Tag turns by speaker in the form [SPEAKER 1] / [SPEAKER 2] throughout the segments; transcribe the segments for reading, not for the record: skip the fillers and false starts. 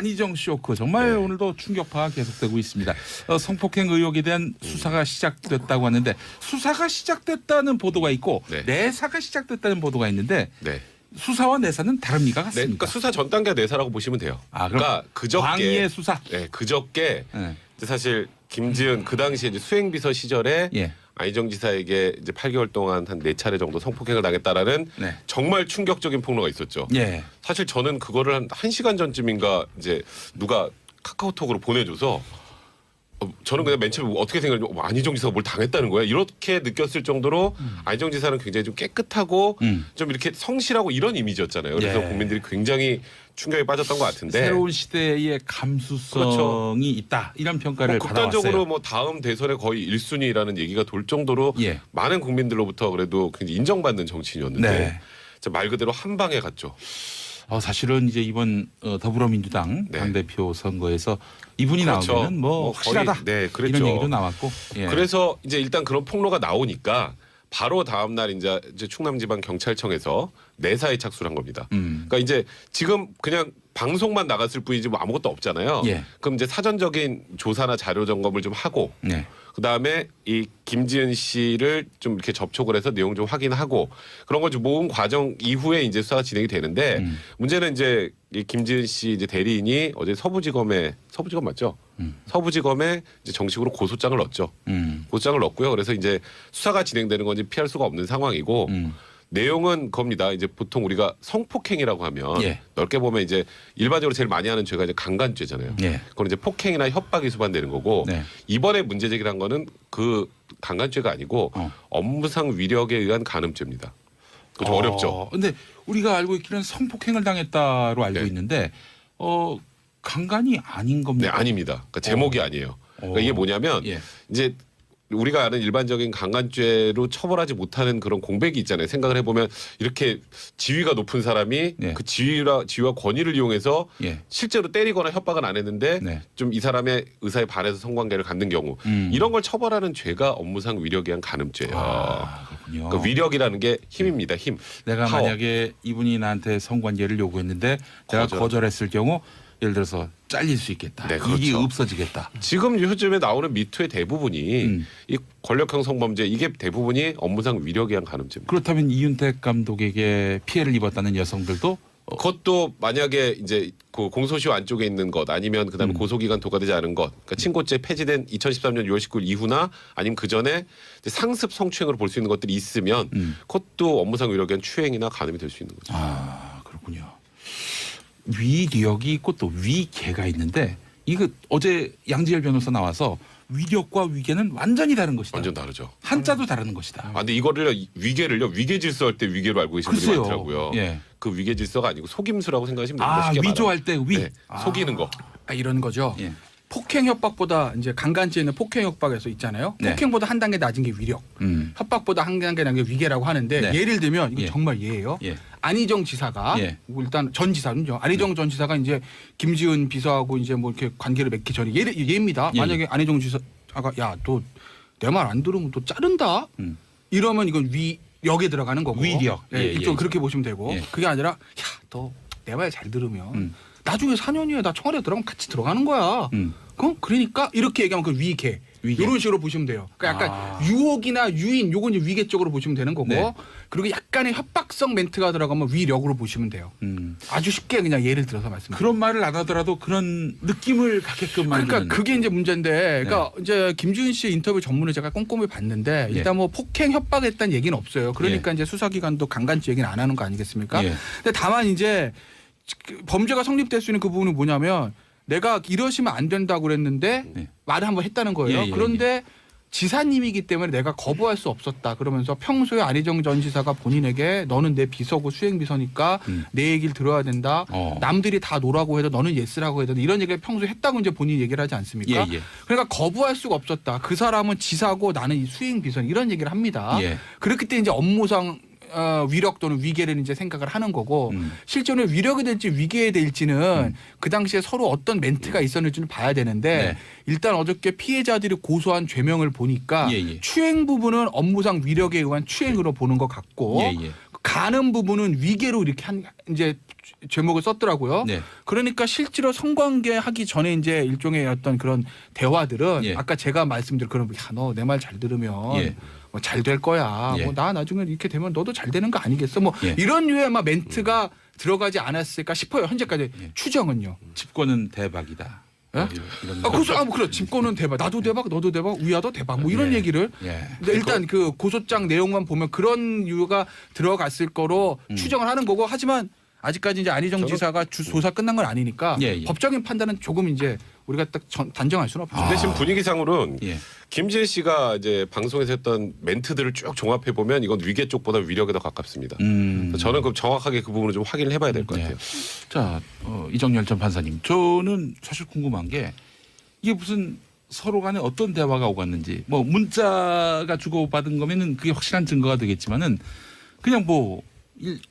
[SPEAKER 1] 안희정 쇼크 정말 오늘도 충격파가 계속되고 있습니다. 성폭행 의혹에 대한 수사가 시작됐다고 하는데 수사가 시작됐다는 보도가 있고 내사가 시작됐다는 보도가 있는데 수사와 내사는 다릅니까? 같습니까?
[SPEAKER 2] 그러니까 수사 전 단계 내사라고 보시면 돼요. 그러니까 그저께
[SPEAKER 1] 광의의 수사.
[SPEAKER 2] 그저께 사실 김지은 그 당시에 이제 수행비서 시절에 안희정 지사에게 이제 8개월 동안 한 4차례 정도 성폭행을 당했다라는 정말 충격적인 폭로가 있었죠. 사실 저는 그거를 한 1시간 전쯤인가 이제 누가 카카오톡으로 보내줘서 저는 그냥 맨 처음에 어떻게 생각했냐면 안희정 지사가 뭘 당했다는 거야? 이렇게 느꼈을 정도로 안희정 지사는 굉장히 좀 깨끗하고 좀 이렇게 성실하고 이런 이미지였잖아요. 그래서 국민들이 굉장히 충격에 빠졌던 것 같은데
[SPEAKER 1] 새로운 시대의 감수성이 있다 이런 평가를 받아왔어요.
[SPEAKER 2] 극단적으로 뭐 다음 대선에 거의 1순위라는 얘기가 돌 정도로 많은 국민들로부터 그래도 굉장히 인정받는 정치인이었는데 말 그대로 한 방에 갔죠.
[SPEAKER 1] 사실은 이제 이번 더불어민주당 당대표 선거에서 이분이 나오면 뭐 확실하다
[SPEAKER 2] 그랬죠.
[SPEAKER 1] 이런 얘기도 나왔고
[SPEAKER 2] 그래서 이제 일단 그런 폭로가 나오니까 바로 다음 날 이제 충남지방경찰청에서 내사에 착수를 한 겁니다. 그러니까 이제 지금 그냥 방송만 나갔을 뿐이지 뭐 아무것도 없잖아요. 그럼 이제 사전적인 조사나 자료 점검을 좀 하고 그다음에 이 김지은 씨를 좀 이렇게 접촉을 해서 내용 좀 확인하고 그런 걸 좀 모은 과정 이후에 이제 수사가 진행이 되는데 문제는 이제 이 김지은 씨 이제 대리인이 어제 서부지검 맞죠? 서부지검에 이제 정식으로 고소장을 넣었죠. 고소장을 넣었고요. 그래서 이제 수사가 진행되는 건지 피할 수가 없는 상황이고 내용은 겁니다. 이제 보통 우리가 성폭행이라고 하면 넓게 보면 이제 일반적으로 제일 많이 하는 죄가 이제 강간죄잖아요. 그건 이제 폭행이나 협박이 수반되는 거고 이번에 문제 제기한 거는 그 강간죄가 아니고 업무상 위력에 의한 간음죄입니다. 좀 어렵죠.
[SPEAKER 1] 근데 우리가 알고 있기는 성폭행을 당했다로 알고 있는데 강간이 아닌 겁니까?
[SPEAKER 2] 네, 아닙니다. 그러니까 제목이 아니에요. 그러니까 이게 뭐냐면 이제 우리가 아는 일반적인 강간죄로 처벌하지 못하는 그런 공백이 있잖아요. 생각을 해보면 이렇게 지위가 높은 사람이 그 지위와 권위를 이용해서 실제로 때리거나 협박은 안 했는데 좀 이 사람의 의사에 반해서 성관계를 갖는 경우 이런 걸 처벌하는 죄가 업무상 위력에 의한 간음죄예요.
[SPEAKER 1] 그렇군요.
[SPEAKER 2] 그러니까 위력이라는 게 힘입니다. 힘.
[SPEAKER 1] 내가
[SPEAKER 2] 파워.
[SPEAKER 1] 만약에 이분이 나한테 성관계를 요구했는데 내가 거절했을 경우 예를 들어서 잘릴 수 있겠다. 이익이 없어지겠다.
[SPEAKER 2] 지금 요즘에 나오는 미투의 대부분이 이 권력형 성범죄 이게 대부분이 업무상 위력에 의한 간음죄입니다.
[SPEAKER 1] 그렇다면 이윤택 감독에게 피해를 입었다는 여성들도
[SPEAKER 2] 그것도 만약에 이제 그 공소시효 안쪽에 있는 것 아니면 그다음에 고소기간 도과되지 않은 것, 그러니까 친고죄 폐지된 2013년 6월 19일 이후나 아니면 그 전에 상습 성추행으로 볼 수 있는 것들이 있으면 그것도 업무상 위력에 의한 추행이나 간음이 될 수 있는 거죠.
[SPEAKER 1] 그렇군요. 위력이 있고 또 위계가 있는데 이거 어제 양지열 변호사 나와서 위력과 위계는 완전히 다른 것이다.
[SPEAKER 2] 완전 다르죠.
[SPEAKER 1] 한자도 다르는 것이다.
[SPEAKER 2] 근데 이거를 위계를요 위계 질서할 때 위계로 알고 계시는 분이 많더라고요. 그 위계 질서가 아니고 속임수라고 생각하시면 됩니다. 쉽게
[SPEAKER 1] 위조할 때 위.
[SPEAKER 2] 속이는 거.
[SPEAKER 3] 이런 거죠. 폭행 협박보다 이제 강간죄는 폭행 협박에서 있잖아요. 폭행보다 한 단계 낮은 게 위력, 협박보다 한 단계 낮은 게 위계라고 하는데 예를 들면 이거 정말 예예요. 안희정 지사가 일단 전 지사는요. 안희정 전 지사가 이제 김지은 비서하고 이제 뭐 이렇게 관계를 맺기 전에 예입니다. 만약에 안희정 지사가 야, 너 내 말 안 들으면 또 자른다. 이러면 이건 위력에 들어가는 거고.
[SPEAKER 1] 위력.
[SPEAKER 3] 이쪽 그렇게 보시면 되고. 그게 아니라 야, 너 내 말 잘 들으면 나중에 4년 후에 나 청와대 들어가면 같이 들어가는 거야. 그러니까 이렇게 얘기하면 그 위계. 이런 식으로 보시면 돼요. 그러니까 약간 유혹이나 유인 요건 이제 위계 쪽으로 보시면 되는 거고 그리고 약간의 협박성 멘트가 들어가면 위력으로 보시면 돼요. 아주 쉽게 그냥 예를 들어서 말씀드립니다.
[SPEAKER 1] 그런 말을 안 하더라도 그런 느낌을 갖게끔 만드는.
[SPEAKER 3] 그러니까 그게 이제 문제인데 그러니까 이제 김지은 씨 인터뷰 전문을 제가 꼼꼼히 봤는데 일단 뭐 폭행 협박했다는 얘기는 없어요. 그러니까 이제 수사기관도 강간죄 얘기는 안 하는 거 아니겠습니까? 근데 다만 이제 범죄가 성립될 수 있는 그 부분은 뭐냐면 내가 이러시면 안 된다고 그랬는데 말을 한번 했다는 거예요. 그런데 지사님이기 때문에 내가 거부할 수 없었다. 그러면서 평소에 안희정 전 지사가 본인에게 너는 내 비서고 수행비서니까 내 얘기를 들어야 된다. 남들이 다 노라고 해도 너는 예스라고 해도 이런 얘기를 평소에 했다고 이제 본인이 얘기를 하지 않습니까? 그러니까 거부할 수가 없었다. 그 사람은 지사고 나는 이 수행비서 이런 얘기를 합니다. 그렇기 때문에 이제 업무상 위력 또는 위계를 이제 생각을 하는 거고 실제로 위력이 될지 위계에 될지는 그 당시에 서로 어떤 멘트가 있었는지는 봐야 되는데 일단 어저께 피해자들이 고소한 죄명을 보니까 추행 부분은 업무상 위력에 의한 추행으로 보는 것 같고 가는 부분은 위계로 이렇게 이제 제목을 썼더라고요.
[SPEAKER 1] 네.
[SPEAKER 3] 그러니까 실제로 성관계 하기 전에 이제 일종의 어떤 그런 대화들은
[SPEAKER 1] 예.
[SPEAKER 3] 아까 제가 말씀드린 그런 너 내 말 잘 들으면
[SPEAKER 1] 예.
[SPEAKER 3] 뭐 잘 될 거야.
[SPEAKER 1] 예.
[SPEAKER 3] 뭐 나 나중에 이렇게 되면 너도 잘 되는 거 아니겠어? 뭐
[SPEAKER 1] 예.
[SPEAKER 3] 이런 류의 막 멘트가 들어가지 않았을까 싶어요. 현재까지 추정은요.
[SPEAKER 1] 집권은 대박이다.
[SPEAKER 3] 예?
[SPEAKER 1] 이런
[SPEAKER 3] 그래. 집권은 대박. 나도 대박, 너도 대박, 위아도 대박. 뭐 이런
[SPEAKER 1] 예.
[SPEAKER 3] 얘기를.
[SPEAKER 1] 예.
[SPEAKER 3] 근데 일단 그 고소장 내용만 보면 그런 이유가 들어갔을 거로 추정을 하는 거고 하지만 아직까지 이제 안희정 지사가 조사 끝난 건 아니니까
[SPEAKER 1] 예, 예.
[SPEAKER 3] 법적인 판단은 조금 이제 우리가 딱 단정할 수는 없죠.
[SPEAKER 2] 근데 지금 분위기상으로는
[SPEAKER 1] 예.
[SPEAKER 2] 김지혜 씨가 이제 방송에서 했던 멘트들을 쭉 종합해 보면 이건 위계 쪽보다 위력에 더 가깝습니다. 저는 그럼 정확하게 그 부분을 좀 확인을 해봐야 될 것 같아요.
[SPEAKER 1] 자, 이정열 전 판사님, 저는 사실 궁금한 게 이게 무슨 서로 간에 어떤 대화가 오갔는지, 뭐 문자가 주고받은 거면은 그게 확실한 증거가 되겠지만은 그냥 뭐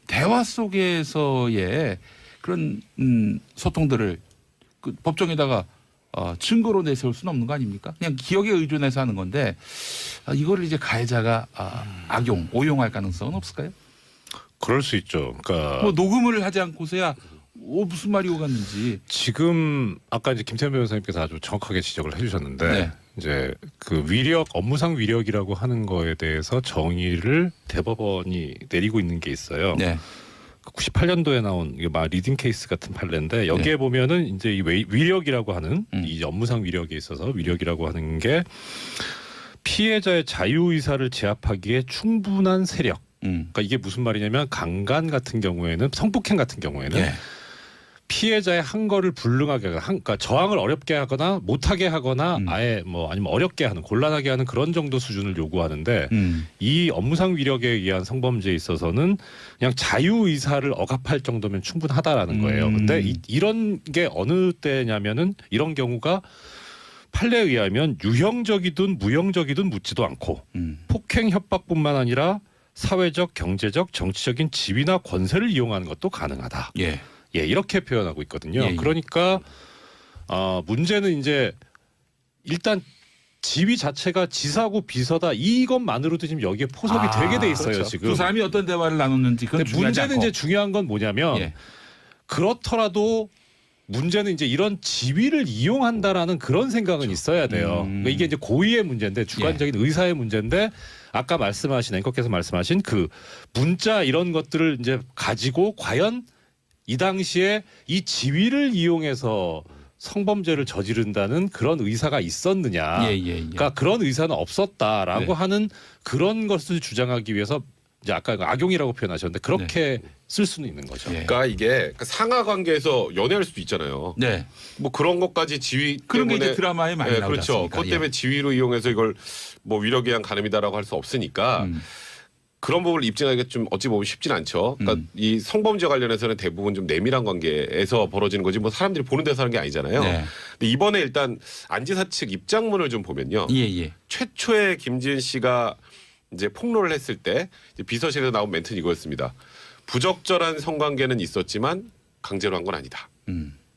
[SPEAKER 1] 대화 속에서의 그런 소통들을 그 법정에다가 증거로 내세울 수는 없는 거 아닙니까? 그냥 기억에 의존해서 하는 건데 이거를 이제 가해자가 악용, 오용할 가능성은 없을까요?
[SPEAKER 4] 그럴 수 있죠. 그러니까
[SPEAKER 1] 뭐 녹음을 하지 않고서야 무슨 말이 오갔는지.
[SPEAKER 4] 지금 아까 이제 김태현 변호사님께서 아주 정확하게 지적을 해주셨는데
[SPEAKER 1] 네.
[SPEAKER 4] 이제 그 위력 업무상 위력이라고 하는 거에 대해서 정의를 대법원이 내리고 있는 게 있어요.
[SPEAKER 1] 네.
[SPEAKER 4] 98년도에 나온 이게 막 리딩 케이스 같은 판례인데 여기에
[SPEAKER 1] 네.
[SPEAKER 4] 보면은 이제 이 위력이라고 하는 이 업무상 위력에 있어서 위력이라고 하는 게 피해자의 자유 의사를 제압하기에 충분한 세력. 그러니까 이게 무슨 말이냐면 강간 같은 경우에는 성폭행 같은 경우에는
[SPEAKER 1] 예.
[SPEAKER 4] 피해자의 한 거를 불능하게 그러니까 저항을 어렵게 하거나 못하게 하거나 아예 뭐 아니면 어렵게 하는 곤란하게 하는 그런 정도 수준을 요구하는데 이 업무상 위력에 의한 성범죄에 있어서는 그냥 자유 의사를 억압할 정도면 충분하다라는 거예요. 근데 이런 게 어느 때냐면은 이런 경우가 판례에 의하면 유형적이든 무형적이든 묻지도 않고 폭행 협박뿐만 아니라 사회적, 경제적, 정치적인 지위나 권세를 이용하는 것도 가능하다.
[SPEAKER 1] 예.
[SPEAKER 4] 예, 이렇게 표현하고 있거든요.
[SPEAKER 1] 예, 예.
[SPEAKER 4] 그러니까 문제는 이제 일단 지위 자체가 지사고 비서다 이것만으로도 지금 여기에 포섭이 되게 돼 있어요.
[SPEAKER 2] 그렇죠.
[SPEAKER 4] 지금.
[SPEAKER 1] 두 사람이 어떤 대화를 나눴는지 그건
[SPEAKER 4] 근데
[SPEAKER 1] 중요하지
[SPEAKER 4] 문제는
[SPEAKER 1] 않고.
[SPEAKER 4] 이제 중요한 건 뭐냐면
[SPEAKER 1] 예.
[SPEAKER 4] 그렇더라도 문제는 이제 이런 지위를 이용한다라는 그런 생각은 있어야 돼요. 그러니까 이게 이제 고의의 문제인데 주관적인 의사의 문제인데 아까 말씀하신 앵커께서 말씀하신 그 문자 이런 것들을 이제 가지고 과연 이 당시에 이 지위를 이용해서 성범죄를 저지른다는 그런 의사가 있었느냐. 그러니까 그런 의사는 없었다라고
[SPEAKER 1] 네.
[SPEAKER 4] 하는 그런 것을 주장하기 위해서 이제 아까 악용이라고 표현하셨는데 그렇게 쓸 수는 있는 거죠.
[SPEAKER 1] 예.
[SPEAKER 2] 그러니까 이게 상하 관계에서 연애할 수도 있잖아요.
[SPEAKER 1] 네.
[SPEAKER 2] 뭐 그런 것까지 지위
[SPEAKER 1] 그런 게
[SPEAKER 2] 때문에
[SPEAKER 1] 이제 드라마에 많이 나오지
[SPEAKER 2] 그렇죠.
[SPEAKER 1] 않습니까?
[SPEAKER 2] 그것 때문에
[SPEAKER 1] 예.
[SPEAKER 2] 지위로 이용해서 이걸 뭐 위력에 의한 가늠이다라고 할 수 없으니까 그런 부분을 입증하기가 좀 어찌 보면 쉽진 않죠. 그러니까 이 성범죄 관련해서는 대부분 좀 내밀한 관계에서 벌어지는 거지 뭐 사람들이 보는 데서 하는 게 아니잖아요.
[SPEAKER 1] 네.
[SPEAKER 2] 근데 이번에 일단 안 지사 측 입장문을 좀 보면요.
[SPEAKER 1] 예.
[SPEAKER 2] 최초에 김지은 씨가 이제 폭로를 했을 때 이제 비서실에서 나온 멘트는 이거였습니다. 부적절한 성관계는 있었지만 강제로 한 건 아니다.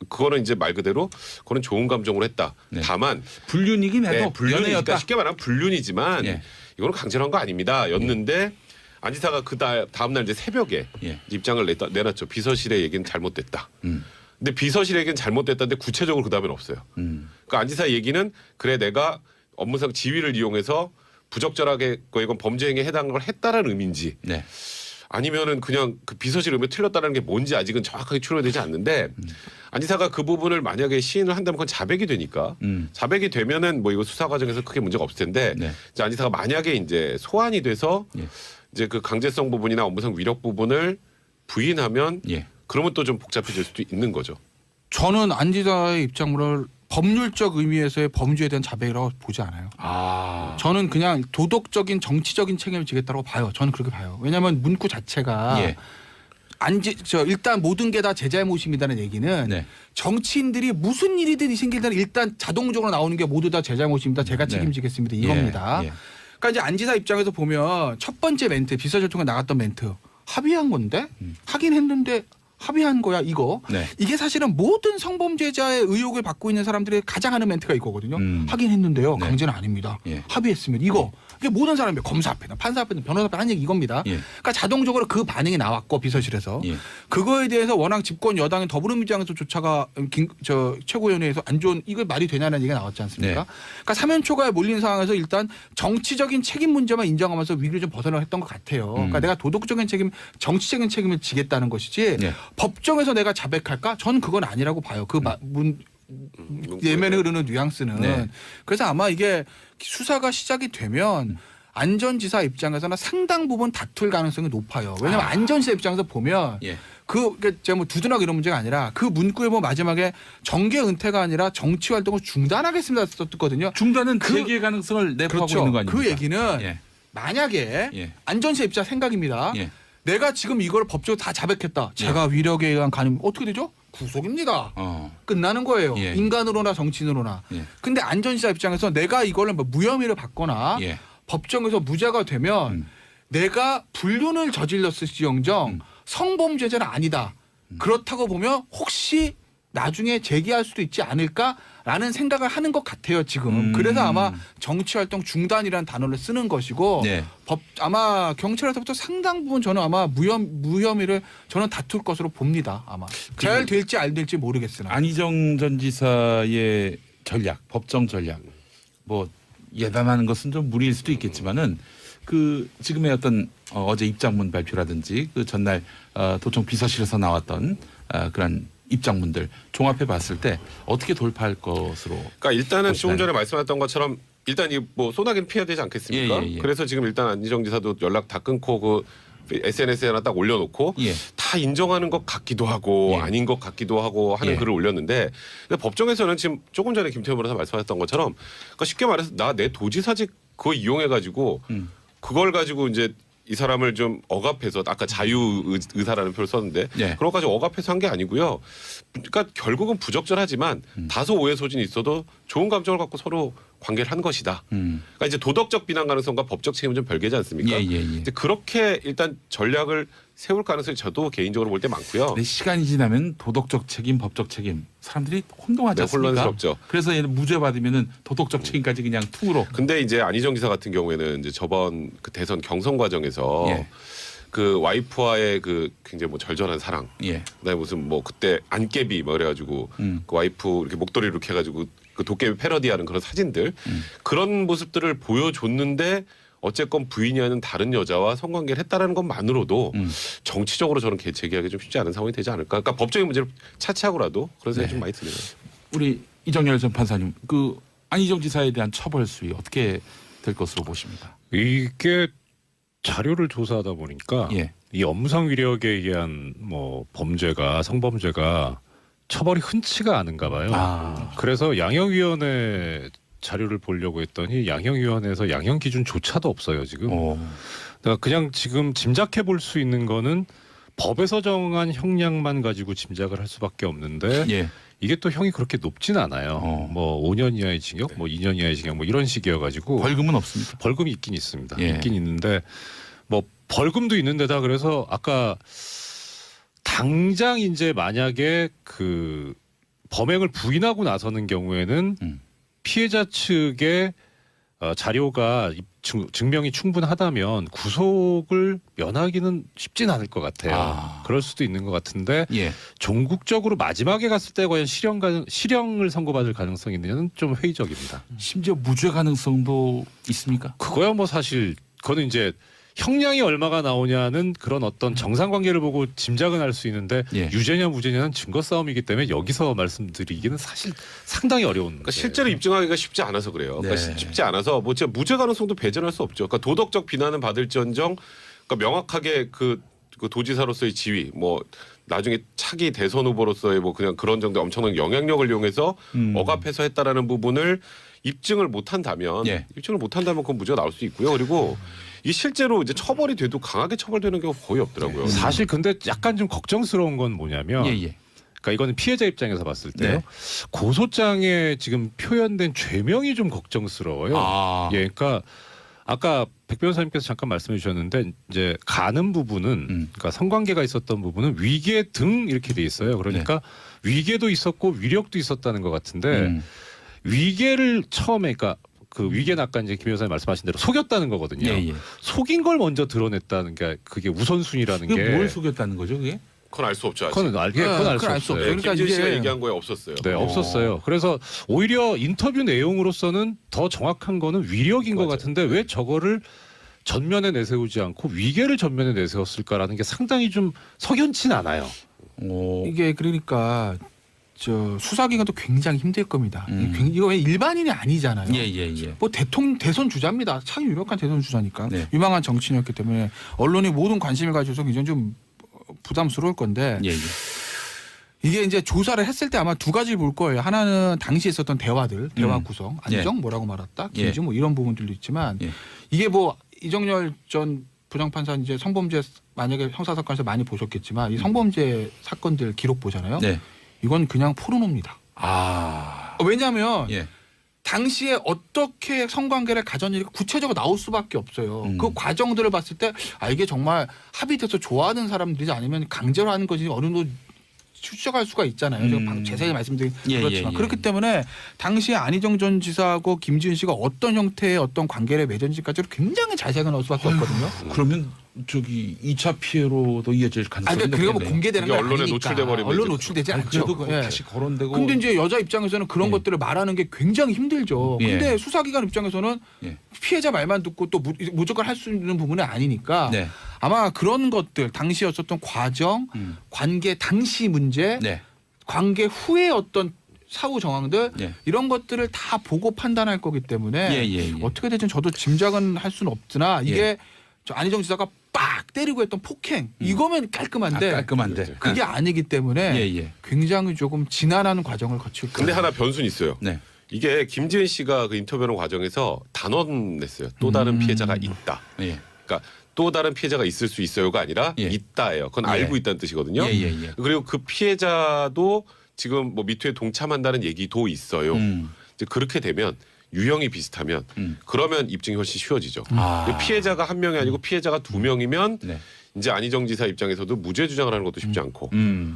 [SPEAKER 2] 그거는 이제 말 그대로 그거는 좋은 감정으로 했다.
[SPEAKER 1] 네.
[SPEAKER 2] 다만
[SPEAKER 1] 불륜이긴 해도
[SPEAKER 2] 불륜이니까
[SPEAKER 1] 연애였다.
[SPEAKER 2] 쉽게 말하면 불륜이지만
[SPEAKER 1] 예.
[SPEAKER 2] 이거는 강제로 한 거 아닙니다. 였는데 안 지사가 그 다음 날 이제 새벽에
[SPEAKER 1] 예.
[SPEAKER 2] 입장을 내놨죠. 비서실의 얘기는 잘못됐다. 근데 비서실의 얘기는 잘못됐다는데 구체적으로 그 다음에는 없어요. 그러니까 안 지사 얘기는 그래 내가 업무상 지위를 이용해서 부적절하게 이건 범죄 행위에 해당한 걸 했다라는 의미인지
[SPEAKER 1] 네.
[SPEAKER 2] 아니면은 그냥 그 비서실 의미에 틀렸다는 게 뭔지 아직은 정확하게 추론되지 않는데 안 지사가 그 부분을 만약에 시인을 한다면 그건 자백이 되니까 자백이 되면은 뭐 이거 수사 과정에서 크게 문제가 없을 텐데
[SPEAKER 1] 네.
[SPEAKER 2] 이제 안 지사가 만약에 이제 소환이 돼서
[SPEAKER 1] 예.
[SPEAKER 2] 이제 그 강제성 부분이나 업무상 위력 부분을 부인하면
[SPEAKER 1] 예.
[SPEAKER 2] 그러면 또 좀 복잡해질 수도 있는 거죠.
[SPEAKER 3] 저는 안 지사의 입장문을 법률적 의미에서의 범죄에 대한 자백이라고 보지 않아요. 저는 그냥 도덕적인 정치적인 책임을 지겠다고 봐요. 저는 그렇게 봐요. 왜냐하면 문구 자체가
[SPEAKER 1] 예.
[SPEAKER 3] 일단 모든 게 다 제 잘못입니다는 얘기는
[SPEAKER 1] 네.
[SPEAKER 3] 정치인들이 무슨 일이든 생길 때는 일단 자동적으로 나오는 게 모두 다 제 잘못입니다. 제가
[SPEAKER 1] 네.
[SPEAKER 3] 책임지겠습니다. 이겁니다.
[SPEAKER 1] 예.
[SPEAKER 3] 그러니까 이제 안 지사 입장에서 보면 첫 번째 멘트 비서실 통해 나갔던 멘트 합의한 건데 하긴 했는데 합의한 거야 이거.
[SPEAKER 1] 네.
[SPEAKER 3] 이게 사실은 모든 성범죄자의 의혹을 받고 있는 사람들이 가장 하는 멘트가 이거거든요.
[SPEAKER 1] 음.
[SPEAKER 3] 하긴 했는데요.
[SPEAKER 1] 네.
[SPEAKER 3] 강제는 아닙니다.
[SPEAKER 1] 예.
[SPEAKER 3] 합의했으면 이거 그게 모든 사람이 검사 앞에든 판사 앞에든 변호사 앞에 한 얘기 이겁니다.
[SPEAKER 1] 예.
[SPEAKER 3] 그러니까 자동적으로 그 반응이 나왔고 비서실에서
[SPEAKER 1] 예.
[SPEAKER 3] 그거에 대해서 워낙 집권 여당인 더불어민주당에서조차가 최고위원회에서 안 좋은 이거 말이 되냐는 얘기가 나왔지 않습니까?
[SPEAKER 1] 네.
[SPEAKER 3] 그러니까 사면 초과에 몰린 상황에서 일단 정치적인 책임 문제만 인정하면서 위기를 좀 벗어나했던 것 같아요. 그러니까 내가 도덕적인 책임, 정치적인 책임을 지겠다는 것이지
[SPEAKER 1] 네.
[SPEAKER 3] 법정에서 내가 자백할까? 저는 그건 아니라고 봐요. 그 예면에 흐르는 뉘앙스는.
[SPEAKER 1] 네.
[SPEAKER 3] 그래서 아마 이게 수사가 시작이 되면 안전지사 입장에서는 상당 부분 다툴 가능성이 높아요. 왜냐하면 안전지사 입장에서 보면
[SPEAKER 1] 예.
[SPEAKER 3] 제가 뭐 두둔하고 이런 문제가 아니라 그 문구에 뭐 마지막에 정계 은퇴가 아니라 정치 활동을 중단하겠습니다 썼거든요.
[SPEAKER 1] 중단은 재개 가능성을 내포하고
[SPEAKER 3] 그렇죠.
[SPEAKER 1] 있는 거 아닙니까?
[SPEAKER 3] 그 얘기는
[SPEAKER 1] 예.
[SPEAKER 3] 만약에
[SPEAKER 1] 예.
[SPEAKER 3] 안전지사 입장 생각입니다.
[SPEAKER 1] 예.
[SPEAKER 3] 내가 지금 이걸 법적으로 다 자백했다. 제가 위력에 의한 간임 어떻게 되죠? 구속입니다. 끝나는 거예요.
[SPEAKER 1] 예.
[SPEAKER 3] 인간으로나 정치인으로나.
[SPEAKER 1] 예.
[SPEAKER 3] 근데 안전지사 입장에서 내가 이거를 뭐 무혐의를 받거나
[SPEAKER 1] 예.
[SPEAKER 3] 법정에서 무죄가 되면 내가 불륜을 저질렀을지언정 성범죄자는 아니다. 그렇다고 보면 혹시 나중에 재기할 수도 있지 않을까라는 생각을 하는 것 같아요 지금. 그래서 아마 정치활동 중단이라는 단어를 쓰는 것이고
[SPEAKER 1] 네.
[SPEAKER 3] 아마 경찰에서부터 상당 부분 저는 아마 무혐의를 저는 다툴 것으로 봅니다. 아마 잘 될지 안 될지 모르겠으나.
[SPEAKER 1] 안희정 전 지사의 전략, 법정 전략, 뭐 예단하는 것은 좀 무리일 수도 있겠지만은 그 지금의 어떤 어제 입장문 발표라든지 그 전날 도청 비서실에서 나왔던 그런 입장문들 종합해 봤을 때 어떻게 돌파할 것으로.
[SPEAKER 2] 그러니까 일단은
[SPEAKER 1] 보시나요?
[SPEAKER 2] 조금 전에 말씀하셨던 것처럼 일단 이 뭐 소나기는 피해야 되지 않겠습니까?
[SPEAKER 1] 예, 예, 예.
[SPEAKER 2] 그래서 지금 일단 안희정 지사도 연락 다 끊고 그 SNS에 하나 딱 올려놓고
[SPEAKER 1] 예.
[SPEAKER 2] 다 인정하는 것 같기도 하고
[SPEAKER 1] 예.
[SPEAKER 2] 아닌 것 같기도 하고 하는
[SPEAKER 1] 예.
[SPEAKER 2] 글을 올렸는데 근데 법정에서는 지금 조금 전에 김태현 변호사 말씀하셨던 것처럼 그러니까 쉽게 말해서 나 내 도지사직 그거 이용해 가지고 그걸 가지고 이제 이 사람을 좀 억압해서 아까 자유의사라는 표를 썼는데
[SPEAKER 1] 예.
[SPEAKER 2] 그런 것까지 억압해서 한 게 아니고요. 그러니까 결국은 부적절하지만 다소 오해 소진이 있어도 좋은 감정을 갖고 서로 관계를 한 것이다. 그러니까 이제 도덕적 비난 가능성과 법적 책임은 좀 별개지 않습니까?
[SPEAKER 1] 예, 예, 예.
[SPEAKER 2] 이제 그렇게 일단 전략을 세울 가능성이 저도 개인적으로 볼 때 많고요.
[SPEAKER 1] 근데 시간이 지나면 도덕적 책임, 법적 책임 사람들이 혼동하지
[SPEAKER 2] 네,
[SPEAKER 1] 않습니까?
[SPEAKER 2] 혼란스럽죠.
[SPEAKER 1] 그래서 얘는 무죄 받으면은 도덕적 책임까지 그냥 퉁으로.
[SPEAKER 2] 근데 이제 안희정 기사 같은 경우에는 이제 저번 그 대선 경선 과정에서
[SPEAKER 1] 예.
[SPEAKER 2] 그 와이프와의 그 굉장히 뭐 절절한 사랑,
[SPEAKER 1] 예.
[SPEAKER 2] 그다음에 무슨 뭐 그때 안깨비 뭐 그래가지고 그 와이프 이렇게 목도리 이렇게 해가지고 그 도깨비 패러디하는 그런 사진들 그런 모습들을 보여줬는데 어쨌건 부인이 하는 다른 여자와 성관계를 했다라는 것만으로도 정치적으로 저는 재개하기 좀 쉽지 않은 상황이 되지 않을까. 그러니까 법적인 문제를 차치하고라도 그런 생각이 좀 많이 드네요.
[SPEAKER 1] 우리 이정열 전 판사님, 그 안희정 지사에 대한 처벌 수위 어떻게 될 것으로 보십니까?
[SPEAKER 4] 이게 자료를 조사하다 보니까
[SPEAKER 1] 예.
[SPEAKER 4] 이 업무상 위력에 의한 뭐 범죄가 성범죄가 처벌이 흔치가 않은가 봐요. 그래서 양형위원회 자료를 보려고 했더니 양형위원회에서 양형 기준조차도 없어요 지금. 그러니까 그냥 지금 짐작해 볼 수 있는 거는 법에서 정한 형량만 가지고 짐작을 할 수밖에 없는데
[SPEAKER 1] 예.
[SPEAKER 4] 이게 또 형이 그렇게 높진 않아요. 뭐 5년 이하의 징역, 뭐 2년 이하의 징역, 뭐 이런 식이어가지고
[SPEAKER 1] 벌금은 없습니까?
[SPEAKER 4] 벌금이 있긴 있습니다.
[SPEAKER 1] 예.
[SPEAKER 4] 있긴 있는데 뭐 벌금도 있는데다 그래서 아까 당장 이제 만약에 그 범행을 부인하고 나서는 경우에는 피해자 측의 자료가 증명이 충분하다면 구속을 면하기는 쉽진 않을 것 같아요. 그럴 수도 있는 것 같은데
[SPEAKER 1] 예.
[SPEAKER 4] 종국적으로 마지막에 갔을 때 과연 실형을 선고받을 가능성이 있느냐는 좀 회의적입니다.
[SPEAKER 1] 심지어 무죄 가능성도 있습니까?
[SPEAKER 4] 그거야 뭐 사실 그거는 이제 형량이 얼마가 나오냐는 그런 어떤 정상관계를 보고 짐작은 할 수 있는데
[SPEAKER 1] 예.
[SPEAKER 4] 유죄냐 무죄냐는 증거 싸움이기 때문에 여기서 말씀드리기는 사실 상당히 어려운.
[SPEAKER 2] 그러니까 실제로 입증하기가 쉽지 않아서 그래요. 그러니까
[SPEAKER 1] 네.
[SPEAKER 2] 쉽지 않아서 뭐 진짜 무죄 가능성도 배제할 수 없죠. 그러니까 도덕적 비난은 받을지언정 그러니까 명확하게 그 도지사로서의 지위 뭐 나중에 차기 대선 후보로서의 뭐 그냥 그런 정도 엄청난 영향력을 이용해서 억압해서 했다라는 부분을 입증을 못한다면
[SPEAKER 1] 예.
[SPEAKER 2] 입증을 못한다면 그건 무죄가 나올 수 있고요. 그리고 이 실제로 이제 처벌이 돼도 강하게 처벌되는 경우가 거의 없더라고요.
[SPEAKER 4] 사실 근데 약간 좀 걱정스러운 건 뭐냐면
[SPEAKER 1] 예.
[SPEAKER 4] 그러니까 이거는 피해자 입장에서 봤을 때요.
[SPEAKER 1] 네.
[SPEAKER 4] 고소장에 지금 표현된 죄명이 좀 걱정스러워요. 예, 그러니까 아까 백 변호사님께서 잠깐 말씀해 주셨는데 이제 가는 부분은 그러니까 성관계가 있었던 부분은 위계 등 이렇게 돼 있어요. 그러니까 위계도 있었고 위력도 있었다는 것 같은데 위계를 처음에 그러니까 그 위계는 아까 이제 김 여사님 말씀하신 대로 속였다는 거거든요.
[SPEAKER 1] 예, 예.
[SPEAKER 4] 속인 걸 먼저 드러냈다는 게 그게 우선순위라는 게.
[SPEAKER 1] 그게 뭘 속였다는 거죠, 그게?
[SPEAKER 2] 그건 알 수 없죠. 아직.
[SPEAKER 4] 그건 알 수 없어요.
[SPEAKER 3] 그러니까
[SPEAKER 2] 김진 씨가
[SPEAKER 3] 이게-
[SPEAKER 2] 얘기한 거에 없었어요.
[SPEAKER 4] 네, 없었어요. 그래서 오히려 인터뷰 내용으로서는 더 정확한 거는 위력인 것
[SPEAKER 2] 맞아요.
[SPEAKER 4] 같은데 왜 저거를 전면에 내세우지 않고 위계를 전면에 내세웠을까라는 게 상당히 좀 석연치는 않아요.
[SPEAKER 3] 이게 그러니까 저 수사기관도 굉장히 힘들 겁니다.
[SPEAKER 1] 음.
[SPEAKER 3] 이거 왜 일반인이 아니잖아요.
[SPEAKER 1] 예.
[SPEAKER 3] 뭐 대선 주자입니다. 참 유력한 대선 주자니까
[SPEAKER 1] 네.
[SPEAKER 3] 유망한 정치인이었기 때문에 언론이 모든 관심을 가져서 굉장히 좀 부담스러울 건데
[SPEAKER 1] 예.
[SPEAKER 3] 이게 이제 조사를 했을 때 아마 두 가지를 볼 거예요. 하나는 당시 있었던 대화들, 대화 구성, 안정 뭐라고 말았다, 김지 뭐 이런 부분들도 있지만
[SPEAKER 1] 예.
[SPEAKER 3] 이게 뭐 이정열 전 부장판사 이제 성범죄 만약에 형사사건에서 많이 보셨겠지만 이 성범죄 사건들 기록 보잖아요.
[SPEAKER 1] 네.
[SPEAKER 3] 이건 그냥 포르노입니다.
[SPEAKER 1] 아.
[SPEAKER 3] 왜냐하면
[SPEAKER 1] 예.
[SPEAKER 3] 당시에 어떻게 성관계를 가졌는지 구체적으로 나올 수밖에 없어요. 그 과정들을 봤을 때 이게 정말 합의돼서 좋아하는 사람들이지 아니면 강제로 하는 것이 어느 정도 추적할 수가 있잖아요. 제가 방금 자세히 말씀드린 그렇지만 그렇기 때문에 당시에 안희정 전 지사하고 김지은 씨가 어떤 형태의 어떤 관계를 맺은지까지를 굉장히 자세하게 넣을 수밖에 없거든요.
[SPEAKER 1] 그러면 저기 2차 피해로도 이어질 가능성이
[SPEAKER 3] 그러니까 그게 뭐
[SPEAKER 1] 높겠네요.
[SPEAKER 3] 공개되는
[SPEAKER 2] 이게
[SPEAKER 3] 건
[SPEAKER 2] 언론에
[SPEAKER 3] 아니니까.
[SPEAKER 2] 노출돼 버리면
[SPEAKER 3] 언론
[SPEAKER 2] 이제
[SPEAKER 3] 노출되지
[SPEAKER 1] 아니,
[SPEAKER 3] 않죠.
[SPEAKER 1] 그래도 그거
[SPEAKER 3] 예.
[SPEAKER 1] 다시 거론되고.
[SPEAKER 3] 근데 이제 여자 입장에서는 그런
[SPEAKER 1] 예.
[SPEAKER 3] 것들을 말하는 게 굉장히 힘들죠.
[SPEAKER 1] 예.
[SPEAKER 3] 근데 수사기관 입장에서는
[SPEAKER 1] 예.
[SPEAKER 3] 피해자 말만 듣고 또 무조건 할 수 있는 부분은 아니니까
[SPEAKER 1] 네.
[SPEAKER 3] 아마 그런 것들 당시였었던 과정, 관계 당시 문제,
[SPEAKER 1] 네.
[SPEAKER 3] 관계 후의 어떤 사후 정황들
[SPEAKER 1] 예.
[SPEAKER 3] 이런 것들을 다 보고 판단할 거기 때문에
[SPEAKER 1] 예.
[SPEAKER 3] 어떻게 될지 저도 짐작은 할 수는 없으나 이게 저 안희정 지사가 빡 때리고 했던 폭행 이거면 깔끔한데
[SPEAKER 1] 깔끔한데.
[SPEAKER 3] 그게 아니기 때문에
[SPEAKER 1] 예.
[SPEAKER 3] 굉장히 조금 지난한 과정을 거칠 거예요.
[SPEAKER 2] 근데 하나 변수는 있어요.
[SPEAKER 1] 네.
[SPEAKER 2] 이게 김지은 씨가 그 인터뷰하는 과정에서 단언 냈어요. 또 다른 피해자가 있다.
[SPEAKER 1] 예.
[SPEAKER 2] 그러니까 또 다른 피해자가 있을 수 있어요가 아니라
[SPEAKER 1] 예.
[SPEAKER 2] 있다예요. 그건
[SPEAKER 1] 예.
[SPEAKER 2] 알고 있다는 뜻이거든요.
[SPEAKER 1] 예.
[SPEAKER 2] 그리고 그 피해자도 지금 뭐 미투에 동참한다는 얘기도 있어요. 이제 그렇게 되면 유형이 비슷하면 그러면 입증이 훨씬 쉬워지죠.
[SPEAKER 1] 아.
[SPEAKER 2] 피해자가 한 명이 아니고 피해자가 두 명이면
[SPEAKER 1] 네.
[SPEAKER 2] 이제 안희정 지사 입장에서도 무죄 주장을 하는 것도 쉽지 않고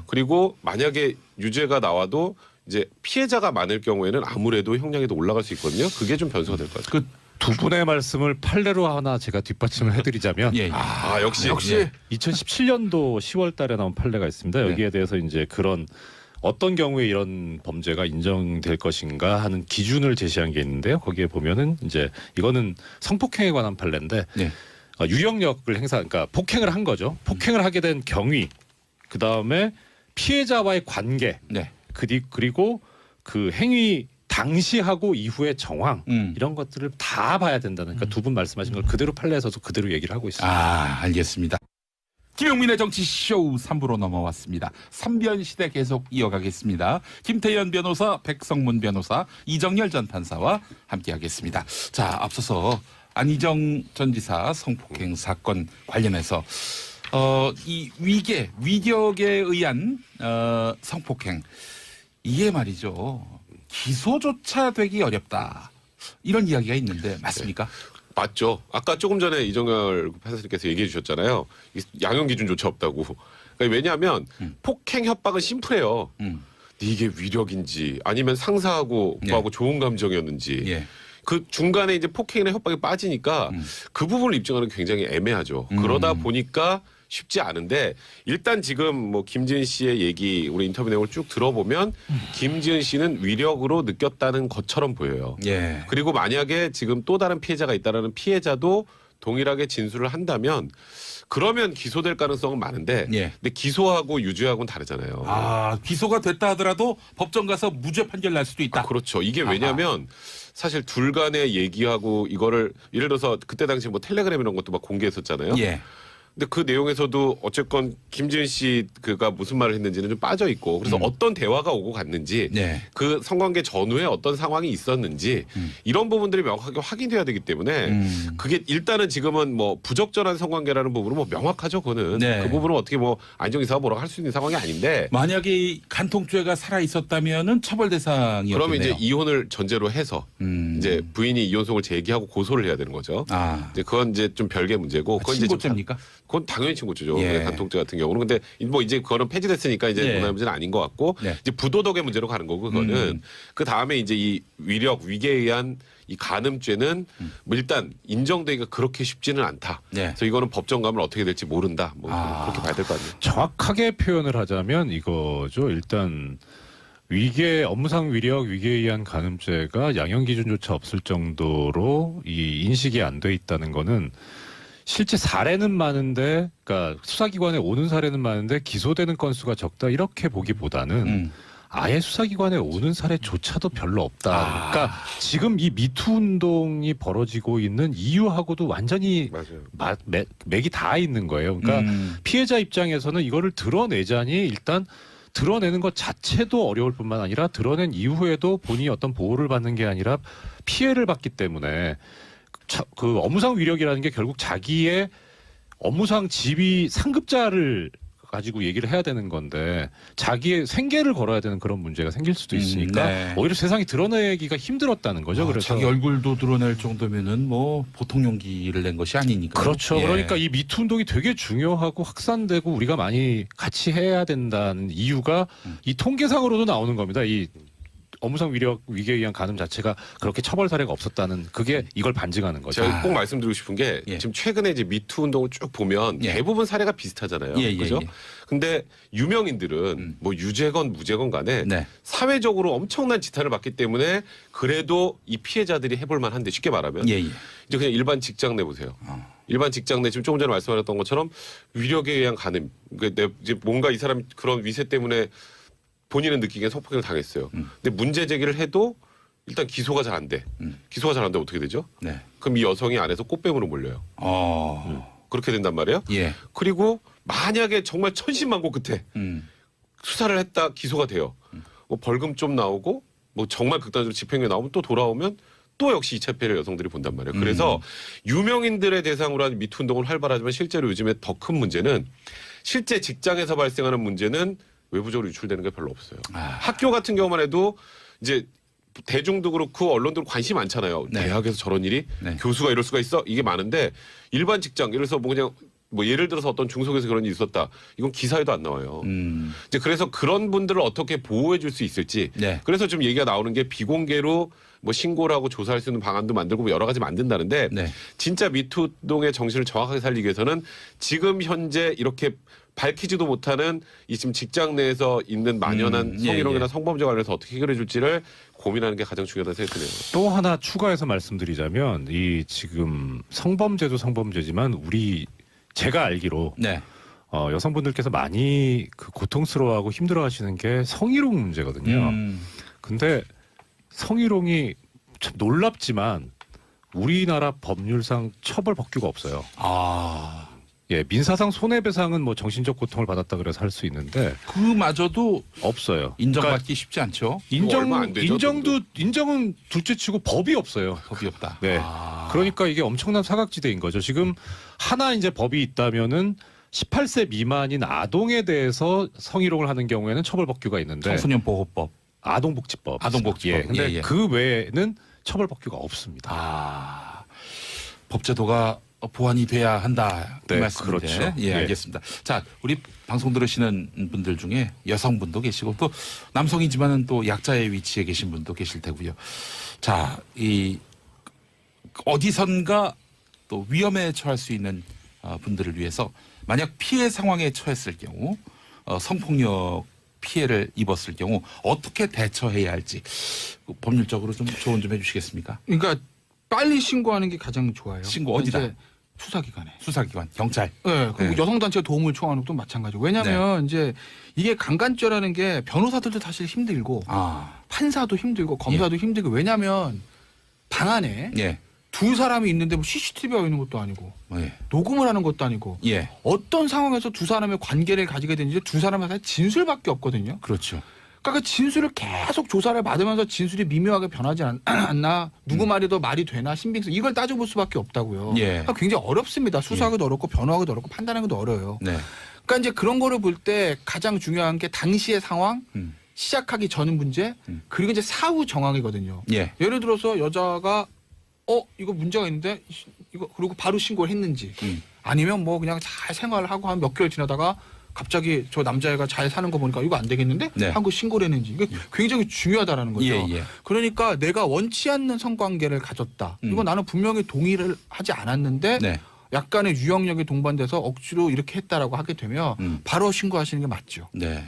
[SPEAKER 2] 그리고 만약에 유죄가 나와도 이제 피해자가 많을 경우에는 아무래도 형량이 더 올라갈 수 있거든요. 그게 좀 변수가 될 것 같아요.
[SPEAKER 4] 두 분의 말씀을 판례로 하나 제가 뒷받침을 해드리자면
[SPEAKER 1] 예.
[SPEAKER 2] 역시
[SPEAKER 4] 2017년도 10월달에 나온 판례가 있습니다. 여기에 대해서 이제 그런 어떤 경우에 이런 범죄가 인정될 것인가 하는 기준을 제시한 게 있는데요. 거기에 보면은 이제 이거는 성폭행에 관한 판례인데
[SPEAKER 1] 네.
[SPEAKER 4] 유형력을 그러니까 폭행을 한 거죠. 폭행을 하게 된 경위, 그 다음에 피해자와의 관계,
[SPEAKER 1] 네.
[SPEAKER 4] 그리고 그 행위 당시하고 이후의 정황 이런 것들을 다 봐야 된다는 그러니까 두 분 말씀하신 걸 그대로 판례에서도 그대로 얘기를 하고 있습니다.
[SPEAKER 1] 아, 알겠습니다. 김용민의 정치쇼 3부로 넘어왔습니다. 3변 시대 계속 이어가겠습니다. 김태현 변호사, 백성문 변호사, 이정열 전 판사와 함께하겠습니다. 자, 앞서서 안희정 전 지사 성폭행 사건 관련해서 이 위격에 의한 성폭행 이게 말이죠. 기소조차 되기 어렵다. 이런 이야기가 있는데 맞습니까?
[SPEAKER 2] 맞죠. 아까 조금 전에 이정열 판사님께서 얘기해 주셨잖아요. 양형 기준조차 없다고. 그러니까 왜냐하면 폭행 협박은 심플해요. 이게 위력인지 아니면 상사하고 그하고 좋은 감정이었는지
[SPEAKER 1] 예.
[SPEAKER 2] 그 중간에 이제 폭행이나 협박이 빠지니까 그 부분을 입증하는 게 굉장히 애매하죠. 그러다 보니까 쉽지 않은데 일단 지금 뭐 김지은 씨의 얘기 우리 인터뷰 내용을 쭉 들어보면 김지은 씨는 위력으로 느꼈다는 것처럼 보여요.
[SPEAKER 1] 예.
[SPEAKER 2] 그리고 만약에 지금 또 다른 피해자가 있다라는 피해자도 동일하게 진술을 한다면 그러면 기소될 가능성은 많은데
[SPEAKER 1] 예.
[SPEAKER 2] 근데 기소하고 유죄하고는 다르잖아요.
[SPEAKER 1] 아, 기소가 됐다 하더라도 법정 가서 무죄 판결 날 수도 있다.
[SPEAKER 2] 그렇죠. 이게 왜냐하면 사실 둘 간의 얘기하고 이거를 예를 들어서 그때 당시 뭐 텔레그램 이런 것도 막 공개했었잖아요.
[SPEAKER 1] 예.
[SPEAKER 2] 근데 그 내용에서도 어쨌건 김지은 씨가 무슨 말을 했는지는 좀 빠져 있고 그래서 어떤 대화가 오고 갔는지
[SPEAKER 1] 네.
[SPEAKER 2] 그 성관계 전후에 어떤 상황이 있었는지 이런 부분들이 명확하게 확인돼야 되기 때문에 그게 일단은 지금은 뭐 부적절한 성관계라는 부분은 뭐 명확하죠. 그거는
[SPEAKER 1] 네.
[SPEAKER 2] 그 부분은 어떻게 뭐 안희정 지사가 뭐라고 할 수 있는 상황이 아닌데
[SPEAKER 1] 만약에 이 간통죄가 살아 있었다면은 처벌 대상이었겠네요.
[SPEAKER 2] 그러면 이제 이혼을 전제로 해서 이제 부인이 이혼송을 제기하고 고소를 해야 되는 거죠.
[SPEAKER 1] 아,
[SPEAKER 2] 이제 그건 이제 좀 별개 문제고 그건 이제 좀
[SPEAKER 1] 신고죄입니까?
[SPEAKER 2] 그건 당연히 친고죄죠.
[SPEAKER 1] 예.
[SPEAKER 2] 간통죄 같은 경우는. 근데 뭐 이제 그거는 폐지됐으니까 이제
[SPEAKER 1] 예.
[SPEAKER 2] 문화의 문제는 아닌 것 같고
[SPEAKER 1] 네.
[SPEAKER 2] 이제 부도덕의 문제로 가는 거고 그거는 그 다음에 이제 이 위계에 의한 이 간음죄는 뭐 일단 인정되기가 그렇게 쉽지는 않다.
[SPEAKER 1] 네.
[SPEAKER 2] 그래서 이거는 법정 가면 어떻게 될지 모른다. 뭐 그렇게 봐야 될 거 아니에요.
[SPEAKER 4] 정확하게 표현을 하자면 이거죠. 일단 업무상 위력 위계에 의한 간음죄가 양형 기준조차 없을 정도로 이 인식이 안 돼 있다는 거는 실제 사례는 많은데, 그러니까 수사기관에 오는 사례는 많은데 기소되는 건수가 적다 이렇게 보기보다는 아예 수사기관에 오는 사례조차도 별로 없다. 그러니까 지금 이 미투 운동이 벌어지고 있는 이유하고도 완전히
[SPEAKER 2] 맞아요.
[SPEAKER 4] 맥이 다 있는 거예요. 그러니까 피해자 입장에서는 이거를 드러내자니 일단 드러내는 것 자체도 어려울 뿐만 아니라 드러낸 이후에도 본인이 어떤 보호를 받는 게 아니라 피해를 받기 때문에 그 업무상 위력이라는 게 결국 자기의 업무상 지위 상급자를 가지고 얘기를 해야 되는 건데 자기의 생계를 걸어야 되는 그런 문제가 생길 수도 있으니까
[SPEAKER 1] 네.
[SPEAKER 4] 오히려 세상이 드러내기가 힘들었다는 거죠. 그래서
[SPEAKER 1] 자기 얼굴도 드러낼 정도면은 뭐 보통 용기를 낸 것이 아니니까.
[SPEAKER 4] 그렇죠.
[SPEAKER 1] 예.
[SPEAKER 4] 그러니까 이 미투 운동이 되게 중요하고 확산되고 우리가 많이 같이 해야 된다는 이유가 이 통계상으로도 나오는 겁니다. 이 업무상 위력 위계에 의한 간음 자체가 그렇게 처벌 사례가 없었다는 그게 이걸 반증하는 거죠.
[SPEAKER 2] 제가 꼭 말씀드리고 싶은 게
[SPEAKER 1] 예.
[SPEAKER 2] 지금 최근에 이제 미투 운동을 쭉 보면
[SPEAKER 1] 예.
[SPEAKER 2] 대부분 사례가 비슷하잖아요.
[SPEAKER 1] 예, 예,
[SPEAKER 2] 그죠?
[SPEAKER 1] 예.
[SPEAKER 2] 근데 유명인들은 뭐 유죄건 무죄건 간에
[SPEAKER 1] 네.
[SPEAKER 2] 사회적으로 엄청난 지탄을 받기 때문에 그래도 이 피해자들이 해볼 만한데 쉽게 말하면
[SPEAKER 1] 예, 예.
[SPEAKER 2] 이제 그냥 일반 직장 내 보세요. 일반 직장 내 지금 조금 전에 말씀하셨던 것처럼 위력에 의한 간음. 그러니까 이제 뭔가 이 사람이 그런 위세 때문에 본인은 느끼기에 성폭행을 당했어요. 근데 문제 제기를 해도 일단 기소가 잘 안 돼. 기소가 잘 안 되면 어떻게 되죠?
[SPEAKER 1] 네.
[SPEAKER 2] 그럼 이 여성이 안에서 꽃뱀으로 몰려요. 그렇게 된단 말이에요.
[SPEAKER 1] 예.
[SPEAKER 2] 그리고 만약에 정말 천신만고 끝에 수사를 했다 기소가 돼요. 뭐 벌금 좀 나오고 뭐 정말 극단적으로 집행유예 나오면 또 돌아오면 또 역시 2차 피해를 여성들이 본단 말이에요. 그래서 유명인들의 대상으로 한 미투 운동은 활발하지만 실제로 요즘에 더 큰 문제는 실제 직장에서 발생하는 문제는 외부적으로 유출되는 게 별로 없어요. 학교 같은 경우만 해도 이제 대중도 그렇고 언론도 관심이 많잖아요.
[SPEAKER 1] 네.
[SPEAKER 2] 대학에서 저런 일이
[SPEAKER 1] 네.
[SPEAKER 2] 교수가 이럴 수가 있어? 이게 많은데 일반 직장 예를 들어서 뭐 그냥 뭐 예를 들어서 어떤 중소기업에서 그런 일이 있었다. 이건 기사에도 안 나와요. 이제 그래서 그런 분들을 어떻게 보호해 줄 수 있을지.
[SPEAKER 1] 네.
[SPEAKER 2] 그래서 좀 얘기가 나오는 게 비공개로 뭐 신고를 하고 조사할 수 있는 방안도 만들고 뭐 여러 가지 만든다는데
[SPEAKER 1] 네.
[SPEAKER 2] 진짜 미투 운동의 정신을 정확하게 살리기 위해서는 지금 현재 이렇게 밝히지도 못하는 이 지금 직장 내에서 있는 만연한 성희롱이나
[SPEAKER 1] 예.
[SPEAKER 2] 성범죄 관련해서 어떻게 해결해 줄지를 고민하는 게 가장 중요하다는 생각이 드네요.
[SPEAKER 4] 또 하나 추가해서 말씀드리자면 이 지금 성범죄도 성범죄지만 제가 알기로
[SPEAKER 1] 네.
[SPEAKER 4] 여성분들께서 많이 그 고통스러워하고 힘들어하시는 게 성희롱 문제거든요. 근데 성희롱이 참 놀랍지만 우리나라 법률상 처벌 법규가 없어요. 예, 민사상 손해배상은 뭐 정신적 고통을 받았다 그래서 할 수 있는데
[SPEAKER 1] 그마저도
[SPEAKER 4] 없어요.
[SPEAKER 1] 인정받기 쉽지 않죠.
[SPEAKER 2] 얼마 안 되죠,
[SPEAKER 4] 인정은 둘째치고 법이 없어요.
[SPEAKER 1] 법이 없다.
[SPEAKER 4] 네. 그러니까 이게 엄청난 사각지대인 거죠. 지금 하나 이제 법이 있다면은 18세 미만인 아동에 대해서 성희롱을 하는 경우에는 처벌 법규가 있는데
[SPEAKER 1] 청소년 보호법,
[SPEAKER 4] 아동복지법.
[SPEAKER 1] 아동복지법.
[SPEAKER 4] 예. 근데
[SPEAKER 1] 예.
[SPEAKER 4] 그 외에는 처벌 법규가 없습니다.
[SPEAKER 1] 법제도가 보완이 돼야 한다. 그
[SPEAKER 4] 네,
[SPEAKER 1] 말씀인데.
[SPEAKER 4] 그렇죠.
[SPEAKER 1] 예,
[SPEAKER 4] 예.
[SPEAKER 1] 알겠습니다. 자, 우리 방송 들으시는 분들 중에 여성분도 계시고 또 남성이지만은 또 약자의 위치에 계신 분도 계실 테고요. 자, 이 어디선가 또 위험에 처할 수 있는 분들을 위해서 만약 피해 상황에 처했을 경우 성폭력 피해를 입었을 경우 어떻게 대처해야 할지 법률적으로 좀 조언 좀 해주시겠습니까?
[SPEAKER 3] 그러니까 빨리 신고하는 게 가장 좋아요.
[SPEAKER 1] 신고 어디다?
[SPEAKER 3] 이제 수사기관에.
[SPEAKER 1] 수사기관, 경찰.
[SPEAKER 3] 네, 그리고
[SPEAKER 1] 네.
[SPEAKER 3] 여성단체가 도움을 청하는 것도 마찬가지고. 왜냐하면 이제 이게 강간죄라는 게 변호사들도 사실 힘들고 판사도 힘들고 검사도 힘들고 왜냐하면 방 안에
[SPEAKER 1] 예.
[SPEAKER 3] 두 사람이 있는데 뭐 CCTV가 있는 것도 아니고
[SPEAKER 1] 예.
[SPEAKER 3] 녹음을 하는 것도 아니고
[SPEAKER 1] 예.
[SPEAKER 3] 어떤 상황에서 두 사람의 관계를 가지게 되는지 두 사람의 다 진술밖에 없거든요.
[SPEAKER 1] 그렇죠.
[SPEAKER 3] 그러니까 그 진술을 계속 조사를 받으면서 진술이 미묘하게 변하지 않나 누구 말이 더 말이 되나 신빙성 이걸 따져볼 수밖에 없다고요.
[SPEAKER 1] 예.
[SPEAKER 3] 그러니까 굉장히 어렵습니다. 수사하기도 어렵고 변호하기도 어렵고 판단하기도 어려워요.
[SPEAKER 1] 네.
[SPEAKER 3] 그러니까 이제 그런 거를 볼 때 가장 중요한 게 당시의 상황 시작하기 전 문제 그리고 이제 사후 정황이거든요.
[SPEAKER 1] 예.
[SPEAKER 3] 예를 들어서 여자가 이거 문제가 있는데 이거 그리고 바로 신고를 했는지 아니면 뭐 그냥 잘 생활하고 한 몇 개월 지나다가 갑자기 저 남자애가 잘 사는 거 보니까 이거 안 되겠는데?
[SPEAKER 1] 네.
[SPEAKER 3] 하고 신고를 했는지 이게 굉장히 중요하다라는 거죠.
[SPEAKER 1] 예.
[SPEAKER 3] 그러니까 내가 원치 않는 성관계를 가졌다. 이거 나는 분명히 동의를 하지 않았는데
[SPEAKER 1] 네.
[SPEAKER 3] 약간의 유형력이 동반돼서 억지로 이렇게 했다라고 하게 되면 바로 신고하시는 게 맞죠.
[SPEAKER 1] 네.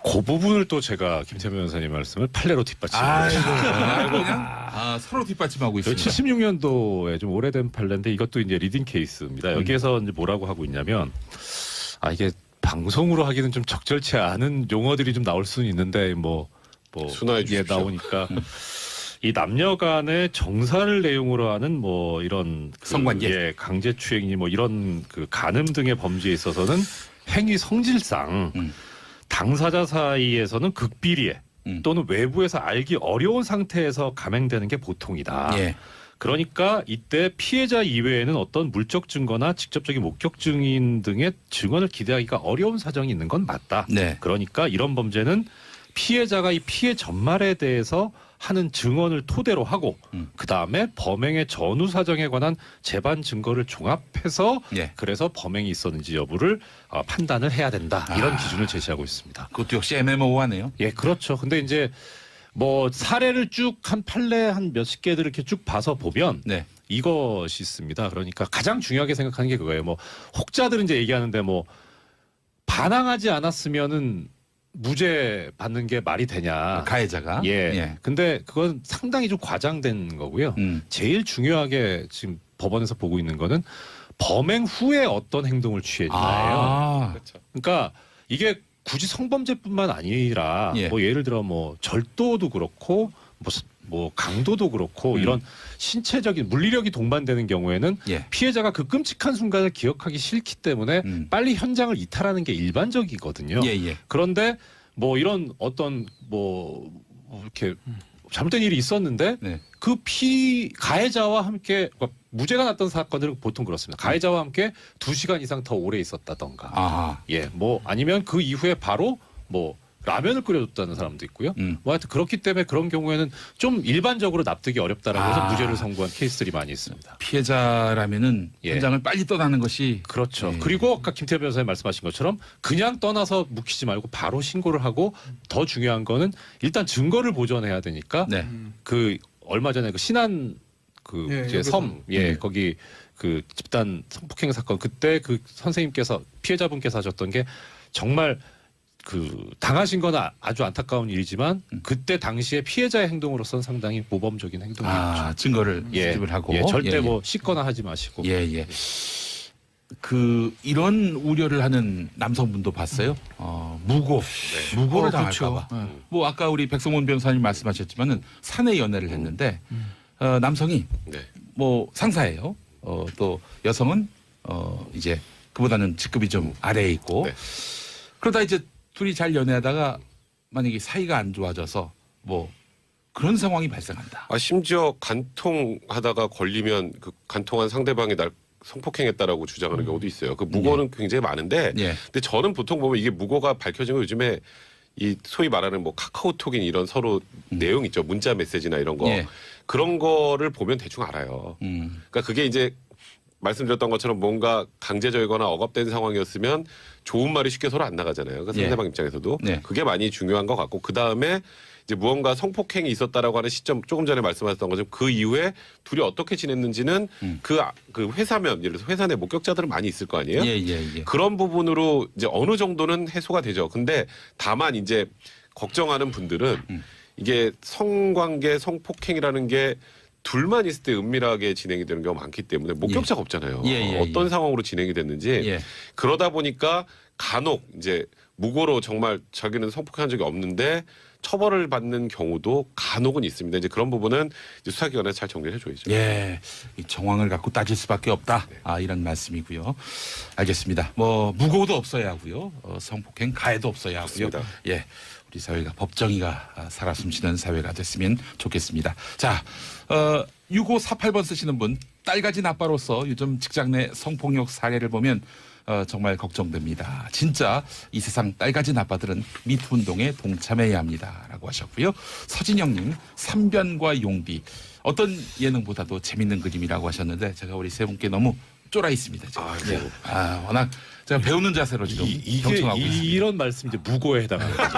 [SPEAKER 4] 그 부분을 또 제가 김태현 변호사님 말씀을 판례로 뒷받침하고
[SPEAKER 1] 그냥 서로 뒷받침하고 있습니다.
[SPEAKER 4] 76년도에 좀 오래된 판례인데 이것도 이제 리딩 케이스입니다. 여기에서 이제 뭐라고 하고 있냐면 이게 방송으로 하기는 좀 적절치 않은 용어들이 좀 나올 수는 있는데 뭐
[SPEAKER 2] 순화해 주십시오.
[SPEAKER 4] 나오니까 이 남녀간의 정사를 내용으로 하는 뭐 이런
[SPEAKER 1] 성관계,
[SPEAKER 4] 강제추행이 뭐 이런 그 간음 등의 범죄에 있어서는 행위 성질상 당사자 사이에서는 극비리에 또는 외부에서 알기 어려운 상태에서 감행되는 게 보통이다.
[SPEAKER 1] 예.
[SPEAKER 4] 그러니까 이때 피해자 이외에는 어떤 물적 증거나 직접적인 목격 증인 등의 증언을 기대하기가 어려운 사정이 있는 건 맞다.
[SPEAKER 1] 네.
[SPEAKER 4] 그러니까 이런 범죄는 피해자가 이 피해 전말에 대해서 하는 증언을 토대로 하고 그다음에 범행의 전후 사정에 관한 재반 증거를 종합해서
[SPEAKER 1] 예.
[SPEAKER 4] 그래서 범행이 있었는지 여부를 판단을 해야 된다. 이런 기준을 제시하고 있습니다.
[SPEAKER 1] 그것도 역시 애매모호하네요.
[SPEAKER 4] 예, 그렇죠. 근데 이제 뭐 사례를 쭉 한 판례 한 몇십 개들 이렇게 쭉 봐서 보면
[SPEAKER 1] 네.
[SPEAKER 4] 이것이 있습니다. 그러니까 가장 중요하게 생각하는 게 그거예요. 뭐 혹자들은 이제 얘기하는데 뭐 반항하지 않았으면은 무죄 받는 게 말이 되냐.
[SPEAKER 1] 가해자가.
[SPEAKER 4] 예. 근데 그건 상당히 좀 과장된 거고요. 제일 중요하게 지금 법원에서 보고 있는 거는 범행 후에 어떤 행동을 취했냐예요.
[SPEAKER 2] 그렇죠.
[SPEAKER 4] 그러니까 이게 굳이 성범죄뿐만 아니라
[SPEAKER 1] 예.
[SPEAKER 4] 뭐 예를 들어 뭐 절도도 그렇고 뭐 강도도 그렇고 이런 신체적인 물리력이 동반되는 경우에는
[SPEAKER 1] 예.
[SPEAKER 4] 피해자가 그 끔찍한 순간을 기억하기 싫기 때문에 빨리 현장을 이탈하는 게 일반적이거든요.
[SPEAKER 1] 예.
[SPEAKER 4] 그런데 뭐 이런 어떤 뭐 이렇게 잘못된 일이 있었는데
[SPEAKER 1] 네.
[SPEAKER 4] 그 가해자와 함께 그러니까 무죄가 났던 사건들은 보통 그렇습니다. 가해자와 함께 2시간 이상 더 오래 있었다던가.
[SPEAKER 1] 아하.
[SPEAKER 4] 예, 뭐 아니면 그 이후에 바로 뭐 라면을 끓여줬다는 사람도 있고요. 뭐 하여튼 그렇기 때문에 그런 경우에는 좀 일반적으로 납득이 어렵다라고 해서 무죄를 선고한 케이스들이 많이 있습니다.
[SPEAKER 1] 피해자라면은
[SPEAKER 4] 예.
[SPEAKER 1] 현장을 빨리 떠나는 것이
[SPEAKER 4] 그렇죠.
[SPEAKER 1] 예.
[SPEAKER 4] 그리고 아까 김태현 변호사님 말씀하신 것처럼 그냥 떠나서 묵히지 말고 바로 신고를 하고 더 중요한 거는 일단 증거를 보존해야 되니까
[SPEAKER 1] 네.
[SPEAKER 4] 그 얼마 전에 그 신안 그
[SPEAKER 3] 예,
[SPEAKER 4] 이제 섬 거기 그 집단 성폭행 사건 그때 그 선생님께서 피해자분께서 하셨던 게 정말 그 당하신 건 아주 안타까운 일이지만 그때 당시에 피해자의 행동으로서는 상당히 모범적인 행동이었죠.
[SPEAKER 1] 증거를 수집을 하고
[SPEAKER 4] 절대 뭐 씻거나 하지 마시고.
[SPEAKER 1] 예. 이런 우려를 하는 남성분도 봤어요. 무고를 당할까봐.
[SPEAKER 3] 그렇죠.
[SPEAKER 1] 뭐 아까 우리 백성원 변호사님 말씀하셨지만은 사내 연애를 했는데 남성이
[SPEAKER 2] 네.
[SPEAKER 1] 뭐 상사예요. 또 여성은 이제 그보다는 직급이 좀 아래에 있고
[SPEAKER 2] 네.
[SPEAKER 1] 그러다 이제 둘이 잘 연애하다가 만약에 사이가 안 좋아져서 뭐 그런 상황이 발생한다.
[SPEAKER 2] 심지어 간통하다가 걸리면 그 간통한 상대방이 날 성폭행했다라고 주장하는 경우도 있어요. 그 무고는 굉장히 많은데,
[SPEAKER 1] 예.
[SPEAKER 2] 근데 저는 보통 보면 이게 무고가 밝혀진 거 요즘에 이 소위 말하는 뭐 카카오톡인 이런 서로 내용 있죠. 문자 메시지나 이런 거
[SPEAKER 1] 예.
[SPEAKER 2] 그런 거를 보면 대충 알아요. 그러니까 그게 이제 말씀드렸던 것처럼 뭔가 강제적이거나 억압된 상황이었으면 좋은 말이 쉽게 서로 안 나가잖아요. 그러니까 상대방 입장에서도
[SPEAKER 1] 네.
[SPEAKER 2] 그게 많이 중요한 것 같고 그 다음에 이제 무언가 성폭행이 있었다라고 하는 시점 조금 전에 말씀하셨던 것처럼 그 이후에 둘이 어떻게 지냈는지는 그 회사면 예를 들어서 회사 내 목격자들은 많이 있을 거 아니에요.
[SPEAKER 1] 예.
[SPEAKER 2] 그런 부분으로 이제 어느 정도는 해소가 되죠. 근데 다만 이제 걱정하는 분들은 이게 성관계 성폭행이라는 게 둘만 있을 때 은밀하게 진행이 되는 경우가 많기 때문에 목격자가 없잖아요. 어떤 상황으로 진행이 됐는지 그러다 보니까 간혹 이제 무고로 정말 자기는 성폭행한 적이 없는데 처벌을 받는 경우도 간혹은 있습니다. 이제 그런 부분은 이제 수사기관에서 잘 정리를 해줘야죠.
[SPEAKER 1] 예, 이 정황을 갖고 따질 수밖에 없다. 이런 말씀이고요. 알겠습니다. 뭐 무고도 없어야 하고요. 성폭행 가해도 없어야 하고요.
[SPEAKER 2] 맞습니다.
[SPEAKER 1] 예, 우리 사회가 법정의가 살아 숨쉬는 사회가 됐으면 좋겠습니다. 자, 6548번 쓰시는 분 딸 가진 아빠로서 요즘 직장 내 성폭력 사례를 보면 정말 걱정됩니다. 진짜 이 세상 딸 가진 아빠들은 미투 운동에 동참해야 합니다라고 하셨고요. 서진영님 삼변과 용비 어떤 예능보다도 재밌는 그림이라고 하셨는데 제가 우리 세 분께 너무 쫄아 있습니다. 지금.
[SPEAKER 2] 아이고.
[SPEAKER 1] 예. 워낙 제가 배우는 자세로 지금
[SPEAKER 4] 이게
[SPEAKER 1] 경청하고 있습니다.
[SPEAKER 4] 이런 말씀 이제 무고에 해당합니다.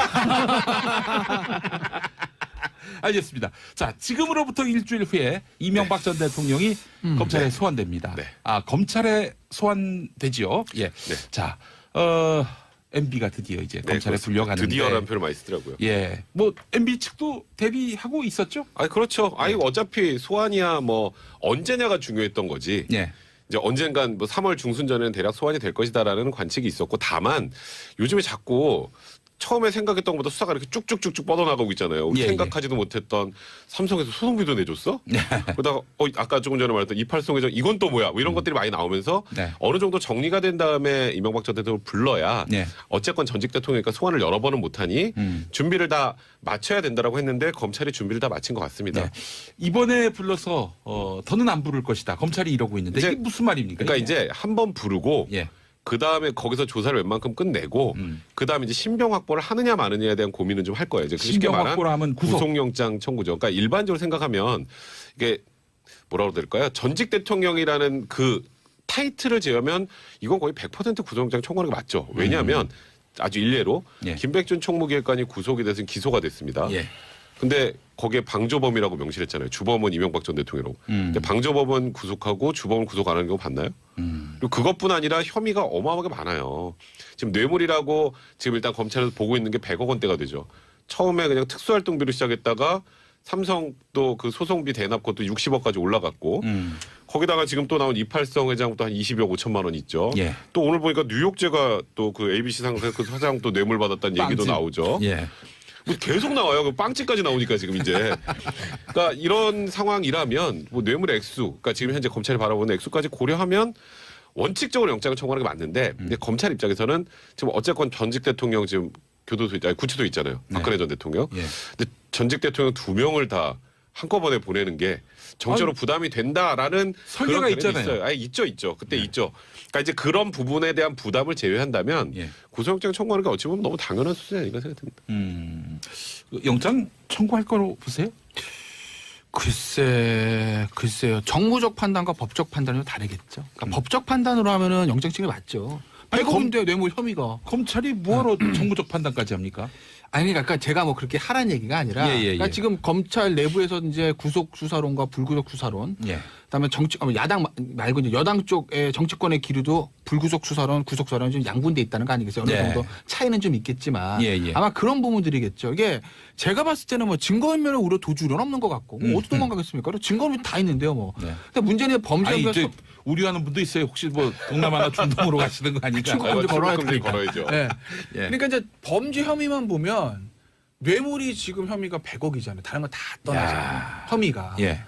[SPEAKER 1] 알겠습니다. 자, 지금으로부터 일주일 후에 이명박 전 대통령이 검찰에 소환됩니다.
[SPEAKER 2] 네.
[SPEAKER 1] 검찰에 소환되지요. 예.
[SPEAKER 2] 네.
[SPEAKER 1] 자, MB가 드디어 이제 검찰에
[SPEAKER 2] 그렇습니다.
[SPEAKER 1] 불려가는데.
[SPEAKER 2] 드디어라는 표현을 많이 쓰더라고요.
[SPEAKER 1] 예. 뭐 MB 측도 대비하고 있었죠?
[SPEAKER 2] 그렇죠. 어차피 소환이야 뭐 언제냐가 중요했던 거지.
[SPEAKER 1] 예.
[SPEAKER 2] 이제 언젠간 뭐 3월 중순 전에는 대략 소환이 될 것이다라는 관측이 있었고, 다만 요즘에 자꾸 처음에 생각했던 것보다 수사가 이렇게 쭉쭉쭉쭉 뻗어나가고 있잖아요. 우리
[SPEAKER 1] 예,
[SPEAKER 2] 생각하지도 못했던 삼성에서 소송비도 내줬어?
[SPEAKER 1] 네.
[SPEAKER 2] 그러다가 아까 조금 전에 말했던 이팔성 회장 이건 또 뭐야? 뭐 이런 것들이 많이 나오면서
[SPEAKER 1] 네.
[SPEAKER 2] 어느 정도 정리가 된 다음에 이명박 전 대통령을 불러야
[SPEAKER 1] 네.
[SPEAKER 2] 어쨌건 전직 대통령이니까 소환을 여러 번은 못하니 준비를 다 마쳐야 된다라고 했는데 검찰이 준비를 다 마친 것 같습니다.
[SPEAKER 1] 네. 이번에 불러서 더는 안 부를 것이다. 검찰이 이러고 있는데
[SPEAKER 2] 이제
[SPEAKER 1] 이게 무슨 말입니까?
[SPEAKER 2] 그러니까
[SPEAKER 1] 이게?
[SPEAKER 2] 이제 한 번 부르고
[SPEAKER 1] 예.
[SPEAKER 2] 그 다음에 거기서 조사를 웬만큼 끝내고 그 다음에 이제 신병 확보를 하느냐 마느냐에 대한 고민은 좀 할 거예요. 이제 쉽게
[SPEAKER 1] 신병
[SPEAKER 2] 말한
[SPEAKER 1] 확보를 하면
[SPEAKER 2] 구속영장 청구죠. 그러니까 일반적으로 생각하면 이게 뭐라고 될까요? 전직 대통령이라는 그 타이틀을 제하면 이건 거의 100% 구속영장 청구하는 게 맞죠. 왜냐하면 아주 일례로
[SPEAKER 1] 예.
[SPEAKER 2] 김백준 총무기획관이 구속이 돼서 기소가 됐습니다.
[SPEAKER 1] 예.
[SPEAKER 2] 근데 거기에 방조범이라고 명시를 했잖아요. 주범은 이명박 전 대통령이라고. 근데 방조범은 구속하고 주범은 구속 안 하는 경우 봤나요? 그리고 그것뿐 아니라 혐의가 어마어마하게 많아요. 지금 뇌물이라고 지금 일단 검찰에서 보고 있는 게 100억 원대가 되죠. 처음에 그냥 특수활동비로 시작했다가 삼성 또 그 소송비 대납 것도 60억까지 올라갔고 거기다가 지금 또 나온 이팔성 회장부터 한 20억 5천만 원 있죠.
[SPEAKER 1] 예.
[SPEAKER 2] 또 오늘 보니까 뉴욕제가 또 그 ABC 상사 그 사장 또 뇌물 받았다는 얘기도
[SPEAKER 1] 빵집.
[SPEAKER 2] 나오죠.
[SPEAKER 1] 예.
[SPEAKER 2] 뭐 계속 나와요. 그 빵집까지 나오니까 지금 이제. 그러니까 이런 상황이라면 뭐 뇌물 액수, 그러니까 지금 현재 검찰이 바라보는 액수까지 고려하면 원칙적으로 영장을 청구하는 게 맞는데, 근데 검찰 입장에서는 지금 어쨌건 전직 대통령 지금 구치소 있잖아요. 박근혜 전 대통령.
[SPEAKER 1] 예.
[SPEAKER 2] 근데 전직 대통령 2명을 다 한꺼번에 보내는 게 정치적으로 부담이 된다라는
[SPEAKER 1] 설계가
[SPEAKER 2] 그런
[SPEAKER 1] 있잖아요.
[SPEAKER 2] 있어요. 있죠. 그때 있죠. 그러니까 이제 그런 부분에 대한 부담을 제외한다면
[SPEAKER 1] 예.
[SPEAKER 2] 구속영장 청구하는 게 어찌 보면 너무 당연한 수준이 아닌가 생각됩니다.
[SPEAKER 1] 영장 청구할 거로 보세요?
[SPEAKER 3] 글쎄요. 정무적 판단과 법적 판단은 다르겠죠. 그러니까 법적 판단으로 하면은 영장 측이 맞죠.
[SPEAKER 1] 아니,
[SPEAKER 3] 100억인데 뇌물 혐의가.
[SPEAKER 1] 검찰이 뭐하러 정무적 판단까지 합니까?
[SPEAKER 3] 아니 그러니까 제가 뭐 그렇게 하라는 얘기가 아니라 그러니까 지금 검찰 내부에서 이제 구속 수사론과 불구속 수사론,
[SPEAKER 1] 예.
[SPEAKER 3] 그다음에 야당 말고 이제 여당 쪽의 정치권의 기류도 불구속 수사론, 구속 수사론 좀 양분돼 있다는 거 아니겠어요? 어느
[SPEAKER 1] 네.
[SPEAKER 3] 정도 차이는 좀 있겠지만
[SPEAKER 1] 예.
[SPEAKER 3] 아마 그런 부분들이겠죠. 이게 제가 봤을 때는 뭐 증거인멸에 우려 도주는 없는 것 같고 뭐 어디 도망가겠습니까? 증거는 다 있는데요, 뭐.
[SPEAKER 1] 네.
[SPEAKER 3] 근데 문제는 범죄
[SPEAKER 1] 아니
[SPEAKER 3] 혐의가
[SPEAKER 1] 이제 우려하는 분도 있어요. 혹시 뭐 동남아나 중동으로 가시는 거 아닌가?
[SPEAKER 3] 출국금지 걸어야 되니까.
[SPEAKER 2] 걸어야죠.
[SPEAKER 3] 네.
[SPEAKER 1] 예.
[SPEAKER 3] 그러니까 이제 범죄 혐의만 보면 뇌물이 지금 혐의가 100억이잖아요. 다른 건 다 떠나잖아요. 혐의가.
[SPEAKER 1] 예.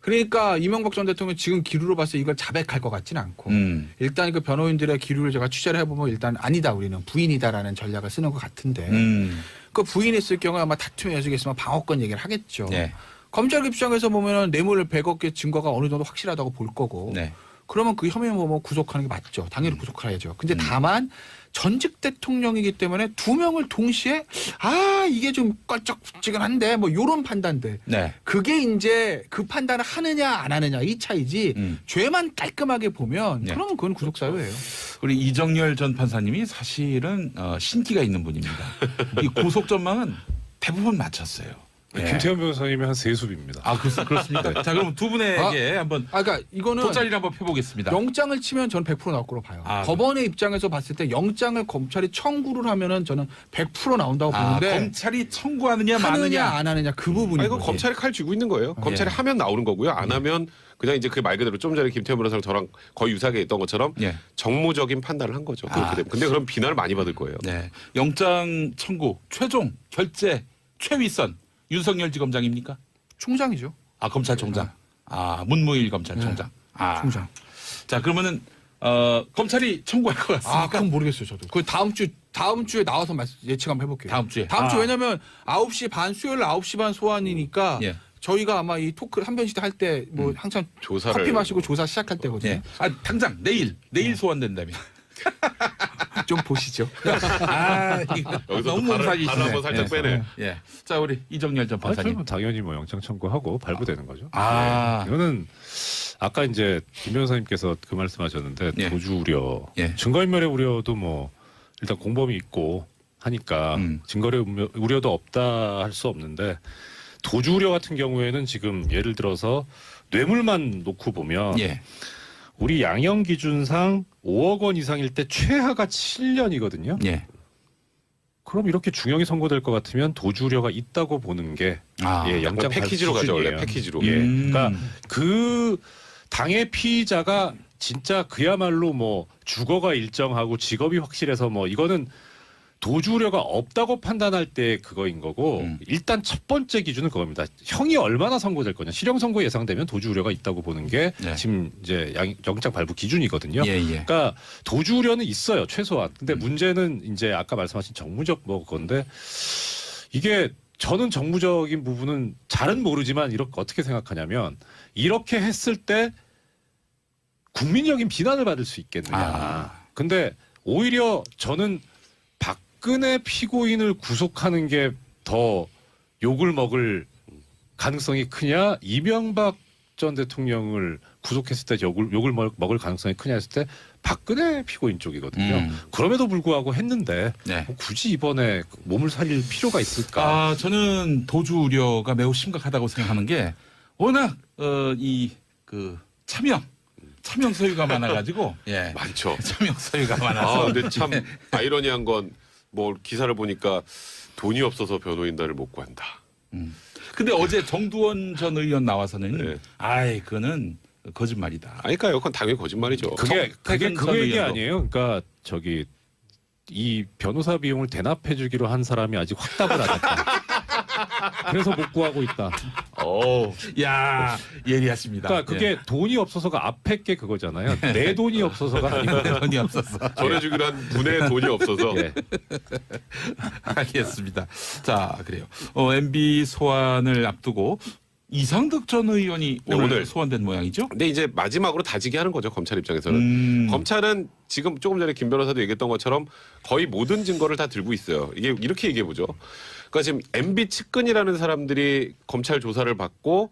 [SPEAKER 3] 그러니까 이명박 전 대통령 지금 기류로 봐서 이걸 자백할 것 같지는 않고 일단 그 변호인들의 기류를 제가 취재를 해보면 일단 아니다 우리는 부인이다라는 전략을 쓰는 것 같은데 그 부인했을 경우에 아마 다툼의 여지가 있으면 방어권 얘기를 하겠죠.
[SPEAKER 1] 네.
[SPEAKER 3] 검찰 입장에서 보면 뇌물 100억의 증거가 어느 정도 확실하다고 볼 거고
[SPEAKER 1] 네.
[SPEAKER 3] 그러면 그 혐의는 뭐 구속하는 게 맞죠. 당연히 구속해야죠. 근데 다만 전직 대통령이기 때문에 2명을 동시에 이게 좀 껄쩍지근한데 뭐 이런 판단들.
[SPEAKER 1] 네.
[SPEAKER 3] 그게 이제 그 판단을 하느냐 안 하느냐 이 차이지 죄만 깔끔하게 보면
[SPEAKER 1] 네.
[SPEAKER 3] 그러면 그건 구속사유예요.
[SPEAKER 1] 우리 이정열 전 판사님이 사실은 신기가 있는 분입니다. 이 구속 전망은 대부분 맞췄어요. 예.
[SPEAKER 4] 김태현 변호사님이 한 세수입니다.
[SPEAKER 1] 그렇습니까? 자, 그럼 두 분에게 한번
[SPEAKER 3] 그러니까 이거는
[SPEAKER 1] 돗자리를 한번 펴보겠습니다.
[SPEAKER 3] 영장을 치면 저는 100% 나올 거로 봐요. 법원의 입장에서 봤을 때 영장을 검찰이 청구를 하면은 저는 100% 나온다고 보는데
[SPEAKER 1] 검찰이 청구하느냐
[SPEAKER 3] 하느냐
[SPEAKER 1] 마느냐.
[SPEAKER 3] 안 하느냐 그 부분이.
[SPEAKER 2] 이거 검찰이 칼 쥐고 있는 거예요. 검찰이 하면 나오는 거고요. 안 하면 그냥 이제 그 말 그대로 좀 전에 김태현 변호사랑 저랑 거의 유사하게 했던 것처럼 정무적인 판단을 한 거죠. 그렇게 되면. 근데 그럼 비난을 많이 받을 거예요.
[SPEAKER 1] 네. 영장 청구 최종 결재 최위선 윤석열 지검장입니까?
[SPEAKER 3] 총장이죠.
[SPEAKER 1] 검찰총장. 문무일 검찰총장.
[SPEAKER 3] 총장.
[SPEAKER 1] 자, 그러면은 검찰이 청구할 것 같습니까?
[SPEAKER 3] 그건 모르겠어요, 저도. 그 다음 주에 나와서 예측 한번 해볼게요.
[SPEAKER 1] 다음 주에.
[SPEAKER 3] 다음 주 왜냐면 9시 반 수요일 9시 반 소환이니까
[SPEAKER 1] 예.
[SPEAKER 3] 저희가 아마 이 토크 한 변씩 할 때 뭐 항상
[SPEAKER 2] 조사를
[SPEAKER 3] 커피 마시고 조사 시작할 때거든요.
[SPEAKER 1] 예. 당장 내일 소환된다면.
[SPEAKER 3] 좀 보시죠.
[SPEAKER 2] 여기서
[SPEAKER 1] 너무 몸살이
[SPEAKER 2] 발 한번 살짝 빼네.
[SPEAKER 1] 예. 자, 우리 이정열 전 판사님.
[SPEAKER 4] 그러면 당연히 뭐 영장 청구하고 발부되는 거죠.
[SPEAKER 1] 아.
[SPEAKER 4] 이거는 아까 이제 김 변호사님께서 그 말씀하셨는데
[SPEAKER 1] 예.
[SPEAKER 4] 도주 우려,
[SPEAKER 1] 예.
[SPEAKER 4] 증거인멸의 우려도 뭐 일단 공범이 있고 하니까 증거의 우려도 없다 할 수 없는데 도주 우려 같은 경우에는 지금 예를 들어서 뇌물만 놓고 보면
[SPEAKER 1] 예.
[SPEAKER 4] 우리 양형 기준상 5억 원 이상일 때 최하가 7년이거든요.
[SPEAKER 1] 예.
[SPEAKER 4] 그럼 이렇게 중형이 선고될 것 같으면 도주 우려가 있다고 보는 게 예, 영장
[SPEAKER 2] 패키지로 가죠 원래
[SPEAKER 4] 기준이에요.
[SPEAKER 2] 패키지로.
[SPEAKER 4] 예, 그러니까 그 당의 피의자가 진짜 그야말로 뭐 주거가 일정하고 직업이 확실해서 뭐 이거는 도주 우려가 없다고 판단할 때 그거인 거고 일단 첫 번째 기준은 그겁니다. 형이 얼마나 선고될 거냐. 실형 선고 예상되면 도주 우려가 있다고 보는 게
[SPEAKER 1] 네.
[SPEAKER 4] 지금 이제 영장 발부 기준이거든요.
[SPEAKER 1] 예, 예.
[SPEAKER 4] 그러니까 도주 우려는 있어요 최소한. 근데 문제는 이제 아까 말씀하신 정무적 뭐 건데 이게 저는 정무적인 부분은 잘은 모르지만 이렇게 어떻게 생각하냐면 이렇게 했을 때 국민적인 비난을 받을 수 있겠느냐. 근데 오히려 저는 박근혜 피고인을 구속하는 게 더 욕을 먹을 가능성이 크냐, 이명박 전 대통령을 구속했을 때 욕을 먹을 가능성이 크냐 했을 때 박근혜 피고인 쪽이거든요. 그럼에도 불구하고 했는데
[SPEAKER 1] 네.
[SPEAKER 4] 뭐 굳이 이번에 몸을 살릴 필요가 있을까?
[SPEAKER 1] 아, 저는 도주 우려가 매우 심각하다고 생각하는 게 워낙 이 그 차명 소유가 많아가지고 예.
[SPEAKER 2] 많죠.
[SPEAKER 1] 차명 소유가 많아서.
[SPEAKER 2] 아 근데 참 아이러니한 건 뭐 기사를 보니까 돈이 없어서 변호인단을 못 구한다.
[SPEAKER 1] 근데 어제 정두원 전 의원 나와서는
[SPEAKER 2] 네.
[SPEAKER 1] 아이 그거는 거짓말이다.
[SPEAKER 2] 아니까요. 그건 당연히 거짓말이죠.
[SPEAKER 4] 그게
[SPEAKER 1] 퇴근
[SPEAKER 4] 그
[SPEAKER 1] 전
[SPEAKER 4] 얘기
[SPEAKER 1] 의원도.
[SPEAKER 4] 아니에요. 그러니까 저기 이 변호사 비용을 대납해 주기로 한 사람이 아직 확답을 안 했다. 그래서 못 구하고 있다.
[SPEAKER 1] 야 예리하십니다.
[SPEAKER 4] 그러니까 그게 돈이 없어서가 앞에 게 그거잖아요. 내 돈이 없어서가 아니고
[SPEAKER 1] 돈이 없었어.
[SPEAKER 2] 전해주기로 한 분의 돈이 없어서.
[SPEAKER 4] 예.
[SPEAKER 1] 알겠습니다. 자 그래요. MB 소환을 앞두고 이상득 전 의원이
[SPEAKER 2] 네,
[SPEAKER 1] 오늘
[SPEAKER 2] 오늘.
[SPEAKER 1] 소환된 모양이죠?
[SPEAKER 2] 근데 이제 마지막으로 다지게 하는 거죠. 검찰 입장에서는. 검찰은 지금 조금 전에 김 변호사도 얘기했던 것처럼 거의 모든 증거를 다 들고 있어요. 이게 이렇게 얘기해 보죠. 그러니까 지금 MB 측근이라는 사람들이 검찰 조사를 받고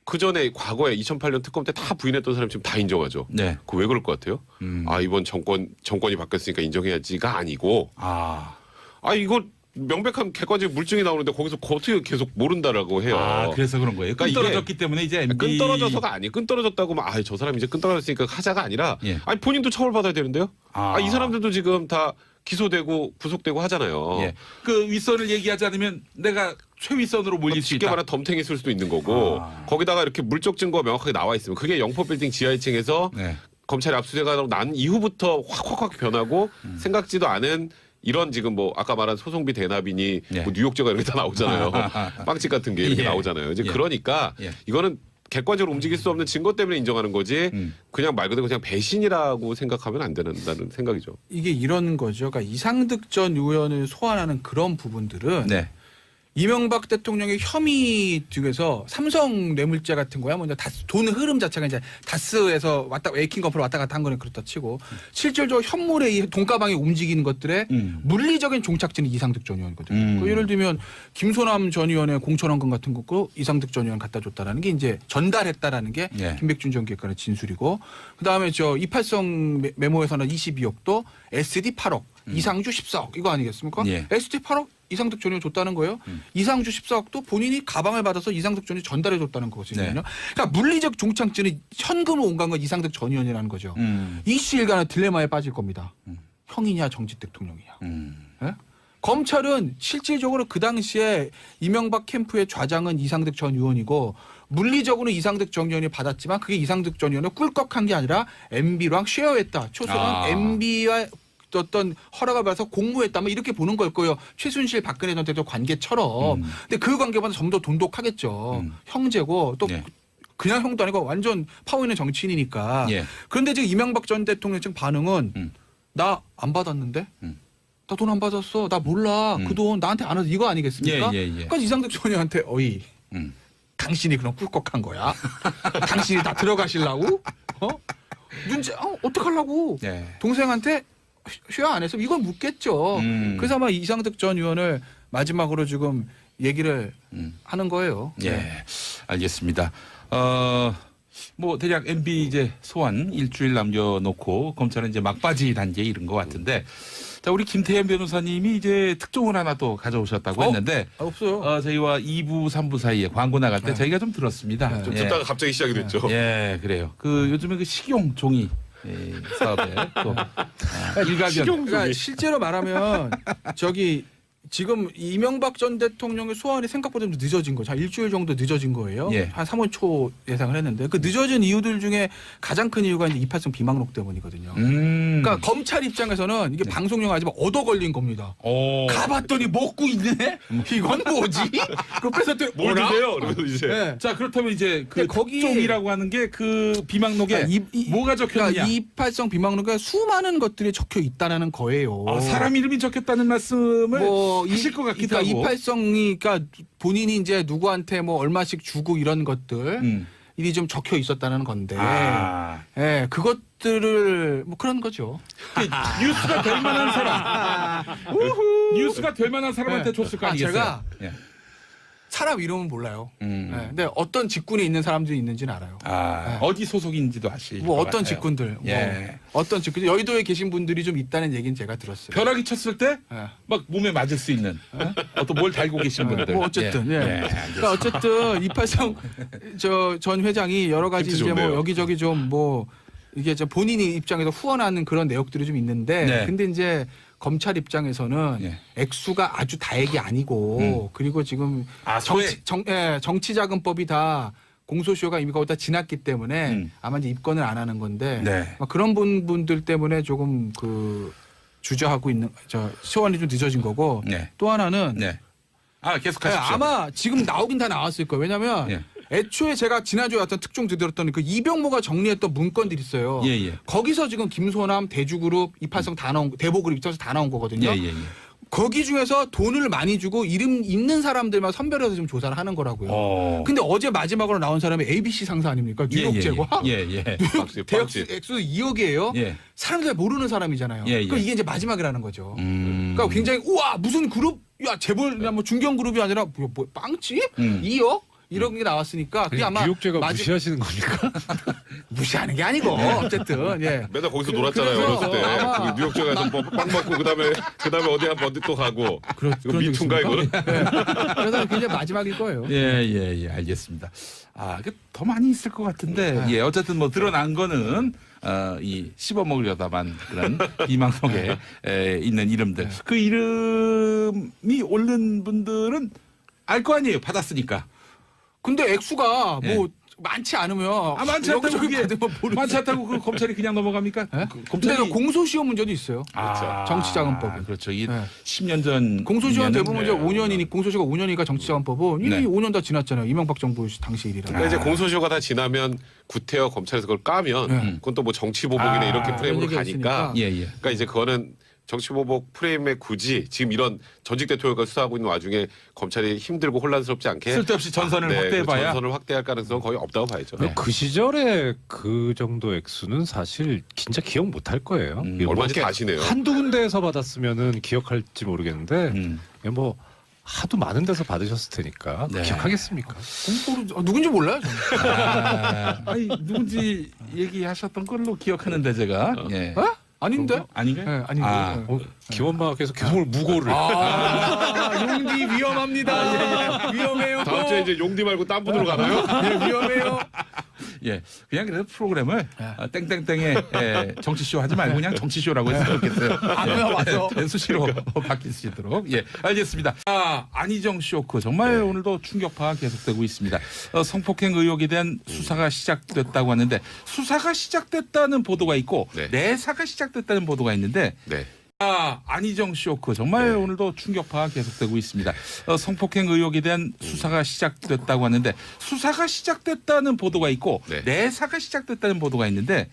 [SPEAKER 2] 그 전에 과거에 2008년 특검 때 다 부인했던 사람 지금 다 인정하죠.
[SPEAKER 1] 네.
[SPEAKER 2] 그 왜 그럴 것 같아요? 아 이번 정권이 바뀌었으니까 인정해야지가 아니고
[SPEAKER 1] 아
[SPEAKER 2] 이거 명백한 객관적 물증이 나오는데 거기서 어떻게 계속 모른다라고 해요.
[SPEAKER 1] 그래서 그런 거예요. 끈
[SPEAKER 2] 그러니까
[SPEAKER 1] 떨어졌기 때문에 이제 MB
[SPEAKER 2] 끈 떨어져서가 아니 끈 떨어졌다고 막 저 사람 이제 끈 떨어졌으니까 하자가 아니라
[SPEAKER 1] 예.
[SPEAKER 2] 아니 본인도 처벌받아야 되는데요. 이 사람들도 지금 다 기소되고 구속되고 하잖아요.
[SPEAKER 1] 예. 그 윗선을 얘기하지 않으면 내가 최윗선으로 몰릴 수
[SPEAKER 2] 쉽게
[SPEAKER 1] 있다.
[SPEAKER 2] 말하면 덤탱이 쓸 수도 있는 거고 거기다가 이렇게 물적 증거가 명확하게 나와 있으면 그게 영포빌딩 지하 2층에서
[SPEAKER 1] 네.
[SPEAKER 2] 검찰이 압수수색하고 난 이후부터 확 변하고 생각지도 않은 이런 지금 뭐 아까 말한 소송비 대납이니
[SPEAKER 1] 예.
[SPEAKER 2] 뭐 뉴욕제가 이런 게 다 나오잖아요. 빵집 같은 게 이렇게
[SPEAKER 1] 예.
[SPEAKER 2] 나오잖아요. 이제
[SPEAKER 1] 예.
[SPEAKER 2] 그러니까
[SPEAKER 1] 예.
[SPEAKER 2] 이거는 객관적으로 움직일 수 없는 증거 때문에 인정하는 거지 그냥 말 그대로 그냥 배신이라고 생각하면 안 된다는 생각이죠.
[SPEAKER 3] 이게 이런 거죠. 그러니까 이상득 전 의원을 소환하는 그런 부분들은
[SPEAKER 1] 네.
[SPEAKER 3] 이명박 대통령의 혐의 중에서 삼성 뇌물죄 같은 거야. 먼저 돈 흐름 자체가 이제 다스에서 웨이킹 거프로 왔다 갔다 한 거는 그렇다 치고 실질적으로 현물의 이 돈가방이 움직이는 것들의 물리적인 종착지는 이상득 전 의원이거든요. 예를 들면 김소남 전 의원의 공천원금 같은 거고 이상득 전 의원 갖다 줬다라는 게 이제 전달했다라는 게
[SPEAKER 1] 예.
[SPEAKER 3] 김백준 전 기획관의 진술이고 그다음에 저 이팔성 메모에서는 22억도 SD 8억 이상주 14억 이거 아니겠습니까?
[SPEAKER 1] 예.
[SPEAKER 3] SD 8억 이상득 전 의원 줬다는 거예요. 이상주 14억도 본인이 가방을 받아서 이상득 전 의원이 전달해 줬다는 거거든요.
[SPEAKER 1] 네.
[SPEAKER 3] 그러니까 물리적 종착지는 현금으로 온 건 이상득 전 의원이라는 거죠. 이씨 일간의 딜레마에 빠질 겁니다. 형이냐 정직 대통령이냐. 예? 검찰은 실질적으로 그 당시에 이명박 캠프의 좌장은 이상득 전 의원이고 물리적으로 이상득 전 의원이 받았지만 그게 이상득 전 의원을 꿀꺽한 게 아니라 MB랑 쉐어했다. 초선은 MB와 어떤 허락을 받아서 공모했다. 뭐 이렇게 보는 걸 거예요. 최순실 박근혜 전 대통령 관계처럼. 근데 그 관계보다 좀 더 돈독하겠죠. 형제고 또
[SPEAKER 1] 네.
[SPEAKER 3] 그냥 형도 아니고 완전 파워 있는 정치인이니까.
[SPEAKER 1] 예.
[SPEAKER 3] 그런데 지금 이명박 전 대통령 지금 반응은 나 안 받았는데? 나 돈 안 받았어. 나 몰라. 그 돈 나한테 안 와서 이거 아니겠습니까?
[SPEAKER 1] 예.
[SPEAKER 3] 그러니까 이상득 전 의원한테 어이. 당신이 그럼 꿀꺽한 거야? 당신이 다 들어가시려고? 어떡하려고?
[SPEAKER 1] 네.
[SPEAKER 3] 동생한테 쉐어 안 해서 이걸 묻겠죠. 그래서 아마 이상득 전 의원을 마지막으로 지금 얘기를 하는 거예요.
[SPEAKER 1] 예, 알겠습니다. 뭐 대략 MB 이제 소환 일주일 남겨놓고 검찰은 이제 막바지 단계에 이른 것 같은데 자 우리 김태현 변호사님이 이제 특종을 하나 또 가져오셨다고 했는데
[SPEAKER 3] 없어요.
[SPEAKER 1] 저희와 2부 3부 사이에 광고 나갈 때 저희가 좀 들었습니다.
[SPEAKER 2] 좀
[SPEAKER 1] 예.
[SPEAKER 2] 듣다가 갑자기 시작이 됐죠.
[SPEAKER 1] 예, 그래요. 그 요즘에 그 식용 종이 사업에 또 일가견.
[SPEAKER 3] 그러니까 실제로 말하면 저기 지금 이명박 전 대통령의 소환이 생각보다 좀 늦어진 거죠. 한 일주일 정도 늦어진 거예요.
[SPEAKER 1] 예.
[SPEAKER 3] 한 3월 초 예상을 했는데 그 늦어진 이유들 중에 가장 큰 이유가 이제 이팔성 비망록 때문이거든요. 그러니까 검찰 입장에서는 이게 방송용 하지만 얻어 걸린 겁니다. 가봤더니 먹고 있네. 이건 뭐지? 그 뺏었더니
[SPEAKER 2] 뭘
[SPEAKER 3] 뭐라?
[SPEAKER 2] 드세요? 그러면서 이제
[SPEAKER 3] 네.
[SPEAKER 1] 자 그렇다면 이제 그
[SPEAKER 3] 거기-
[SPEAKER 1] 특종이라고 하는 게 그 비망록에 뭐가 적혀있냐?
[SPEAKER 3] 그러니까 이팔성 비망록에 수많은 것들이 적혀 있다는 거예요.
[SPEAKER 1] 사람 이름이 적혔다는 말씀을
[SPEAKER 3] 뭐
[SPEAKER 1] 하실 것 같기도
[SPEAKER 3] 그러니까
[SPEAKER 1] 하고.
[SPEAKER 3] 이팔성이 그러니까 본인이 이제 누구한테 뭐 얼마씩 주고 이런 것들 일이 좀 적혀 있었다는 건데, 예, 그것들을 뭐 그런 거죠.
[SPEAKER 1] 뉴스가 될 만한 사람, 뉴스가 될 만한 사람한테
[SPEAKER 3] 네.
[SPEAKER 1] 줬을 거
[SPEAKER 3] 아,
[SPEAKER 1] 아니겠어요?
[SPEAKER 3] 제가
[SPEAKER 1] 예.
[SPEAKER 3] 사람 이름은 몰라요. 예, 근데 어떤 직군에 있는 사람들이 있는지는 알아요.
[SPEAKER 1] 네. 어디 소속인지도 아시고.
[SPEAKER 3] 뭐 어떤 직군들,
[SPEAKER 1] 예.
[SPEAKER 3] 뭐 어떤 직군, 여의도에 계신 분들이 좀 있다는 얘기는 제가 들었어요.
[SPEAKER 1] 벼락이 쳤을 때 막
[SPEAKER 3] 예.
[SPEAKER 1] 몸에 맞을 수 있는 또 뭘 달고 계신 분들.
[SPEAKER 3] 뭐 어쨌든 예.
[SPEAKER 1] 알겠습니다.
[SPEAKER 3] 그러니까 어쨌든 이팔성 전 회장이 여러 가지
[SPEAKER 2] 힌트
[SPEAKER 3] 이제 뭐
[SPEAKER 2] 좋네요.
[SPEAKER 3] 여기저기 좀 뭐 이게 저 본인이 입장에서 후원하는 그런 내역들이 좀 있는데
[SPEAKER 1] 네.
[SPEAKER 3] 근데 이제 검찰 입장에서는
[SPEAKER 1] 예.
[SPEAKER 3] 액수가 아주 다액이 아니고 그리고 지금
[SPEAKER 1] 소액.
[SPEAKER 3] 정치자금법이 다 공소시효가 이미 거의 다 지났기 때문에 아마 이제 입건을 안 하는 건데
[SPEAKER 1] 네.
[SPEAKER 3] 막 그런 분들 때문에 조금 그 주저하고 있는 소환이 좀 늦어진 거고
[SPEAKER 1] 네.
[SPEAKER 3] 또 하나는
[SPEAKER 1] 네. 계속
[SPEAKER 3] 네,
[SPEAKER 1] 하십시오.
[SPEAKER 3] 아마 지금 나오긴 다 나왔을 거예요. 왜냐하면
[SPEAKER 1] 예.
[SPEAKER 3] 애초에 제가 지난주에 왔던 특종 들었더니 그 이병모가 정리했던 문건들이 있어요.
[SPEAKER 1] 예.
[SPEAKER 3] 거기서 지금 김소남, 대주그룹, 이팔성 다 나온 대보그룹 입장에서 다 나온 거거든요.
[SPEAKER 1] 예.
[SPEAKER 3] 거기 중에서 돈을 많이 주고 이름 있는 사람들만 선별해서 좀 조사를 하는 거라고요. 근데 어제 마지막으로 나온 사람이 ABC 상사 아닙니까? 뉴욕 제과.
[SPEAKER 1] 예.
[SPEAKER 3] 대역 액수 2억이에요.
[SPEAKER 1] 예.
[SPEAKER 3] 사람들 모르는 사람이잖아요.
[SPEAKER 1] 예.
[SPEAKER 3] 그럼 이게 이제 마지막이라는 거죠. 그러니까 굉장히 우와 무슨 그룹? 야 재벌이야 뭐 중견 그룹이 아니라 뭐 빵집? 2억? 이런 게 나왔으니까 그게 아마
[SPEAKER 4] 뉴욕제가 무시하시는 겁니까?
[SPEAKER 3] 무시하는 게 아니고 어쨌든 예.
[SPEAKER 2] 맨날 거기서 놀았잖아요.
[SPEAKER 3] 그래서
[SPEAKER 2] 어렸을 때.
[SPEAKER 3] 아마-
[SPEAKER 2] 거기 뉴욕 쪽에서 뭐 빵 먹고 그다음에 어디 한번 또 가고. 이거
[SPEAKER 3] 그런 적
[SPEAKER 2] 미투인가
[SPEAKER 3] 있습니까?
[SPEAKER 2] 이거는?
[SPEAKER 3] 그래서 굉장히 마지막일 거예요.
[SPEAKER 1] 예, 알겠습니다. 더 많이 있을 것 같은데, 예, 어쨌든 뭐 드러난 거는, 이 씹어먹으려다만 그런 비망록에 있는 이름들. 그 이름이 오른 분들은 알 거 아니에요. 받았으니까.
[SPEAKER 3] 근데 액수가
[SPEAKER 1] 예.
[SPEAKER 3] 뭐 많지 않으면
[SPEAKER 1] 많지 않다고
[SPEAKER 3] 여기저기
[SPEAKER 1] 그게
[SPEAKER 3] 받으면 모르지.
[SPEAKER 1] 많지 않다고 그 검찰이 그냥 넘어갑니까?
[SPEAKER 3] 예?
[SPEAKER 1] 그
[SPEAKER 3] 근데 공소시효 문제도 있어요. 정치자금법이.
[SPEAKER 1] 그렇죠. 이
[SPEAKER 3] 네.
[SPEAKER 1] 10년 전.
[SPEAKER 3] 공소시효는 대부분 이제
[SPEAKER 2] 네.
[SPEAKER 3] 5년이니 공소시효가 5년이니까 정치자금법은 이미
[SPEAKER 1] 네.
[SPEAKER 3] 5년 다 지났잖아요. 이명박 정부 당시 일이라.
[SPEAKER 2] 그러니까 이제 공소시효가 다 지나면 구태여 검찰에서 그걸 까면 그건 또 뭐 정치보복이나 이렇게 프레임으로
[SPEAKER 3] 그런 얘기가
[SPEAKER 2] 가니까.
[SPEAKER 1] 예.
[SPEAKER 2] 그러니까 이제 그거는 정치보복 프레임에 굳이 지금 이런 전직 대통령과 수사하고 있는 와중에 검찰이 힘들고 혼란스럽지 않게
[SPEAKER 1] 쓸데없이 전선을
[SPEAKER 2] 그
[SPEAKER 1] 확대해봐야.
[SPEAKER 2] 전선을 확대할 가능성은 거의 없다고 봐야죠.
[SPEAKER 1] 네.
[SPEAKER 4] 그 시절에 그 정도 액수는 사실 진짜 기억 못 할 거예요. 이게 뭐
[SPEAKER 2] 얼마인지
[SPEAKER 4] 이렇게
[SPEAKER 2] 다 아시네요.
[SPEAKER 4] 한두 군데에서 받았으면은 기억할지 모르겠는데 이게 뭐 하도 많은 데서 받으셨을 테니까
[SPEAKER 1] 네.
[SPEAKER 4] 기억하겠습니까?
[SPEAKER 3] 누군지 몰라요. 저는.
[SPEAKER 1] 아니 누군지 얘기하셨던 걸로 기억하는데 제가. 예.
[SPEAKER 3] 어? 아닌데?
[SPEAKER 1] 아닌가요?
[SPEAKER 3] 네, 아닌데.
[SPEAKER 4] 기원마께서 계속 무고를.
[SPEAKER 3] 용기 위험합니다. 위험해요.
[SPEAKER 2] 다음 주에 이제 용디 말고 딴 분으로 가나요?
[SPEAKER 3] 네, 위험해요.
[SPEAKER 1] 예, 그냥 그래서 프로그램을 땡땡땡의 정치쇼 하지 말고 그냥 정치쇼라고 했으면 좋겠어요.
[SPEAKER 3] 맞아.
[SPEAKER 1] 수시로 바뀔 수 있도록. 예, 알겠습니다. 안희정 쇼크 정말 오늘도 충격파가 계속되고 있습니다. 성폭행 의혹에 대한 수사가 시작됐다고 하는데 수사가 시작됐다는 보도가 있고
[SPEAKER 2] 네.
[SPEAKER 1] 내사가 시작됐다는 보도가 있는데
[SPEAKER 2] 네.
[SPEAKER 1] 안희정 쇼크 정말 오늘도 충격파가 계속되고 있습니다. 성폭행 의혹에 대한 수사가 시작됐다고 하는데 수사가 시작됐다는 보도가 있고 내사가 시작됐다는 보도가 있는데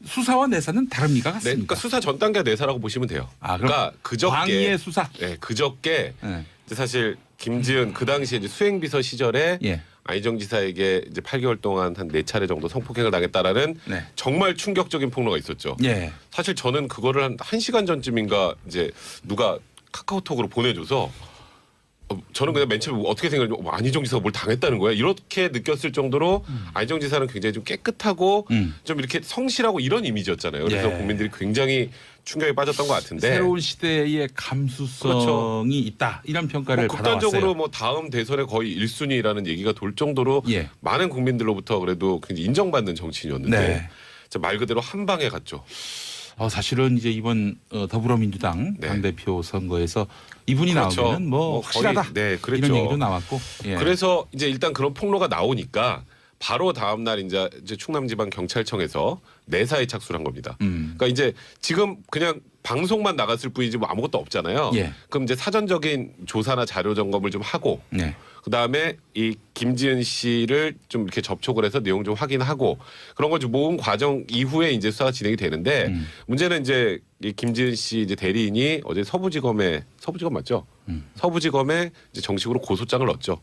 [SPEAKER 1] 수사와 내사는 다릅니까?
[SPEAKER 2] 네,
[SPEAKER 1] 같습니까?
[SPEAKER 2] 그러니까 수사 전 단계 내사라고 보시면 돼요. 그러니까 그저께
[SPEAKER 1] 광의의 수사.
[SPEAKER 2] 네, 그저께
[SPEAKER 1] 네.
[SPEAKER 2] 이제 사실 김지은 그 당시에 이제 수행비서 시절에
[SPEAKER 1] 예.
[SPEAKER 2] 안희정 지사에게 이제 8개월 동안 한 4차례 정도 성폭행을 당했다라는
[SPEAKER 1] 네.
[SPEAKER 2] 정말 충격적인 폭로가 있었죠.
[SPEAKER 1] 예.
[SPEAKER 2] 사실 저는 그거를 한 1시간 전쯤인가 이제 누가 카카오톡으로 보내줘서 저는 그냥 맨 처음에 어떻게 생각했냐면 안희정 지사가 뭘 당했다는 거야 이렇게 느꼈을 정도로 안희정 지사는 굉장히 좀 깨끗하고 좀 이렇게 성실하고 이런 이미지였잖아요. 그래서
[SPEAKER 1] 예.
[SPEAKER 2] 국민들이 굉장히 충격에 빠졌던 것 같은데
[SPEAKER 1] 새로운 시대의 감수성이
[SPEAKER 2] 그렇죠.
[SPEAKER 1] 있다 이런 평가를
[SPEAKER 2] 극단적으로
[SPEAKER 1] 받아왔어요.
[SPEAKER 2] 뭐 다음 대선에 거의 1순위라는 얘기가 돌 정도로
[SPEAKER 1] 예.
[SPEAKER 2] 많은 국민들로부터 그래도 굉장히 인정받는 정치인이었는데
[SPEAKER 1] 네.
[SPEAKER 2] 말 그대로 한 방에 갔죠.
[SPEAKER 1] 사실은 이제 이번 더불어민주당
[SPEAKER 2] 네.
[SPEAKER 1] 당대표 선거에서 이분이
[SPEAKER 2] 그렇죠.
[SPEAKER 1] 나오면 뭐
[SPEAKER 2] 거의,
[SPEAKER 1] 확실하다
[SPEAKER 2] 네, 그랬죠.
[SPEAKER 1] 이런 얘기도 나왔고. 예.
[SPEAKER 2] 그래서 이제 일단 그런 폭로가 나오니까 바로 다음 날 이제 충남지방경찰청에서 내사에 착수를 한 겁니다. 그러니까 이제 지금 그냥 방송만 나갔을 뿐이지 뭐 아무것도 없잖아요.
[SPEAKER 1] 예.
[SPEAKER 2] 그럼 이제 사전적인 조사나 자료 점검을 좀 하고
[SPEAKER 1] 네.
[SPEAKER 2] 그다음에 이 김지은 씨를 좀 이렇게 접촉을 해서 내용 좀 확인하고 그런 걸 좀 모은 과정 이후에 이제 수사가 진행이 되는데 문제는 이제 이 김지은 씨 이제 대리인이 어제 서부지검 맞죠? 서부지검에 이제 정식으로 고소장을 넣었죠.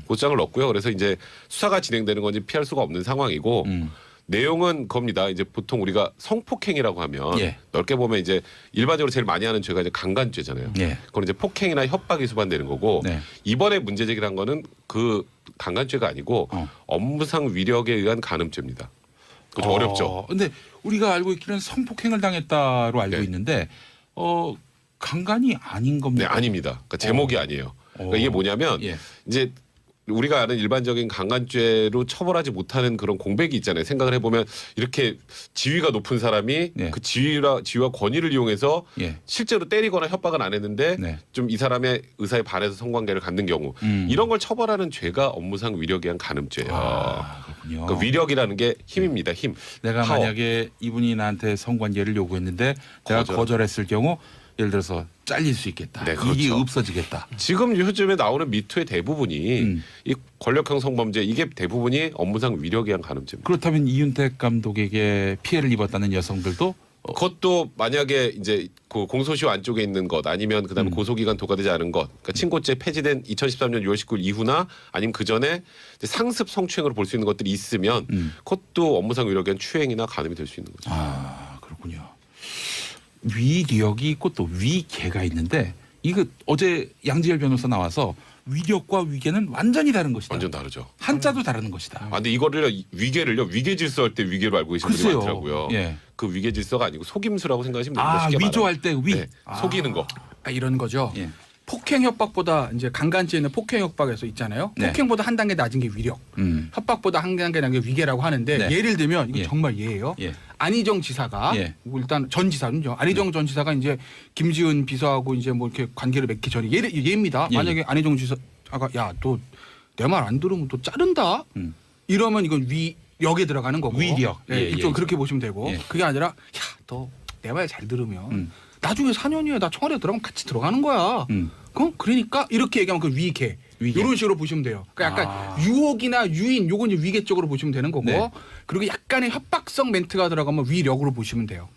[SPEAKER 2] 고소장을 넣었고요. 그래서 이제 수사가 진행되는 건지 피할 수가 없는 상황이고 내용은 겁니다. 이제 보통 우리가 성폭행이라고 하면
[SPEAKER 1] 예.
[SPEAKER 2] 넓게 보면 이제 일반적으로 제일 많이 하는 죄가 이제 강간죄잖아요.
[SPEAKER 1] 예.
[SPEAKER 2] 그건 이제 폭행이나 협박이 수반되는 거고
[SPEAKER 1] 네.
[SPEAKER 2] 이번에 문제 제기를 한 거는 그 강간죄가 아니고 업무상 위력에 의한 간음죄입니다. 그거 좀 어렵죠.
[SPEAKER 1] 근데 우리가 알고 있기는 성폭행을 당했다로 알고
[SPEAKER 2] 네.
[SPEAKER 1] 있는데 강간이 아닌
[SPEAKER 2] 네,
[SPEAKER 1] 겁니까?
[SPEAKER 2] 아닙니다. 그러니까 제목이 아니에요. 그러니까 이게 뭐냐면
[SPEAKER 1] 예.
[SPEAKER 2] 이제 우리가 아는 일반적인 강간죄로 처벌하지 못하는 그런 공백이 있잖아요. 생각을 해보면 이렇게 지위가 높은 사람이
[SPEAKER 1] 예.
[SPEAKER 2] 그 지위와 권위를 이용해서
[SPEAKER 1] 예.
[SPEAKER 2] 실제로 때리거나 협박은 안 했는데
[SPEAKER 1] 네.
[SPEAKER 2] 좀 이 사람의 의사에 반해서 성관계를 갖는 경우 이런 걸 처벌하는 죄가 업무상 위력에 의한 간음죄예요.
[SPEAKER 1] 그렇군요.
[SPEAKER 2] 그러니까 위력이라는 게 힘입니다. 힘.
[SPEAKER 1] 내가
[SPEAKER 2] 파워.
[SPEAKER 1] 만약에 이분이 나한테 성관계를 요구했는데 내가 거절했을 경우 예를 들어서 잘릴 수 있겠다.
[SPEAKER 2] 네, 그렇죠.
[SPEAKER 1] 이익이 없어지겠다.
[SPEAKER 2] 지금 요즘에 나오는 미투의 대부분이 이 권력형 성범죄 이게 대부분이 업무상 위력에 의한 간음죄입니다.
[SPEAKER 1] 그렇다면 이윤택 감독에게 피해를 입었다는 여성들도
[SPEAKER 2] 그것도 만약에 이제 그 공소시효 안쪽에 있는 것 아니면 그다음에 고소기간 도과되지 않은 것, 그러니까 친고죄 폐지된 2013년 6월 19일 이후나 아니면 그 전에 상습 성추행으로 볼 수 있는 것들이 있으면 그것도 업무상 위력에 의한 추행이나 간음이 될 수 있는 거죠.
[SPEAKER 1] 그렇군요. 위력이 있고 또 위계가 있는데 이거 어제 양지열 변호사 나와서 위력과 위계는 완전히 다른 것이다.
[SPEAKER 2] 완전 다르죠.
[SPEAKER 1] 한자도 다르는 것이다.
[SPEAKER 2] 근데 이거를 위계를요 위계 질서할 때 위계로 알고 계시는 분이
[SPEAKER 1] 글쎄요.
[SPEAKER 2] 많더라고요.
[SPEAKER 1] 예.
[SPEAKER 2] 그 위계 질서가 아니고 속임수라고 생각하시면 됩니다. 쉽게
[SPEAKER 1] 위조할 때 위.
[SPEAKER 2] 네, 속이는 거.
[SPEAKER 3] 이런 거죠.
[SPEAKER 1] 예.
[SPEAKER 3] 폭행 협박보다 이제 강간죄는 폭행 협박에서 있잖아요.
[SPEAKER 1] 네.
[SPEAKER 3] 폭행보다 한 단계 낮은 게 위력, 협박보다 한 단계 낮은 게 위계라고 하는데
[SPEAKER 1] 네.
[SPEAKER 3] 예를 들면 이거
[SPEAKER 1] 예.
[SPEAKER 3] 정말 예예요.
[SPEAKER 1] 예.
[SPEAKER 3] 안희정 지사가
[SPEAKER 1] 예.
[SPEAKER 3] 일단 전 지사는요. 안희정 전 지사가 이제 김지은 비서하고 이제 뭐 이렇게 관계를 맺기 전에 예입니다.
[SPEAKER 1] 예.
[SPEAKER 3] 만약에 안희정 지사가 야 너 내 말 안 들으면 또 자른다. 이러면 이건 위력에 들어가는 거고.
[SPEAKER 1] 위력.
[SPEAKER 3] 네,
[SPEAKER 1] 예,
[SPEAKER 3] 이쪽
[SPEAKER 1] 예.
[SPEAKER 3] 그렇게 보시면 되고.
[SPEAKER 1] 예.
[SPEAKER 3] 그게 아니라 야 너 내 말 잘 들으면 나중에 4년 후에 나 청와대 들어가면 같이 들어가는 거야. 그러니까 이렇게 얘기하면 그 위계.
[SPEAKER 1] 위계.
[SPEAKER 3] 이런 식으로 보시면 돼요. 그러니까 약간 유혹이나 유인 요건 이제 위계 쪽으로 보시면 되는 거고.
[SPEAKER 1] 네.
[SPEAKER 3] 그리고 약간의 협박성 멘트가 들어가면 위력으로 보시면 돼요.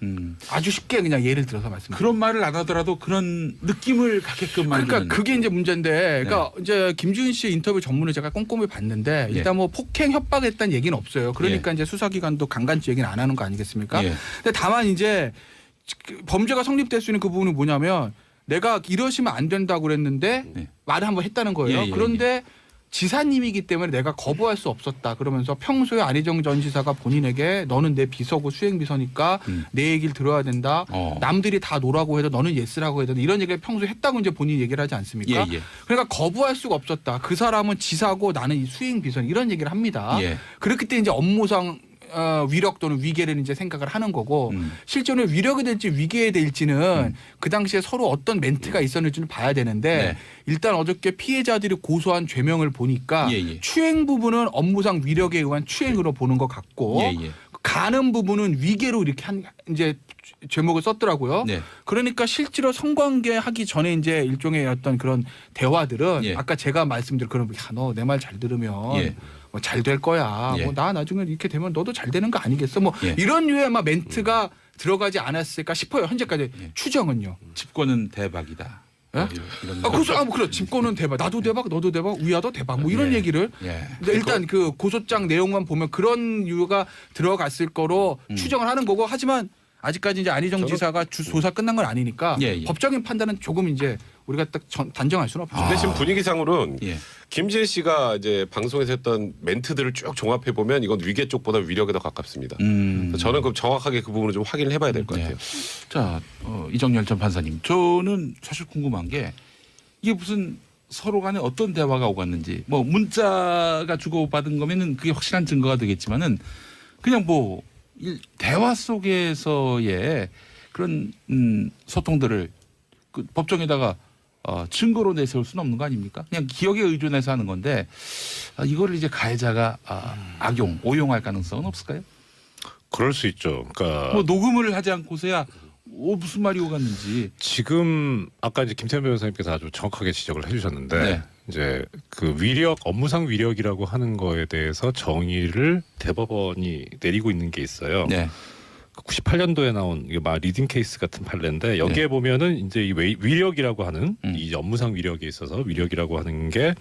[SPEAKER 3] 아주 쉽게 그냥 예를 들어서 말씀드립니다.
[SPEAKER 1] 그런 말을 안 하더라도 그런 느낌을 갖게끔 만드는.
[SPEAKER 3] 그러니까 그게 이제 문제인데, 그러니까 이제 김지은 씨 인터뷰 전문을 제가 꼼꼼히 봤는데
[SPEAKER 1] 예.
[SPEAKER 3] 일단 뭐 폭행 협박했다는 얘기는 없어요. 그러니까
[SPEAKER 1] 예.
[SPEAKER 3] 이제 수사기관도 강간죄 얘기는 안 하는 거 아니겠습니까?
[SPEAKER 1] 예.
[SPEAKER 3] 근데 다만 이제 범죄가 성립될 수 있는 그 부분은 뭐냐면 내가 이러시면 안 된다고 그랬는데
[SPEAKER 1] 예.
[SPEAKER 3] 말을 한번 했다는 거예요.
[SPEAKER 1] 예, 예,
[SPEAKER 3] 그런데 지사님이기 때문에 내가 거부할 수 없었다. 그러면서 평소에 안희정 전 지사가 본인에게 너는 내 비서고 수행비서니까 내 얘기를 들어야 된다. 남들이 다 노라고 해도 너는 예스라고 해도 이런 얘기를 평소에 했다고 이제 본인이 얘기를 하지 않습니까?
[SPEAKER 1] 예, 예.
[SPEAKER 3] 그러니까 거부할 수가 없었다. 그 사람은 지사고 나는 이 수행비서 이런 얘기를 합니다.
[SPEAKER 1] 예.
[SPEAKER 3] 그렇기 때문에 이제 업무상 위력 또는 위계를 이제 생각을 하는 거고 실제로 위력이 될지 위계에 될지는 그 당시에 서로 어떤 멘트가 있었는지는 봐야 되는데
[SPEAKER 1] 네.
[SPEAKER 3] 일단 어저께 피해자들이 고소한 죄명을 보니까
[SPEAKER 1] 예, 예.
[SPEAKER 3] 추행 부분은 업무상 위력에 의한 추행으로 보는 것 같고
[SPEAKER 1] 예, 예.
[SPEAKER 3] 가는 부분은 위계로 이렇게 이제 제목을 썼더라고요.
[SPEAKER 1] 네.
[SPEAKER 3] 그러니까 실제로 성관계 하기 전에 이제 일종의 어떤 그런 대화들은
[SPEAKER 1] 예.
[SPEAKER 3] 아까 제가 말씀드린 그런 너 내 말 잘 들으면
[SPEAKER 1] 예.
[SPEAKER 3] 뭐 잘 될 거야.
[SPEAKER 1] 예.
[SPEAKER 3] 뭐 나 나중에 이렇게 되면 너도 잘 되는 거 아니겠어? 뭐
[SPEAKER 1] 예.
[SPEAKER 3] 이런 류의 막 멘트가 들어가지 않았을까 싶어요. 현재까지 추정은요.
[SPEAKER 1] 집권은 대박이다.
[SPEAKER 3] 예?
[SPEAKER 1] 이런
[SPEAKER 3] 그래서 뭐 그래. 집권은 대박. 나도 대박. 너도 대박. 위아도 대박. 뭐 이런
[SPEAKER 1] 예.
[SPEAKER 3] 얘기를.
[SPEAKER 1] 예.
[SPEAKER 3] 근데 일단 그 고소장 내용만 보면 그런 이유가 들어갔을 거로 추정을 하는 거고 하지만 아직까지 이제 안희정 지사가 조사 끝난 건 아니니까 법적인 판단은 조금 이제 우리가 딱 단정할 수는 없죠.
[SPEAKER 2] 근데 지금 분위기상으로는 김지혜 씨가 이제 방송에서 했던 멘트들을 쭉 종합해 보면 이건 위계 쪽보다 위력에 더 가깝습니다. 저는 그럼 정확하게 그 부분을 좀 확인을 해봐야 될 것 같아요.
[SPEAKER 1] 자, 이정열 전 판사님, 저는 사실 궁금한 게 이게 무슨 서로 간에 어떤 대화가 오갔는지, 뭐 문자가 주고받은 거면은 그게 확실한 증거가 되겠지만은 그냥 뭐 대화 속에서의 그런 소통들을 그 법정에다가 증거로 내세울 수는 없는 거 아닙니까? 그냥 기억에 의존해서 하는 건데 이거를 이제 가해자가 악용, 오용할 가능성은 없을까요?
[SPEAKER 4] 그럴 수 있죠. 그러니까
[SPEAKER 1] 뭐 녹음을 하지 않고서야 무슨 말이 오갔는지.
[SPEAKER 4] 지금 아까 이제 김태현 변호사님께서 아주 정확하게 지적을 해주셨는데 이제 그 위력, 업무상 위력이라고 하는 거에 대해서 정의를 대법원이 내리고 있는 게 있어요. 98년도에 나온 이게 막 리딩 케이스 같은 판례인데 여기에 보면은 이제 이 위력이라고 하는 이 업무상 위력에 있어서 위력이라고 하는 게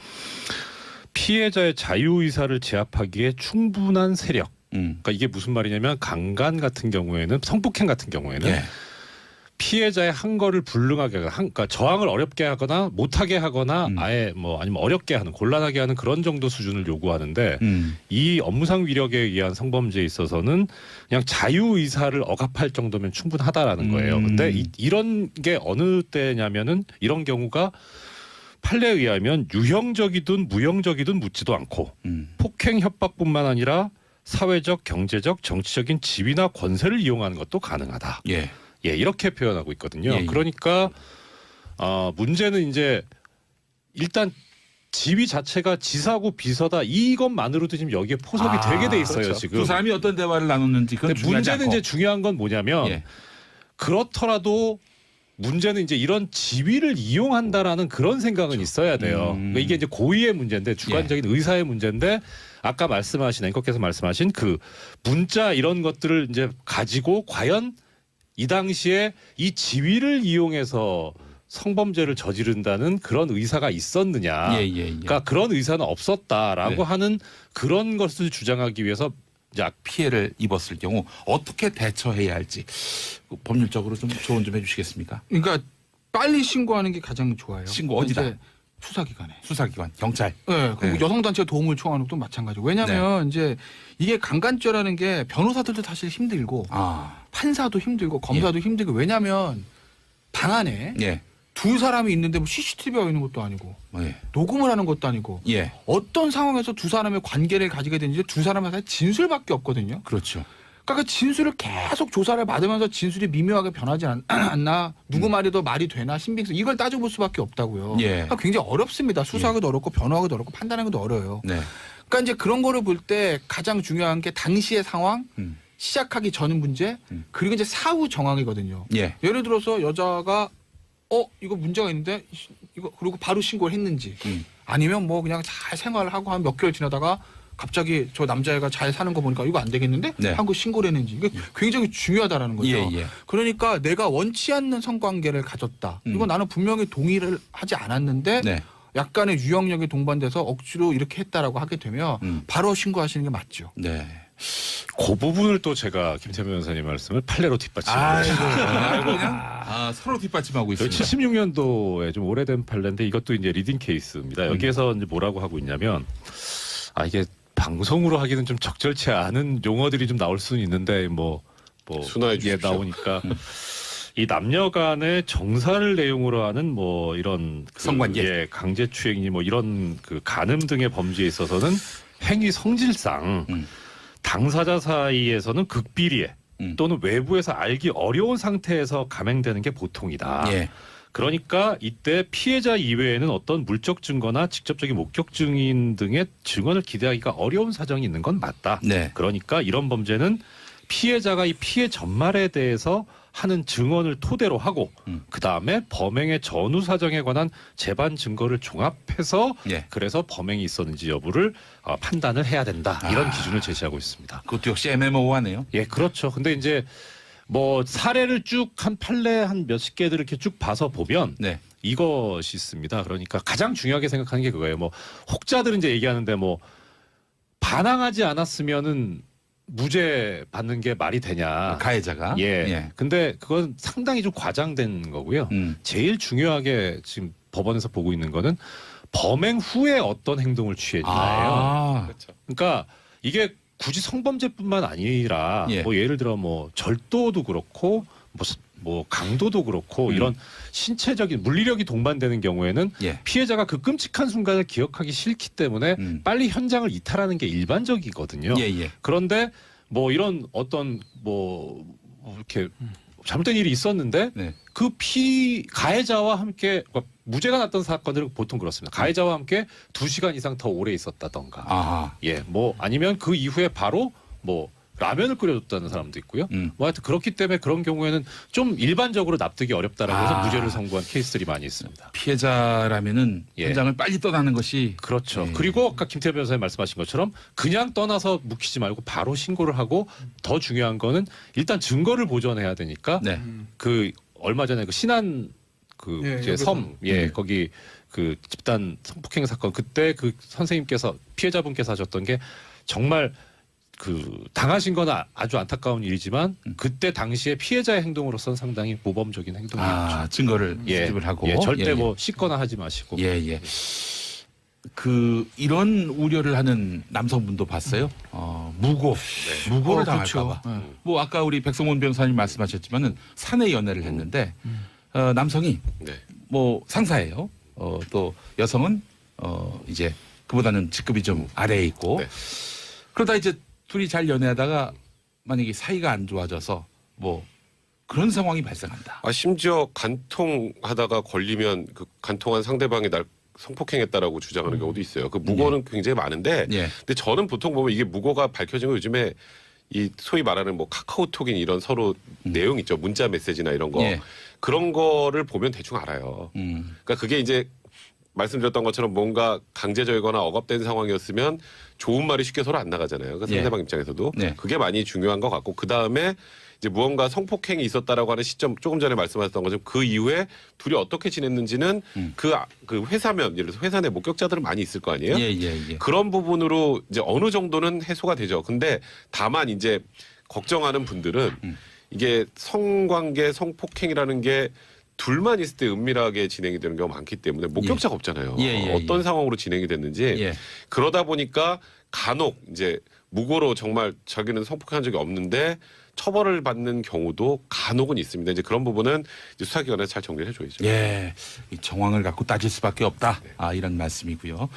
[SPEAKER 4] 피해자의 자유 의사를 제압하기에 충분한 세력. 그러니까 이게 무슨 말이냐면 강간 같은 경우에는 성폭행 같은 경우에는 피해자의 한 거를 불능하게 그러니까 저항을 어렵게 하거나 못하게 하거나 아예 뭐 아니면 어렵게 하는 곤란하게 하는 그런 정도 수준을 요구하는데 이 업무상 위력에 의한 성범죄에 있어서는 그냥 자유 의사를 억압할 정도면 충분하다라는 거예요. 근데 이런 게 어느 때냐면은 이런 경우가 판례에 의하면 유형적이든 무형적이든 묻지도 않고 폭행 협박뿐만 아니라 사회적, 경제적, 정치적인 지위나 권세를 이용하는 것도 가능하다. 이렇게 표현하고 있거든요. 그러니까 문제는 이제 일단 지위 자체가 지사고 비서다 이것만으로도 지금 여기에 포섭이 되게 돼 있어요.
[SPEAKER 1] 그렇죠.
[SPEAKER 4] 지금
[SPEAKER 1] 두 사람이 어떤 대화를 나눴는지 그건 중요하지
[SPEAKER 4] 문제는
[SPEAKER 1] 않고.
[SPEAKER 4] 이제 중요한 건 뭐냐면 그렇더라도 문제는 이제 이런 지위를 이용한다라는 그런 생각은 있어야 돼요. 그러니까 이게 이제 고의의 문제인데 주관적인 의사의 문제인데 아까 말씀하신 앵커께서 말씀하신 그 문자 이런 것들을 이제 가지고 과연 이 당시에 이 지위를 이용해서 성범죄를 저지른다는 그런 의사가 있었느냐. 그러니까 그런 의사는 없었다라고 하는 그런 것을 주장하기 위해서
[SPEAKER 1] 피해를 입었을 경우 어떻게 대처해야 할지 법률적으로 좀 조언 좀 해주시겠습니까?
[SPEAKER 3] 그러니까 빨리 신고하는 게 가장 좋아요.
[SPEAKER 1] 신고 어디다?
[SPEAKER 3] 수사기관에.
[SPEAKER 1] 수사기관, 경찰.
[SPEAKER 3] 그리고 여성단체 도움을 청하는 것도 마찬가지고. 왜냐하면 이제 이게 강간죄라는 게 변호사들도 사실 힘들고 판사도 힘들고 검사도 힘들고 왜냐하면 방 안에 두 사람이 있는데 뭐 CCTV가 있는 것도 아니고 녹음을 하는 것도 아니고 어떤 상황에서 두 사람의 관계를 가지게 되는지 두 사람의 진술밖에 없거든요.
[SPEAKER 1] 그렇죠.
[SPEAKER 3] 그러니까 그 진술을 계속 조사를 받으면서 진술이 미묘하게 변하지 않나 누구 말이 더 말이 되나 신빙성 이걸 따져볼 수밖에 없다고요. 그러니까 굉장히 어렵습니다. 수사하기도 어렵고 변호하기도 어렵고 판단하기도 어려워요. 그러니까 이제 그런 거를 볼 때 가장 중요한 게 당시의 상황 시작하기 전 문제 그리고 이제 사후 정황이거든요. 예를 들어서 여자가 이거 문제가 있는데 이거 그리고 바로 신고를 했는지 아니면 뭐 그냥 잘 생활을 하고 한 몇 개월 지나다가 갑자기 저 남자애가 잘 사는 거 보니까 이거 안 되겠는데 하고 신고를 했는지 이게 굉장히 중요하다라는 거죠. 그러니까 내가 원치 않는 성관계를 가졌다. 이거 나는 분명히 동의를 하지 않았는데 약간의 유형력이 동반돼서 억지로 이렇게 했다라고 하게 되면 바로 신고하시는 게 맞죠.
[SPEAKER 4] 그 부분을 또 제가 김태현 변호사님 말씀을 판례로 뒷받침하고
[SPEAKER 1] 그냥 서로 뒷받침하고 있습니다.
[SPEAKER 4] 76년도에 좀 오래된 판례인데 이것도 이제 리딩 케이스입니다. 여기에서 이제 뭐라고 하고 있냐면 이게 방송으로 하기는 좀 적절치 않은 용어들이 좀 나올 수는 있는데 뭐
[SPEAKER 2] 순화해 주십시오.
[SPEAKER 4] 나오니까 이 남녀간의 정사를 내용으로 하는 뭐 이런
[SPEAKER 1] 성관계,
[SPEAKER 4] 강제추행이 뭐 이런 그 간음 등의 범죄에 있어서는 행위 성질상 당사자 사이에서는 극비리에 또는 외부에서 알기 어려운 상태에서 감행되는 게 보통이다. 그러니까 이때 피해자 이외에는 어떤 물적 증거나 직접적인 목격 증인 등의 증언을 기대하기가 어려운 사정이 있는 건 맞다. 그러니까 이런 범죄는 피해자가 이 피해 전말에 대해서 하는 증언을 토대로 하고 그다음에 범행의 전후 사정에 관한 재반 증거를 종합해서 그래서 범행이 있었는지 여부를 판단을 해야 된다. 이런 기준을 제시하고 있습니다.
[SPEAKER 1] 그것도 역시 애매모호하네요.
[SPEAKER 4] 그렇죠. 근데 이제 뭐 사례를 쭉 한 판례 한 몇십 개들 이렇게 쭉 봐서 보면 이것이 있습니다. 그러니까 가장 중요하게 생각하는 게 그거예요. 뭐 혹자들은 이제 얘기하는데 뭐 반항하지 않았으면은 무죄 받는 게 말이 되냐.
[SPEAKER 1] 가해자가.
[SPEAKER 4] 예. 근데 그건 상당히 좀 과장된 거고요. 제일 중요하게 지금 법원에서 보고 있는 거는 범행 후에 어떤 행동을 취했냐예요.
[SPEAKER 2] 그렇죠.
[SPEAKER 4] 그러니까 이게 굳이 성범죄뿐만 아니라
[SPEAKER 1] 예.
[SPEAKER 4] 뭐 예를 들어 뭐 절도도 그렇고 뭐 강도도 그렇고 이런 신체적인 물리력이 동반되는 경우에는
[SPEAKER 1] 예.
[SPEAKER 4] 피해자가 그 끔찍한 순간을 기억하기 싫기 때문에 빨리 현장을 이탈하는 게 일반적이거든요.
[SPEAKER 1] 예.
[SPEAKER 4] 그런데 뭐 이런 어떤 뭐 이렇게 잘못된 일이 있었는데
[SPEAKER 1] 네.
[SPEAKER 4] 그 가해자와 함께 그러니까 무죄가 났던 사건들은 보통 그렇습니다. 가해자와 함께 2시간 이상 더 오래 있었다던가.
[SPEAKER 1] 아하.
[SPEAKER 4] 예, 뭐 아니면 그 이후에 바로 뭐 라면을 끓여줬다는 사람도 있고요. 뭐 하여튼 그렇기 때문에 그런 경우에는 좀 일반적으로 납득이 어렵다라고 해서 무죄를 선고한 케이스들이 많이 있습니다.
[SPEAKER 1] 피해자라면은
[SPEAKER 4] 예.
[SPEAKER 1] 현장을 빨리 떠나는 것이
[SPEAKER 4] 그렇죠.
[SPEAKER 1] 예.
[SPEAKER 4] 그리고 아까 김태현 변호사님 말씀하신 것처럼 그냥 떠나서 묵히지 말고 바로 신고를 하고 더 중요한 거는 일단 증거를 보존해야 되니까
[SPEAKER 1] 네.
[SPEAKER 4] 그 얼마 전에 그 신안 그
[SPEAKER 3] 예,
[SPEAKER 4] 이제 섬 거기 그 집단 성폭행 사건 그때 그 선생님께서 피해자분께서 하셨던 게 정말 그 당하신 건 아주 안타까운 일이지만 그때 당시에 피해자의 행동으로서는 상당히 모범적인 행동이었죠.
[SPEAKER 1] 증거를 수집을 하고
[SPEAKER 4] 절대 뭐 씻거나 하지 마시고.
[SPEAKER 1] 예. 그 이런 우려를 하는 남성분도 봤어요. 무고를 당할까봐.
[SPEAKER 3] 그렇죠.
[SPEAKER 1] 뭐 아까 우리 백성원 변호사님 말씀하셨지만은 사내 연애를 했는데 남성이
[SPEAKER 2] 네.
[SPEAKER 1] 뭐 상사예요. 또 여성은 이제 그보다는 직급이 좀 아래에 있고
[SPEAKER 2] 네.
[SPEAKER 1] 그러다 이제 둘이 잘 연애하다가 만약에 사이가 안 좋아져서 뭐 그런 상황이 발생한다.
[SPEAKER 2] 심지어 간통하다가 걸리면 그 간통한 상대방이 날 성폭행했다라고 주장하는 경우도 있어요. 그 무고는 굉장히 많은데,
[SPEAKER 1] 예.
[SPEAKER 2] 근데 저는 보통 보면 이게 무고가 밝혀진 거 요즘에 이 소위 말하는 뭐 카카오톡인 이런 서로 내용 있죠. 문자 메시지나 이런 거
[SPEAKER 1] 예.
[SPEAKER 2] 그런 거를 보면 대충 알아요. 그러니까 그게 이제 말씀드렸던 것처럼 뭔가 강제적이거나 억압된 상황이었으면 좋은 말이 쉽게 서로 안 나가잖아요. 그 상대방
[SPEAKER 1] 예.
[SPEAKER 2] 입장에서도
[SPEAKER 1] 네.
[SPEAKER 2] 그게 많이 중요한 것 같고 그 다음에 이제 무언가 성폭행이 있었다라고 하는 시점 조금 전에 말씀하셨던 것처럼 그 이후에 둘이 어떻게 지냈는지는 그 회사면 예를 들어서 회사 내 목격자들은 많이 있을 거 아니에요.
[SPEAKER 1] 예.
[SPEAKER 2] 그런 부분으로 이제 어느 정도는 해소가 되죠. 근데 다만 이제 걱정하는 분들은 이게 성관계 성폭행이라는 게 둘만 있을 때 은밀하게 진행이 되는 경우가 많기 때문에 목격자가 없잖아요. 어떤 상황으로 진행이 됐는지 그러다 보니까 간혹 이제 무고로 정말 자기는 성폭행한 적이 없는데 처벌을 받는 경우도 간혹은 있습니다. 이제 그런 부분은 이제 수사기관에서 잘 정리를 해줘야죠.
[SPEAKER 1] 예, 이 정황을 갖고 따질 수밖에 없다. 이런 말씀이고요.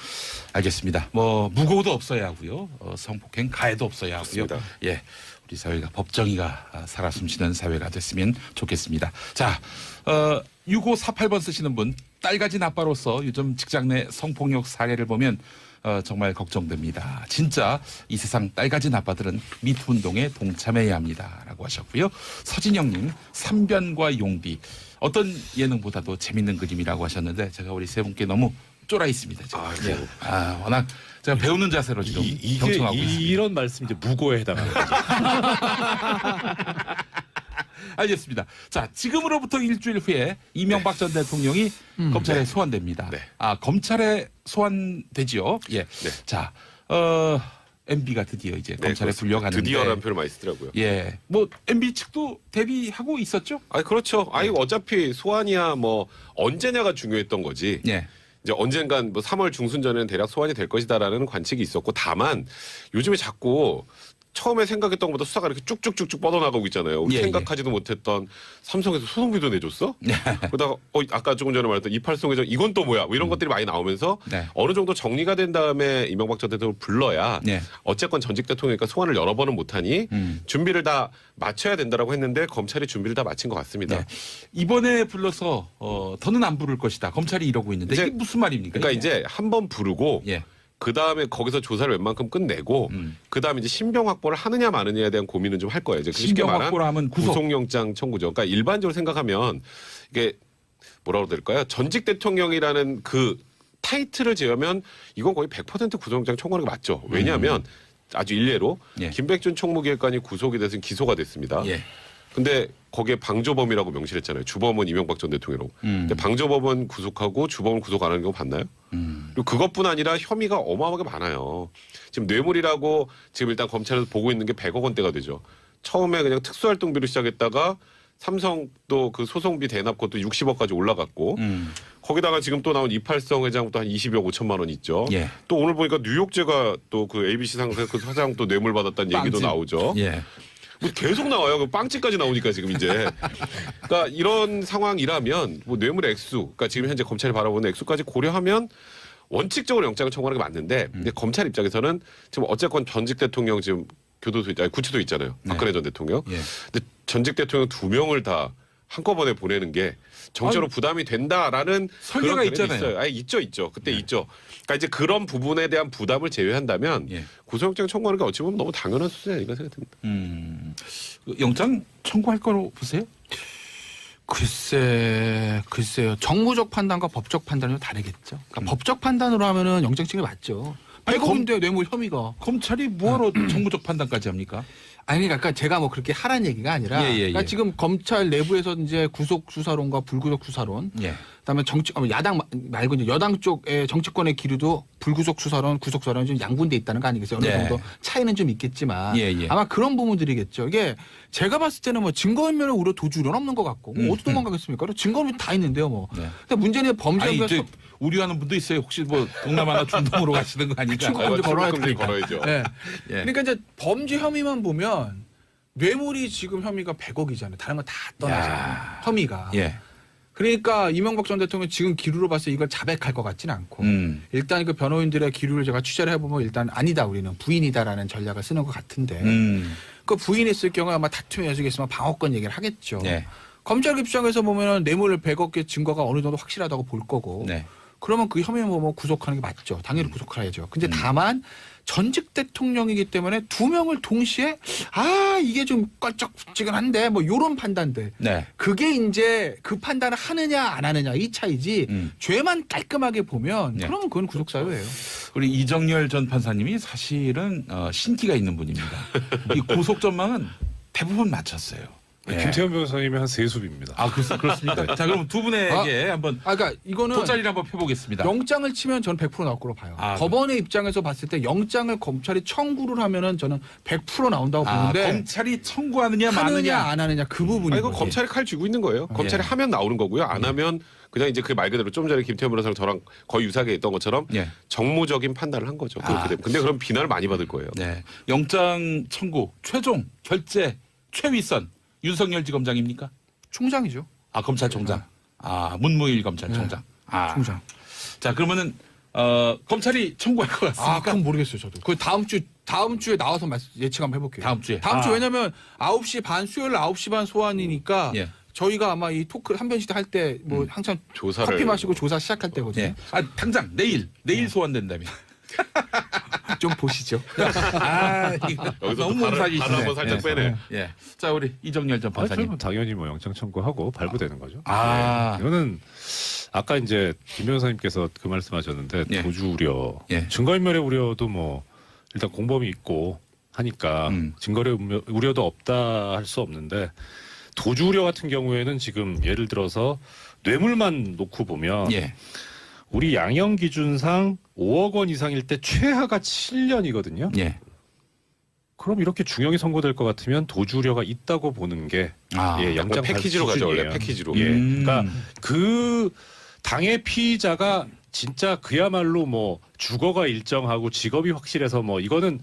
[SPEAKER 1] 알겠습니다. 뭐 무고도 없어야 하고요. 성폭행 가해도 없어야 하고요.
[SPEAKER 2] 맞습니다.
[SPEAKER 1] 예, 우리 사회가 법정의가 살아 숨쉬는 사회가 됐으면 좋겠습니다. 자, 6548번 쓰시는 분 딸가진 아빠로서 요즘 직장 내 성폭력 사례를 보면 정말 걱정됩니다. 진짜 이 세상 딸가진 아빠들은 미투 운동에 동참해야 합니다라고 하셨고요. 서진영님 삼변과 용비 어떤 예능보다도 재밌는 그림이라고 하셨는데 제가 우리 세 분께 너무 쫄아 있습니다. 지금. 워낙 제가 배우는 자세로 지금 경청하고 있습니다.
[SPEAKER 4] 이런 말씀 이제 무고에 해당합니다.
[SPEAKER 1] 알겠습니다. 자, 지금으로부터 일주일 후에 이명박 전 대통령이 검찰에 소환됩니다.
[SPEAKER 2] 네.
[SPEAKER 1] 검찰에 소환되지요. 예.
[SPEAKER 2] 네.
[SPEAKER 1] 자, MB가 드디어 이제 검찰에
[SPEAKER 2] 그렇습니다.
[SPEAKER 1] 불려가는데.
[SPEAKER 2] 드디어라는 표현을 많이 쓰더라고요.
[SPEAKER 1] 예. 뭐 MB 측도 대비하고 있었죠?
[SPEAKER 2] 그렇죠. 어차피 소환이야 뭐 언제냐가 중요했던 거지.
[SPEAKER 1] 예.
[SPEAKER 2] 이제 언젠간 뭐 3월 중순 전에는 대략 소환이 될 것이다라는 관측이 있었고 다만 요즘에 자꾸 처음에 생각했던 것보다 수사가 이렇게 쭉쭉쭉쭉 뻗어나가고 있잖아요. 우리 생각하지도 못했던 삼성에서 소송비도 내줬어? 그러다가 아까 조금 전에 말했던 이팔송회장 이건 또 뭐야? 뭐 이런 것들이 많이 나오면서 어느 정도 정리가 된 다음에 이명박 전 대통령을 불러야 어쨌건 전직 대통령이니까 소환을 여러 번은 못하니 준비를 다 마쳐야 된다라고 했는데 검찰이 준비를 다 마친 것 같습니다.
[SPEAKER 1] 이번에 불러서 더는 안 부를 것이다. 검찰이 이러고 있는데 이게 무슨 말입니까?
[SPEAKER 2] 그러니까 이제 한 번 부르고 그 다음에 거기서 조사를 웬만큼 끝내고 그 다음에 이제 신병 확보를 하느냐 마느냐에 대한 고민은 좀 할 거예요. 이제 쉽게 말하면 구속영장 청구죠. 그러니까 일반적으로 생각하면 이게 뭐라고 될까요? 전직 대통령이라는 그 타이틀을 지으면 이건 거의 100% 구속영장 청구하는 게 맞죠. 왜냐하면 아주 일례로 김백준 총무기획관이 구속이 돼서 기소가 됐습니다. 근데 거기에 방조범이라고 명시를 했잖아요. 주범은 이명박 전 대통령이라고. 근데 방조범은 구속하고 주범은 구속 안 하는 경우 봤나요? 그리고 그것뿐 아니라 혐의가 어마어마하게 많아요. 지금 뇌물이라고 지금 일단 검찰에서 보고 있는 게 100억 원대가 되죠. 처음에 그냥 특수활동비로 시작했다가 삼성 또 그 소송비 대납 것도 60억까지 올라갔고 거기다가 지금 또 나온 이팔성 회장도 한 20억 5천만 원 있죠.
[SPEAKER 1] 예.
[SPEAKER 2] 또 오늘 보니까 뉴욕제가 또 그 ABC 상사 그 사장 또 뇌물 받았다는 얘기도 나오죠.
[SPEAKER 1] 예.
[SPEAKER 2] 뭐 계속 나와요. 그 빵집까지 나오니까 지금 이제. 그러니까 이런 상황이라면 뭐 뇌물의 액수, 그러니까 지금 현재 검찰이 바라보는 액수까지 고려하면 원칙적으로 영장을 청구하는 게 맞는데 근데 검찰 입장에서는 지금 어쨌건 전직 대통령 지금 교도소 아니 구치소 있잖아요. 박근혜 전 대통령.
[SPEAKER 1] 예.
[SPEAKER 2] 근데 전직 대통령 2명을 다 한꺼번에 보내는 게 정치적으로 부담이 된다라는
[SPEAKER 1] 설계가
[SPEAKER 2] 그런
[SPEAKER 1] 있잖아요.
[SPEAKER 2] 있어요. 아니, 있죠. 그때 있죠. 그러니까 이제 그런 부분에 대한 부담을 제외한다면
[SPEAKER 1] 예.
[SPEAKER 2] 구속영장 청구하는 게 어찌 보면 너무 당연한 수준이 아닌가 생각됩니다.
[SPEAKER 1] 그 영장 청구할 거로 보세요?
[SPEAKER 3] 글쎄요. 정무적 판단과 법적 판단은 다르겠죠. 그러니까 법적 판단으로 하면은 영장 찍기 맞죠.
[SPEAKER 1] 아니,
[SPEAKER 3] 100억인데 뇌물 혐의가.
[SPEAKER 1] 검찰이 뭐하러 정무적 판단까지 합니까?
[SPEAKER 3] 아니 그러니까 제가 뭐 그렇게 하라는 얘기가 아니라 그러니까 지금 검찰 내부에서 이제 구속 수사론과 불구속 수사론
[SPEAKER 1] 예.
[SPEAKER 3] 그다음에 야당 말고 이제 여당 쪽의 정치권의 기류도 불구속 수사론, 구속 수사론 좀 양분돼 있다는 거 아니겠어요? 어느 정도 차이는 좀 있겠지만 아마 그런 부분들이겠죠. 이게 제가 봤을 때는 뭐 증거인멸의 우려 도주는 없는 것 같고 뭐 어디 도망가겠습니까? 증거는 다 있는데요, 뭐. 근데 문제는 범죄에
[SPEAKER 1] 우려하는 분도 있어요. 혹시 뭐 동남아나 중동으로 가시는 거 아니까?
[SPEAKER 3] 출국금지
[SPEAKER 2] 걸어야죠.
[SPEAKER 3] 네. 그러니까 이제 범죄 혐의만 보면 뇌물이 지금 혐의가 100억이잖아요. 다른 건 다 떠나잖아요. 혐의가.
[SPEAKER 1] 예.
[SPEAKER 3] 그러니까 이명박 전 대통령 지금 기류로 봐서 이걸 자백할 것 같지는 않고 일단 그 변호인들의 기류를 제가 취재를 해보면 일단 아니다 우리는 부인이다라는 전략을 쓰는 것 같은데 그 부인이 있을 경우에 아마 다툼의 여지가 있으면 방어권 얘기를 하겠죠.
[SPEAKER 1] 네.
[SPEAKER 3] 검찰 입장에서 보면 뇌물 100억의 증거가 어느 정도 확실하다고 볼 거고
[SPEAKER 1] 네.
[SPEAKER 3] 그러면 그 혐의는 뭐 구속하는 게 맞죠. 당연히 구속해야죠. 근데 다만 전직 대통령이기 때문에 2명을 동시에 이게 좀 껄쩍지근한데 뭐 요런 판단들.
[SPEAKER 1] 네.
[SPEAKER 3] 그게 이제 그 판단을 하느냐 안 하느냐 이 차이지 죄만 깔끔하게 보면 그러면 그건 구속사유예요.
[SPEAKER 1] 우리 이정열 전 판사님이 사실은 신기가 있는 분입니다. 이 구속 전망은 대부분 맞췄어요.
[SPEAKER 4] 김태현 변호사님이 한 3숲입니다.
[SPEAKER 1] 그렇습니까? 자, 그럼 두 분에게 한번
[SPEAKER 3] 그러니까 이거는
[SPEAKER 1] 돗자리를 한번 펴보겠습니다.
[SPEAKER 3] 영장을 치면 저는 100% 나올 거로 봐요. 법원의 입장에서 봤을 때 영장을 검찰이 청구를 하면은 저는 100% 나온다고 보는데
[SPEAKER 1] 검찰이 청구하느냐
[SPEAKER 3] 하느냐
[SPEAKER 1] 마느냐
[SPEAKER 3] 안 하느냐 그 부분이
[SPEAKER 2] 이거 검찰이 칼 쥐고 있는 거예요. 검찰이 하면 나오는 거고요. 안 하면 그냥 이제 그 말 그대로 좀 전에 김태현 변호사랑 저랑 거의 유사하게 했던 것처럼 정무적인 판단을 한 거죠. 그렇게 되면. 근데 그럼 비난을 많이 받을 거예요.
[SPEAKER 1] 네. 영장 청구 최종 결재 최위선 윤석열 지검장입니까?
[SPEAKER 3] 총장이죠.
[SPEAKER 1] 검찰총장. 문무일 검찰총장.
[SPEAKER 3] 총장.
[SPEAKER 1] 자, 그러면은 검찰이 청구할 것 같습니까?
[SPEAKER 3] 그건 모르겠어요, 저도. 그 다음 주에 나와서 예측 한번 해볼게요.
[SPEAKER 1] 다음 주에.
[SPEAKER 3] 왜냐면 9시 반 수요일 9시 반 소환이니까 저희가 아마 이 토크 한변시대 할 때 뭐 한참 커피 마시고 조사 시작할 때거든요.
[SPEAKER 1] 당장 내일 소환된다면.
[SPEAKER 3] 좀 보시죠.
[SPEAKER 2] 여기서
[SPEAKER 1] 너무 몸살이
[SPEAKER 2] 발 한번 살짝 빼네.
[SPEAKER 1] 자, 우리 이정열 전 판사님.
[SPEAKER 4] 그러면 당연히 뭐 영장 청구하고 발부되는 거죠.
[SPEAKER 1] 이거는
[SPEAKER 4] 아까 이제 김 변호사님께서 그 말씀하셨는데 도주 우려, 증거인멸의 우려도 뭐 일단 공범이 있고 하니까 증거의 우려도 없다 할 수 없는데 도주 우려 같은 경우에는 지금 예를 들어서 뇌물만 놓고 보면 우리 양형 기준상 5억 원 이상일 때 최하가 7년이거든요. 그럼 이렇게 중형이 선고될 것 같으면 도주 우려가 있다고 보는 게 영장
[SPEAKER 2] 패키지로 가죠. 원래 패키지로.
[SPEAKER 4] 그러니까 그 당의 피의자가 진짜 그야말로 뭐 주거가 일정하고 직업이 확실해서 뭐 이거는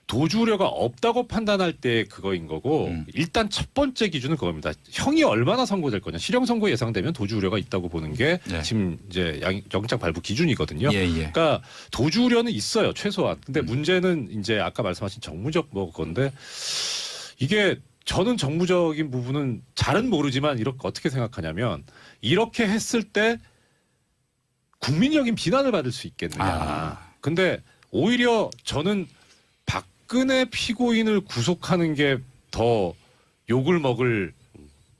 [SPEAKER 4] 도주 우려가 없다고 판단할 때 그거인 거고 일단 첫 번째 기준은 그겁니다. 형이 얼마나 선고될 거냐. 실형 선고 예상되면 도주 우려가 있다고 보는 게 지금 이제 영장 발부 기준이거든요. 그러니까 도주 우려는 있어요. 최소한. 근데 문제는 이제 아까 말씀하신 정무적 뭐 건데 이게 저는 정무적인 부분은 잘은 모르지만 이렇게 어떻게 생각하냐면 이렇게 했을 때 국민적인 비난을 받을 수 있겠느냐. 근데 오히려 저는 박근혜 피고인을 구속하는 게 더 욕을 먹을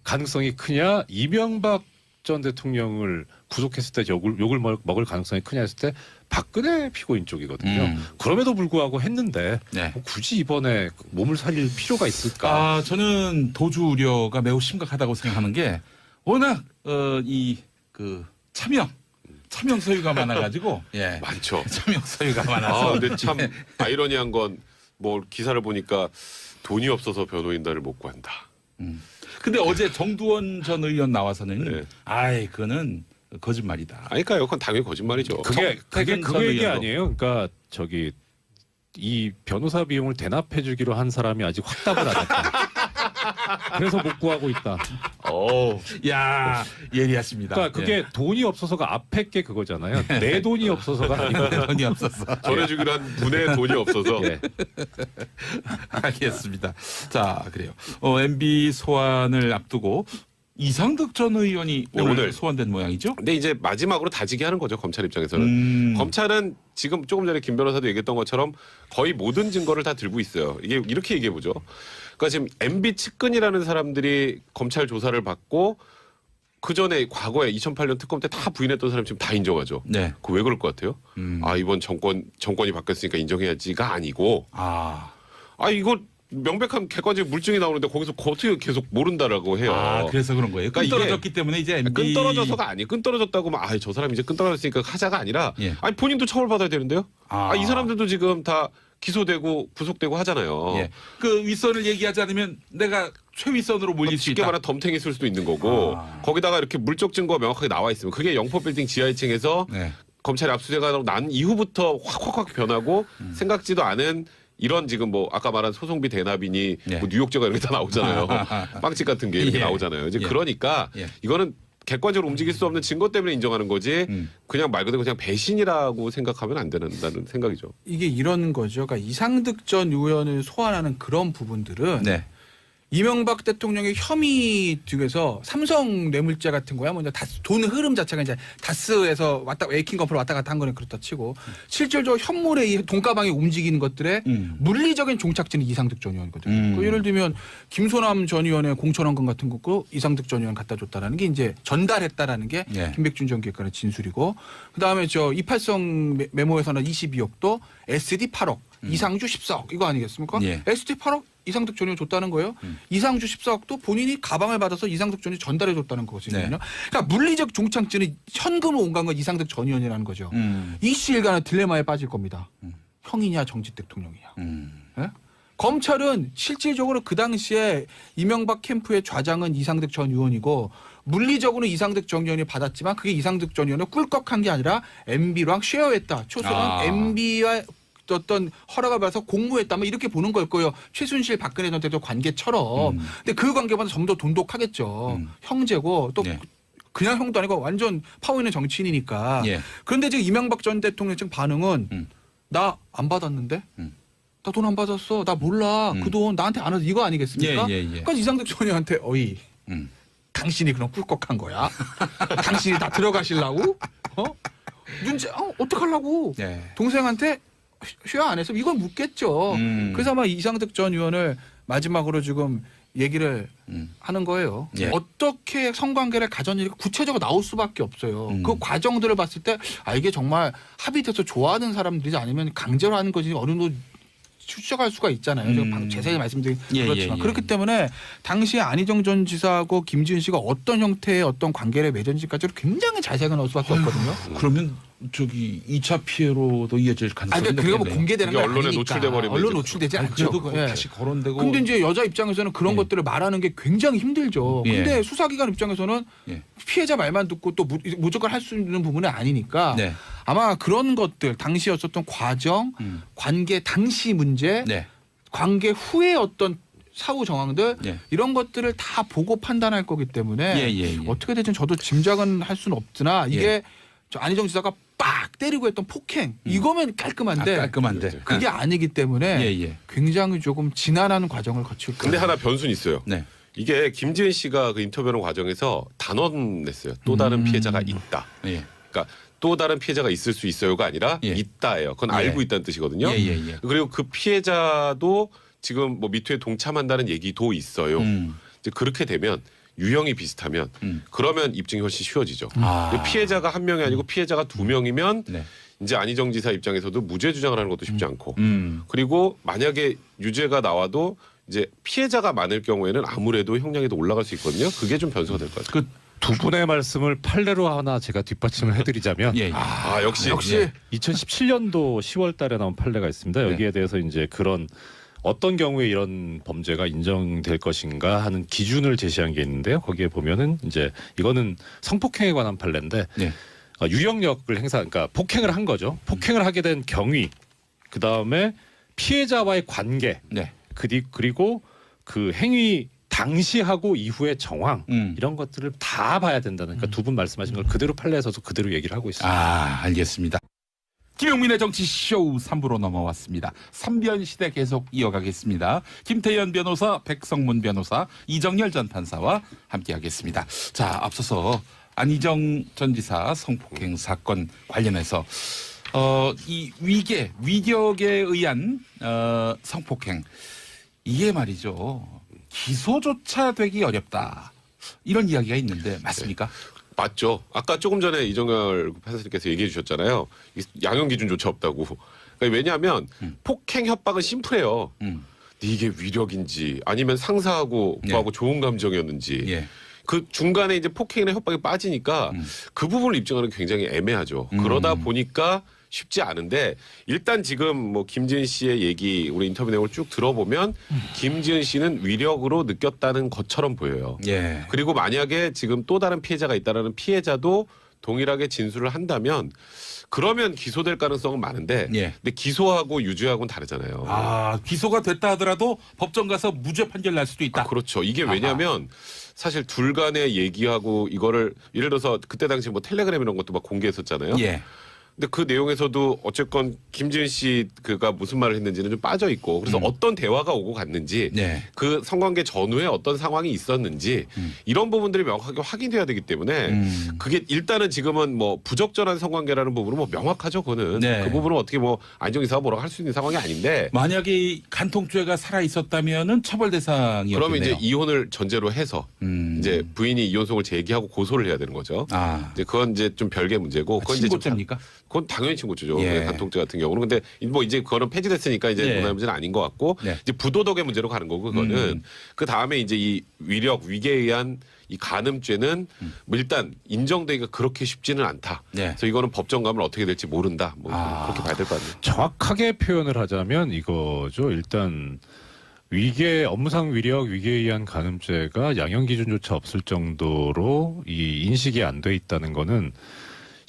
[SPEAKER 4] 가능성이 크냐 이명박 전 대통령을 구속했을 때 욕을 먹을 가능성이 크냐 했을 때 박근혜 피고인 쪽이거든요. 그럼에도 불구하고 했는데 뭐 굳이 이번에 몸을 살릴 필요가 있을까?
[SPEAKER 1] 저는 도주 우려가 매우 심각하다고 생각하는 게 워낙 이 그 차명 차명 소유가 많아가지고 예.
[SPEAKER 2] 많죠.
[SPEAKER 1] 차명 소유가 많아서.
[SPEAKER 2] 근데 참 아이러니한 건 뭐 기사를 보니까 돈이 없어서 변호인단을 못 구한다.
[SPEAKER 1] 근데 어제 정두원 전 의원 나와서는
[SPEAKER 2] 네.
[SPEAKER 1] 아이 그거는 거짓말이다.
[SPEAKER 2] 아니까요. 그건 당연히 거짓말이죠.
[SPEAKER 4] 그게
[SPEAKER 1] 퇴근
[SPEAKER 4] 그
[SPEAKER 1] 전
[SPEAKER 4] 얘기
[SPEAKER 1] 의원도.
[SPEAKER 4] 아니에요. 그러니까 저기 이 변호사 비용을 대납해 주기로 한 사람이 아직 확답을 안 했다. 그래서 못 구하고 있다.
[SPEAKER 1] 야 예리하십니다.
[SPEAKER 4] 그러니까 그게 돈이 없어서가 앞에 게 그거잖아요. 내 돈이 없어서가 아니고
[SPEAKER 1] 돈이 없었어.
[SPEAKER 2] 전해주기로 한 분의 돈이 없어서.
[SPEAKER 4] 예.
[SPEAKER 1] 알겠습니다. 자 그래요. MB 소환을 앞두고 이상득 전 의원이
[SPEAKER 2] 네,
[SPEAKER 1] 오늘 소환된 모양이죠?
[SPEAKER 2] 근데 이제 마지막으로 다지게 하는 거죠. 검찰 입장에서는. 검찰은 지금 조금 전에 김 변호사도 얘기했던 것처럼 거의 모든 증거를 다 들고 있어요. 이게 이렇게 얘기해 보죠. 그러니까 지금 MB 측근이라는 사람들이 검찰 조사를 받고 그 전에 과거에 2008년 특검 때 다 부인했던 사람 지금 다 인정하죠.
[SPEAKER 1] 네.
[SPEAKER 2] 그 왜 그럴 것 같아요? 이번 정권이 바뀌었으니까 인정해야지가 아니고 이거 명백한 객관적 물증이 나오는데 거기서 어떻게 계속 모른다라고 해요.
[SPEAKER 1] 그래서 그런 거예요.
[SPEAKER 2] 그러니까
[SPEAKER 1] 끈떨어졌기 때문에 이제 MB
[SPEAKER 2] 끈 떨어져서가 아니. 끈 떨어졌다고 막 저 사람 이제 끈 떨어졌으니까 하자가 아니라
[SPEAKER 1] 예.
[SPEAKER 2] 아니 본인도 처벌받아야 되는데요. 이 사람들도 지금 다 기소되고 구속되고 하잖아요.
[SPEAKER 1] 예. 그 윗선을 얘기하지 않으면 내가 최윗선으로 몰릴 수
[SPEAKER 2] 쉽게
[SPEAKER 1] 있다.
[SPEAKER 2] 말하면 덤탱이 쓸 수도 있는 거고 거기다가 이렇게 물적 증거가 명확하게 나와 있으면 그게 영포빌딩 지하 2층에서
[SPEAKER 1] 네.
[SPEAKER 2] 검찰이 압수수색하고 난 이후부터 확 변하고 생각지도 않은 이런 지금 뭐 아까 말한 소송비 대납이니
[SPEAKER 1] 예.
[SPEAKER 2] 뭐 뉴욕제가 이렇게 다 나오잖아요. 빵집 같은 게 이렇게
[SPEAKER 1] 예.
[SPEAKER 2] 나오잖아요. 이제
[SPEAKER 1] 예.
[SPEAKER 2] 그러니까
[SPEAKER 1] 예.
[SPEAKER 2] 이거는 객관적으로 움직일 수 없는 증거 때문에 인정하는 거지 그냥 말 그대로 그냥 배신이라고 생각하면 안 된다는 생각이죠.
[SPEAKER 3] 이게 이런 거죠. 그러니까 이상득 전 의원을 소환하는 그런 부분들은
[SPEAKER 1] 네.
[SPEAKER 3] 이명박 대통령의 혐의 중에서 삼성 뇌물죄 같은 거야. 먼저 돈 흐름 자체가 이제 다스에서 에이킹 건프로 왔다 갔다 한 거는 그렇다 치고 실질적으로 현물의 이 돈가방이 움직이는 것들의 물리적인 종착지는 이상득 전 의원이거든요. 그 예를 들면 김소남 전 의원의 공천원금 같은 거고 이상득 전 의원 갖다 줬다라는 게 이제 전달했다라는 게
[SPEAKER 1] 예.
[SPEAKER 3] 김백준 전 기획관의 진술이고 그다음에 저 이팔성 메모에서는 22억도 SD 8억 이상주 10억 이거 아니겠습니까?
[SPEAKER 1] 예.
[SPEAKER 3] SD 8억 이상득 전 의원 줬다는 거예요. 이상주 14억도 본인이 가방을 받아서 이상득 전 의원이 전달해 줬다는 거거든요.
[SPEAKER 1] 네.
[SPEAKER 3] 그러니까 물리적 종착지는 현금을 온 건 이상득 전 의원이라는 거죠. 이씨 일간의 딜레마에 빠질 겁니다. 형이냐 정직 대통령이냐. 예? 검찰은 실질적으로 그 당시에 이명박 캠프의 좌장은 이상득 전 의원이고 물리적으로 이상득 전 의원이 받았지만 그게 이상득 전 의원을 꿀꺽한 게 아니라 MB랑 쉐어했다. 초선은 MB와 어떤 허락을 받아서 공모했다면 이렇게 보는 걸 거예요. 최순실 박근혜 전 대통령 관계처럼. 근데 그 관계보다 좀 더 돈독하겠죠. 형제고 또
[SPEAKER 1] 네.
[SPEAKER 3] 그냥 형도 아니고 완전 파워 있는 정치인이니까.
[SPEAKER 1] 예.
[SPEAKER 3] 그런데 지금 이명박 전 대통령 지금 반응은 나 안 받았는데? 나 돈 안 받았어. 나 몰라. 그 돈 나한테 안 와서 이거 아니겠습니까?
[SPEAKER 1] 예.
[SPEAKER 3] 그러니까 이상득 전 의원한테 어이. 당신이 그럼 꿀꺽한 거야? 당신이 다 들어가시려고? 어떡하려고?
[SPEAKER 1] 예.
[SPEAKER 3] 동생한테 쉐어 안 해서 이걸 묻겠죠. 그래서 아마 이상득 전 의원을 마지막으로 지금 얘기를 하는 거예요.
[SPEAKER 1] 예.
[SPEAKER 3] 어떻게 성관계를 가졌는지 구체적으로 나올 수밖에 없어요. 그 과정들을 봤을 때 이게 정말 합의돼서 좋아하는 사람들이지 아니면 강제로 하는 거지 어느 정도 추적할 수가 있잖아요. 제가 방금 자세히 말씀드린 그렇지만 그렇기 때문에 당시에 안희정 전 지사하고 김지은 씨가 어떤 형태의 어떤 관계를 맺은지까지로 굉장히 자세하게 나올 수밖에 없거든요.
[SPEAKER 1] 그러면 저기 2차 피해로도 이어질 가능성이
[SPEAKER 3] 그러니까 그게 뭐
[SPEAKER 1] 높겠네요.
[SPEAKER 3] 공개되는
[SPEAKER 2] 그게
[SPEAKER 3] 건
[SPEAKER 2] 언론에
[SPEAKER 3] 아니니까.
[SPEAKER 2] 노출돼 버리면
[SPEAKER 3] 언론
[SPEAKER 2] 이제
[SPEAKER 3] 노출되지 않죠.
[SPEAKER 1] 그래도 그거
[SPEAKER 3] 예.
[SPEAKER 1] 다시 거론되고.
[SPEAKER 3] 근데 이제 여자 입장에서는 그런 것들을 말하는 게 굉장히 힘들죠.
[SPEAKER 1] 예.
[SPEAKER 3] 근데 수사기관 입장에서는
[SPEAKER 1] 예.
[SPEAKER 3] 피해자 말만 듣고 또 무조건 할 수 있는 부분은 아니니까
[SPEAKER 1] 네.
[SPEAKER 3] 아마 그런 것들 당시 있었던 과정, 관계 당시 문제,
[SPEAKER 1] 네.
[SPEAKER 3] 관계 후의 어떤 사후 정황들
[SPEAKER 1] 예.
[SPEAKER 3] 이런 것들을 다 보고 판단할 거기 때문에
[SPEAKER 1] 예.
[SPEAKER 3] 어떻게 될지 저도 짐작은 할 수는 없으나 이게 저 안희정 지사가 빡 때리고 했던 폭행 이거면 깔끔한데
[SPEAKER 1] 깔끔한데.
[SPEAKER 3] 그게 아니기 때문에
[SPEAKER 1] 예.
[SPEAKER 3] 굉장히 조금 지난한 과정을 거칠 거예요.
[SPEAKER 2] 근데 하나 변수는 있어요.
[SPEAKER 1] 네.
[SPEAKER 2] 이게 김지은 씨가 그 인터뷰하는 과정에서 단언 냈어요. 또 다른 피해자가 있다.
[SPEAKER 1] 예.
[SPEAKER 2] 그러니까 또 다른 피해자가 있을 수 있어요가 아니라
[SPEAKER 1] 예.
[SPEAKER 2] 있다예요. 그건
[SPEAKER 1] 예.
[SPEAKER 2] 알고 있다는 뜻이거든요.
[SPEAKER 1] 예.
[SPEAKER 2] 그리고 그 피해자도 지금 뭐 미투에 동참한다는 얘기도 있어요. 이제 그렇게 되면 유형이 비슷하면 그러면 입증이 훨씬 쉬워지죠. 근데 피해자가 한 명이 아니고 피해자가 두 명이면
[SPEAKER 1] 네.
[SPEAKER 2] 이제 안희정 지사 입장에서도 무죄 주장을 하는 것도 쉽지 않고 그리고 만약에 유죄가 나와도 이제 피해자가 많을 경우에는 아무래도 형량이 더 올라갈 수 있거든요. 그게 좀 변수가 될 것 같아요.
[SPEAKER 1] 그
[SPEAKER 4] 두 분의 말씀을 판례로 하나 제가 뒷받침을 해드리자면
[SPEAKER 1] 예.
[SPEAKER 2] 역시
[SPEAKER 4] 2017년도 10월달에 나온 판례가 있습니다. 여기에 대해서 이제 그런 어떤 경우에 이런 범죄가 인정될 것인가 하는 기준을 제시한 게 있는데요. 거기에 보면은 이제 이거는 성폭행에 관한 판례인데 유형력을 그러니까 폭행을 한 거죠. 폭행을 하게 된 경위, 그 다음에 피해자와의 관계, 그리고 그 행위 당시하고 이후의 정황 이런 것들을 다 봐야 된다는 그러니까 두 분 말씀하신 걸 그대로 판례에서도 그대로 얘기를 하고 있습니다.
[SPEAKER 1] 알겠습니다. 김용민의 정치쇼 3부로 넘어왔습니다. 3변 시대 계속 이어가겠습니다. 김태현 변호사, 백성문 변호사, 이정열 전 판사와 함께하겠습니다. 자, 앞서서 안희정 전 지사 성폭행 사건 관련해서 이 위격에 의한 성폭행 이게 말이죠. 기소조차 되기 어렵다. 이런 이야기가 있는데 맞습니까?
[SPEAKER 2] 맞죠. 아까 조금 전에 이정열 판사님께서 얘기해 주셨잖아요. 양형 기준조차 없다고. 그러니까 왜냐하면 폭행 협박은 심플해요. 이게 위력인지 아니면 상사하고 그하고 좋은 감정이었는지 그 중간에 이제 폭행이나 협박이 빠지니까 그 부분을 입증하는 게 굉장히 애매하죠. 그러다 보니까 쉽지 않은데 일단 지금 뭐 김지은 씨의 얘기 우리 인터뷰 내용을 쭉 들어보면 김지은 씨는 위력으로 느꼈다는 것처럼 보여요. 그리고 만약에 지금 또 다른 피해자가 있다라는 피해자도 동일하게 진술을 한다면 그러면 기소될 가능성은 많은데 근데 기소하고 유죄하고는 다르잖아요.
[SPEAKER 1] 기소가 됐다 하더라도 법정 가서 무죄 판결 날 수도 있다.
[SPEAKER 2] 그렇죠. 이게 왜냐하면 사실 둘 간의 얘기하고 이거를 예를 들어서 그때 당시 뭐 텔레그램 이런 것도 막 공개했었잖아요. 근데 그 내용에서도 어쨌건 김지은 씨가 무슨 말을 했는지는 좀 빠져 있고 그래서 어떤 대화가 오고 갔는지 그 성관계 전후에 어떤 상황이 있었는지 이런 부분들이 명확하게 확인돼야 되기 때문에 그게 일단은 지금은 뭐 부적절한 성관계라는 부분은 뭐 명확하죠. 그거는 그 부분은 어떻게 뭐 안희정 지사가 뭐라고 할 수 있는 상황이 아닌데
[SPEAKER 1] 만약에 이 간통죄가 살아 있었다면은 처벌 대상이었겠네요.
[SPEAKER 2] 그러면 이제 이혼을 전제로 해서 이제 부인이 이혼송을 제기하고 고소를 해야 되는 거죠. 이제 그건 이제 좀 별개 문제고 그건
[SPEAKER 1] 친고죄입니까?
[SPEAKER 2] 그건 당연히 친고죄죠. 간통죄 같은 경우는. 근데 뭐 이제 그거는 폐지됐으니까 이제 문화의 문제는 아닌 것 같고 이제 부도덕의 문제로 가는 거고 그거는 그 다음에 이제 이 위계에 의한 이 간음죄는 뭐 일단 인정되기가 그렇게 쉽지는 않다. 그래서 이거는 법정 가면 어떻게 될지 모른다. 뭐 그렇게 봐야 될 것 같네요.
[SPEAKER 4] 정확하게 표현을 하자면 이거죠. 일단 업무상 위력 위계에 의한 간음죄가 양형 기준조차 없을 정도로 이 인식이 안 돼 있다는 거는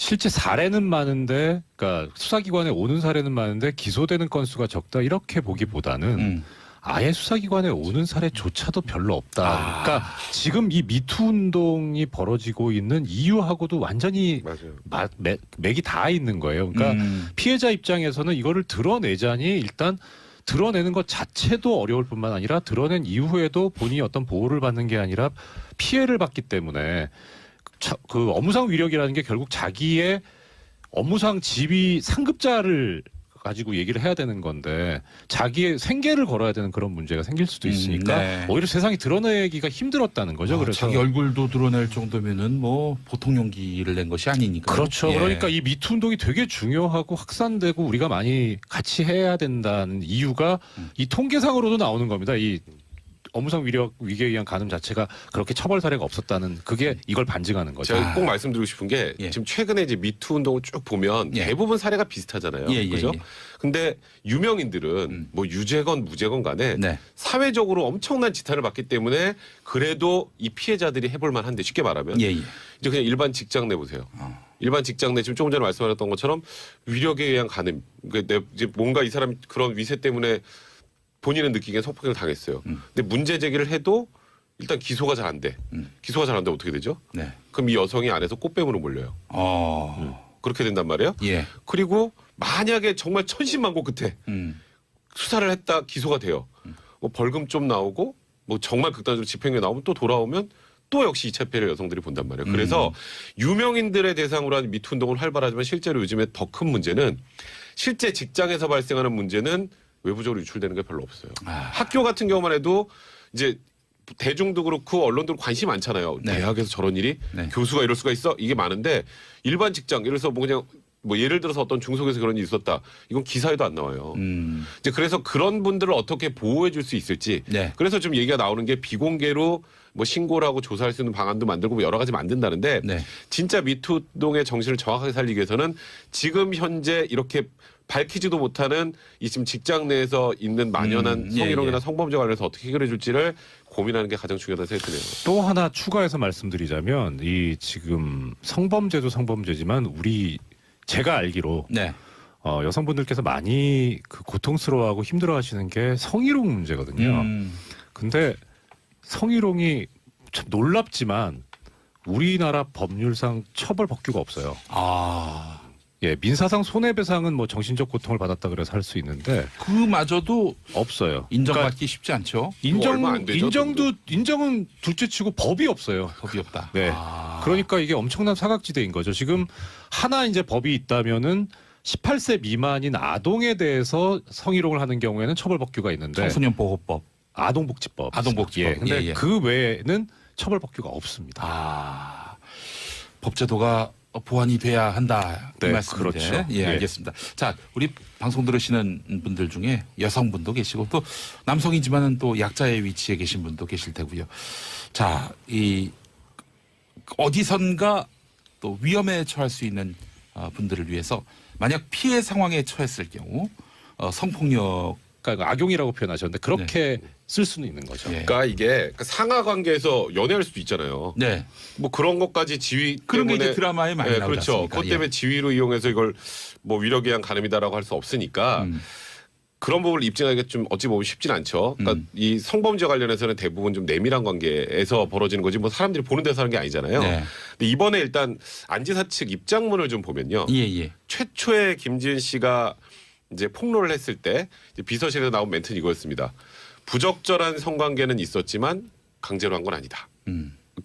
[SPEAKER 4] 실제 사례는 많은데, 그러니까 수사기관에 오는 사례는 많은데 기소되는 건수가 적다 이렇게 보기보다는 아예 수사기관에 오는 사례조차도 별로 없다. 그러니까 지금 이 미투 운동이 벌어지고 있는 이유하고도 완전히 맥이 다 있는 거예요. 그러니까 피해자 입장에서는 이거를 드러내자니 일단 드러내는 것 자체도 어려울 뿐만 아니라 드러낸 이후에도 본인이 어떤 보호를 받는 게 아니라 피해를 받기 때문에 그 업무상 위력이라는 게 결국 자기의 업무상 지위 상급자를 가지고 얘기를 해야 되는 건데 자기의 생계를 걸어야 되는 그런 문제가 생길 수도 있으니까 오히려 세상이 드러내기가 힘들었다는 거죠. 그래서
[SPEAKER 1] 자기 얼굴도 드러낼 정도면은 뭐 보통 용기를 낸 것이 아니니까.
[SPEAKER 4] 그렇죠. 그러니까 이 미투 운동이 되게 중요하고 확산되고 우리가 많이 같이 해야 된다는 이유가 이 통계상으로도 나오는 겁니다. 이 업무상 위력 위계에 의한 간음 자체가 그렇게 처벌 사례가 없었다는 그게 이걸 반증하는 거죠.
[SPEAKER 2] 제가 꼭 말씀드리고 싶은 게 지금 최근에 이제 미투 운동을 쭉 보면 대부분 사례가 비슷하잖아요. 그죠? 근데 유명인들은 뭐 유죄건 무죄건 간에 사회적으로 엄청난 지탄을 받기 때문에 그래도 이 피해자들이 해볼 만한데 쉽게 말하면 이제 그냥 일반 직장 내 보세요. 일반 직장 내 지금 조금 전에 말씀하셨던 것처럼 위력에 의한 간음. 그러니까 이제 뭔가 이 사람 그런 위세 때문에 본인은 느끼기엔 성폭행을 당했어요. 근데 문제 제기를 해도 일단 기소가 잘 안 돼. 기소가 잘 안 되면 어떻게 되죠? 그럼 이 여성이 안에서 꽃뱀으로 몰려요. 그렇게 된단 말이에요. 그리고 만약에 정말 천신만고 끝에 수사를 했다 기소가 돼요. 뭐 벌금 좀 나오고 뭐 정말 극단적으로 집행유예 나오면 또 돌아오면 또 역시 2차 피해를 여성들이 본단 말이에요. 그래서 유명인들의 대상으로 한 미투 운동은 활발하지만 실제로 요즘에 더 큰 문제는 실제 직장에서 발생하는 문제는 외부적으로 유출되는 게 별로 없어요. 학교 같은 경우만 해도 이제 대중도 그렇고 언론도 관심이 많잖아요. 대학에서 저런 일이 교수가 이럴 수가 있어? 이게 많은데 일반 직장 예를 들어서 뭐 그냥 뭐 예를 들어서 어떤 중속에서 그런 일이 있었다. 이건 기사에도 안 나와요. 이제 그래서 그런 분들을 어떻게 보호해 줄 수 있을지.
[SPEAKER 1] 네.
[SPEAKER 2] 그래서 좀 얘기가 나오는 게 비공개로 뭐 신고를 하고 조사할 수 있는 방안도 만들고 뭐 여러 가지 만든다는데
[SPEAKER 1] 네.
[SPEAKER 2] 진짜 미투동의 정신을 정확하게 살리기 위해서는 지금 현재 이렇게 밝히지도 못하는 이 지금 직장 내에서 있는 만연한 성희롱이나
[SPEAKER 1] 예.
[SPEAKER 2] 성범죄 관련해서 어떻게 해결해 줄지를 고민하는 게 가장 중요하다는 생각이 드네요.
[SPEAKER 4] 또 하나 추가해서 말씀드리자면 이 지금 성범죄도 성범죄지만 제가 알기로
[SPEAKER 1] 네.
[SPEAKER 4] 여성분들께서 많이 그 고통스러워하고 힘들어하시는 게 성희롱 문제거든요. 근데 성희롱이 참 놀랍지만 우리나라 법률상 처벌 법규가 없어요.
[SPEAKER 1] 아,
[SPEAKER 4] 예, 민사상 손해배상은 뭐 정신적 고통을 받았다 그래서 할 수 있는데
[SPEAKER 1] 그마저도
[SPEAKER 4] 없어요.
[SPEAKER 1] 인정받기 쉽지 않죠.
[SPEAKER 2] 얼마 안 되죠,
[SPEAKER 4] 인정은 둘째치고 법이 없어요.
[SPEAKER 1] 법이 없다.
[SPEAKER 4] 네.
[SPEAKER 1] 아.
[SPEAKER 4] 그러니까 이게 엄청난 사각지대인 거죠. 지금 하나 이제 법이 있다면은 18세 미만인 아동에 대해서 성희롱을 하는 경우에는 처벌 법규가 있는데
[SPEAKER 1] 청소년 보호법.
[SPEAKER 4] 아동복지법.
[SPEAKER 1] 아동복지법.
[SPEAKER 4] 예. 근데
[SPEAKER 1] 예.
[SPEAKER 4] 그 외에는 처벌 법규가 없습니다.
[SPEAKER 1] 아, 법제도가 보완이 돼야 한다. 이
[SPEAKER 4] 네,
[SPEAKER 1] 말씀인데.
[SPEAKER 4] 그렇죠.
[SPEAKER 1] 예,
[SPEAKER 4] 예.
[SPEAKER 1] 알겠습니다. 자, 우리 방송 들으시는 분들 중에 여성분도 계시고 또 남성이지만은 또 약자의 위치에 계신 분도 계실 테고요. 자, 이 어디선가 또 위험에 처할 수 있는 분들을 위해서 만약 피해 상황에 처했을 경우 성폭력
[SPEAKER 4] 그러니까 악용이라고 표현하셨는데 그렇게 쓸 수는 있는 거죠.
[SPEAKER 1] 예.
[SPEAKER 2] 그러니까 이게 상하 관계에서 연애할 수도 있잖아요.
[SPEAKER 1] 네.
[SPEAKER 2] 뭐 그런 것까지 지위
[SPEAKER 1] 그런 게
[SPEAKER 2] 때문에
[SPEAKER 1] 이제 드라마에 많이 나오지
[SPEAKER 2] 그렇죠.
[SPEAKER 1] 않습니까?
[SPEAKER 2] 그것 때문에 지위로 이용해서 이걸 뭐 위력에 의한 가늠이다라고 할 수 없으니까 그런 부분을 입증하기가 좀 어찌 보면 쉽진 않죠. 그러니까 이 성범죄 관련해서는 대부분 좀 내밀한 관계에서 벌어지는 거지 뭐 사람들이 보는 데서 하는 게 아니잖아요.
[SPEAKER 1] 네.
[SPEAKER 2] 근데 이번에 일단 안지사 측 입장문을 좀 보면요.
[SPEAKER 1] 예, 예.
[SPEAKER 2] 최초에 김지은 씨가 이제 폭로를 했을 때 이제 비서실에서 나온 멘트는 이거였습니다. 부적절한 성관계는 있었지만 강제로 한 건 아니다.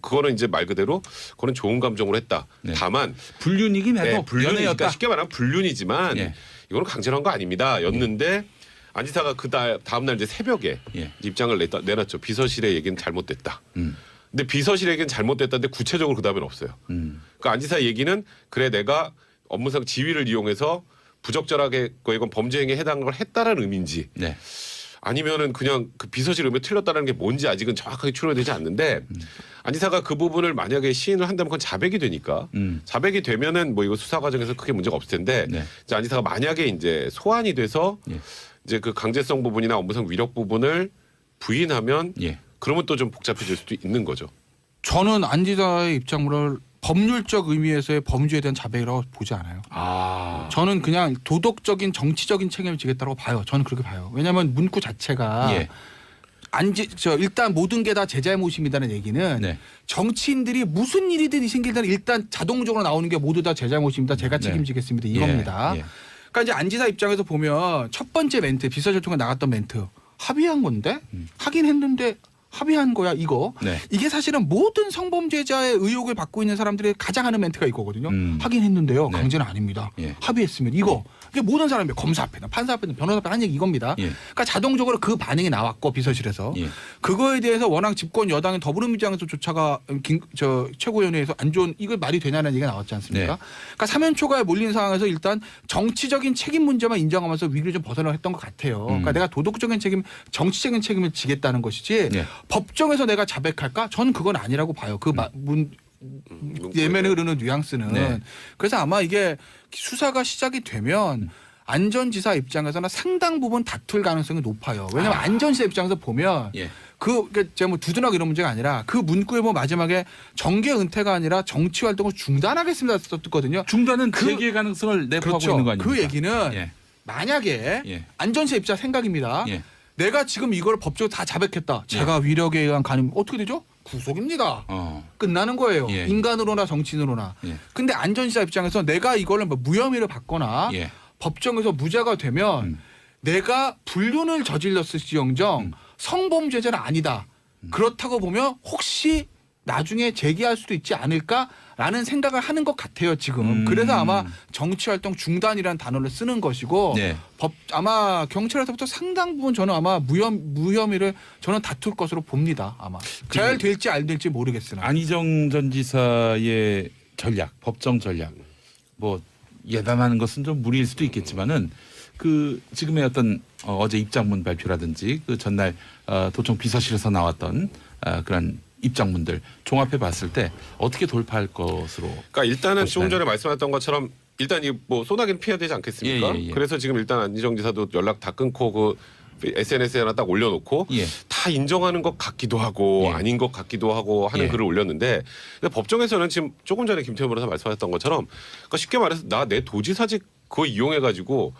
[SPEAKER 2] 그거는 이제 말 그대로 그거는 좋은 감정으로 했다.
[SPEAKER 1] 네.
[SPEAKER 2] 다만
[SPEAKER 1] 불륜이긴 해도
[SPEAKER 2] 불륜이니까
[SPEAKER 1] 연애였다.
[SPEAKER 2] 쉽게 말하면 불륜이지만
[SPEAKER 1] 예.
[SPEAKER 2] 이거는 강제로 한 거 아닙니다. 였는데 안지사가 그 다음 날 이제 새벽에
[SPEAKER 1] 예.
[SPEAKER 2] 입장을 내놨죠. 비서실의 얘기는 잘못됐다. 근데 비서실 얘기는 잘못됐다는데 구체적으로 그 다음에는 없어요. 그러니까 안지사 얘기는 그래 내가 업무상 지위를 이용해서 부적절하게 이건 범죄 행위에 해당한 걸 했다라는 의미인지
[SPEAKER 1] 네.
[SPEAKER 2] 아니면은 그냥 그 비서실 의미에 틀렸다는 게 뭔지 아직은 정확하게 추론되지 않는데 안지사가 그 부분을 만약에 시인을 한다면 그건 자백이 되니까 자백이 되면은 뭐 이거 수사 과정에서 크게 문제가 없을 텐데
[SPEAKER 1] 네.
[SPEAKER 2] 이제 안지사가 만약에 이제 소환이 돼서
[SPEAKER 1] 예.
[SPEAKER 2] 이제 그 강제성 부분이나 업무상 위력 부분을 부인하면
[SPEAKER 1] 예.
[SPEAKER 2] 그러면 또 좀 복잡해질 수도 있는 거죠.
[SPEAKER 3] 저는 안지사의 입장문을 법률적 의미에서의 범죄에 대한 자백이라고 보지 않아요.
[SPEAKER 1] 아.
[SPEAKER 3] 저는 그냥 도덕적인 정치적인 책임을 지겠다고 봐요. 저는 그렇게 봐요. 왜냐하면 문구 자체가
[SPEAKER 1] 예.
[SPEAKER 3] 일단 모든 게 다 제 잘못입니다는 얘기는
[SPEAKER 1] 네.
[SPEAKER 3] 정치인들이 무슨 일이든 생길 때는 일단 자동적으로 나오는 게 모두 다 제 잘못입니다. 제가
[SPEAKER 1] 네.
[SPEAKER 3] 책임지겠습니다. 이겁니다.
[SPEAKER 1] 예. 예.
[SPEAKER 3] 그러니까 이제 안지사 입장에서 보면 첫 번째 멘트 비서실 통해 나갔던 멘트 합의한 건데 하긴 했는데 합의한 거야 이거.
[SPEAKER 1] 네.
[SPEAKER 3] 이게 사실은 모든 성범죄자의 의혹을 받고 있는 사람들이 가장 하는 멘트가 있거든요. 하긴 했는데요.
[SPEAKER 1] 네.
[SPEAKER 3] 강제는 아닙니다.
[SPEAKER 1] 예.
[SPEAKER 3] 합의했으면 이거. 이게 모든 사람이 검사 앞에나 판사 앞에나 변호사 앞에 한 얘기 이겁니다.
[SPEAKER 1] 예.
[SPEAKER 3] 그러니까 자동적으로 그 반응이 나왔고 비서실에서
[SPEAKER 1] 예.
[SPEAKER 3] 그거에 대해서 워낙 집권 여당인 더불어민주당에서조차가 최고위원회에서 안 좋은 이거 말이 되냐는 얘기가 나왔지 않습니까?
[SPEAKER 1] 네.
[SPEAKER 3] 그러니까 사면 초과에 몰린 상황에서 일단 정치적인 책임 문제만 인정하면서 위기를 좀 벗어나려 했던 것 같아요. 그러니까 내가 도덕적인 책임, 정치적인 책임을 지겠다는 것이지
[SPEAKER 1] 예.
[SPEAKER 3] 법정에서 내가 자백할까? 저는 그건 아니라고 봐요. 그 예면에 흐르는 뉘앙스는.
[SPEAKER 1] 네.
[SPEAKER 3] 그래서 아마 이게 수사가 시작이 되면 안전지사 입장에서는 상당 부분 다툴 가능성이 높아요. 왜냐하면 안전지사 입장에서 보면
[SPEAKER 1] 예.
[SPEAKER 3] 제가 뭐 두둔하고 이런 문제가 아니라 그 문구에 뭐 마지막에 정계 은퇴가 아니라 정치 활동을 중단하겠습니다 썼거든요.
[SPEAKER 1] 중단은 재개 가능성을 내포하고
[SPEAKER 3] 그렇죠.
[SPEAKER 1] 있는 거 아닙니까?
[SPEAKER 3] 그 얘기는
[SPEAKER 1] 예.
[SPEAKER 3] 만약에
[SPEAKER 1] 예.
[SPEAKER 3] 안전지사 입장 생각입니다.
[SPEAKER 1] 예.
[SPEAKER 3] 내가 지금 이걸 법적으로 다 자백했다. 제가 위력에 의한 가늠 어떻게 되죠? 구속입니다. 끝나는 거예요.
[SPEAKER 1] 예.
[SPEAKER 3] 인간으로나 정치인으로나.
[SPEAKER 1] 예.
[SPEAKER 3] 근데 안전지사 입장에서 내가 이거를 뭐 무혐의를 받거나
[SPEAKER 1] 예.
[SPEAKER 3] 법정에서 무죄가 되면 내가 불륜을 저질렀을지언정 성범죄자는 아니다. 그렇다고 보면 혹시 나중에 재기할 수도 있지 않을까라는 생각을 하는 것 같아요 지금. 그래서 아마 정치활동 중단이라는 단어를 쓰는 것이고
[SPEAKER 1] 네.
[SPEAKER 3] 아마 경찰에서부터 상당 부분 저는 아마 무혐의를 저는 다툴 것으로 봅니다. 아마 잘 될지 안 될지 모르겠으나.
[SPEAKER 1] 안희정 전 지사의 전략, 법정 전략, 뭐 예단하는 것은 좀 무리일 수도 있겠지만은 그 지금의 어떤 어제 입장문 발표라든지 그 전날 도청 비서실에서 나왔던 그런 입장문들 종합해 봤을 때 어떻게 돌파할 것으로.
[SPEAKER 2] 그러니까 일단은
[SPEAKER 1] 보시나요?
[SPEAKER 2] 조금 전에 말씀하셨던 것처럼 일단 이 뭐 소나기는 피해야 되지 않겠습니까?
[SPEAKER 1] 예.
[SPEAKER 2] 그래서 지금 일단 안희정 지사도 연락 다 끊고 그 SNS에 하나 딱 올려놓고
[SPEAKER 1] 예.
[SPEAKER 2] 다 인정하는 것 같기도 하고
[SPEAKER 1] 예.
[SPEAKER 2] 아닌 것 같기도 하고 하는
[SPEAKER 1] 예.
[SPEAKER 2] 글을 올렸는데 근데 법정에서는 지금 조금 전에 김태현 변호사 말씀하셨던 것처럼 그러니까 쉽게 말해서 나 내 도지사직 그거 이용해 가지고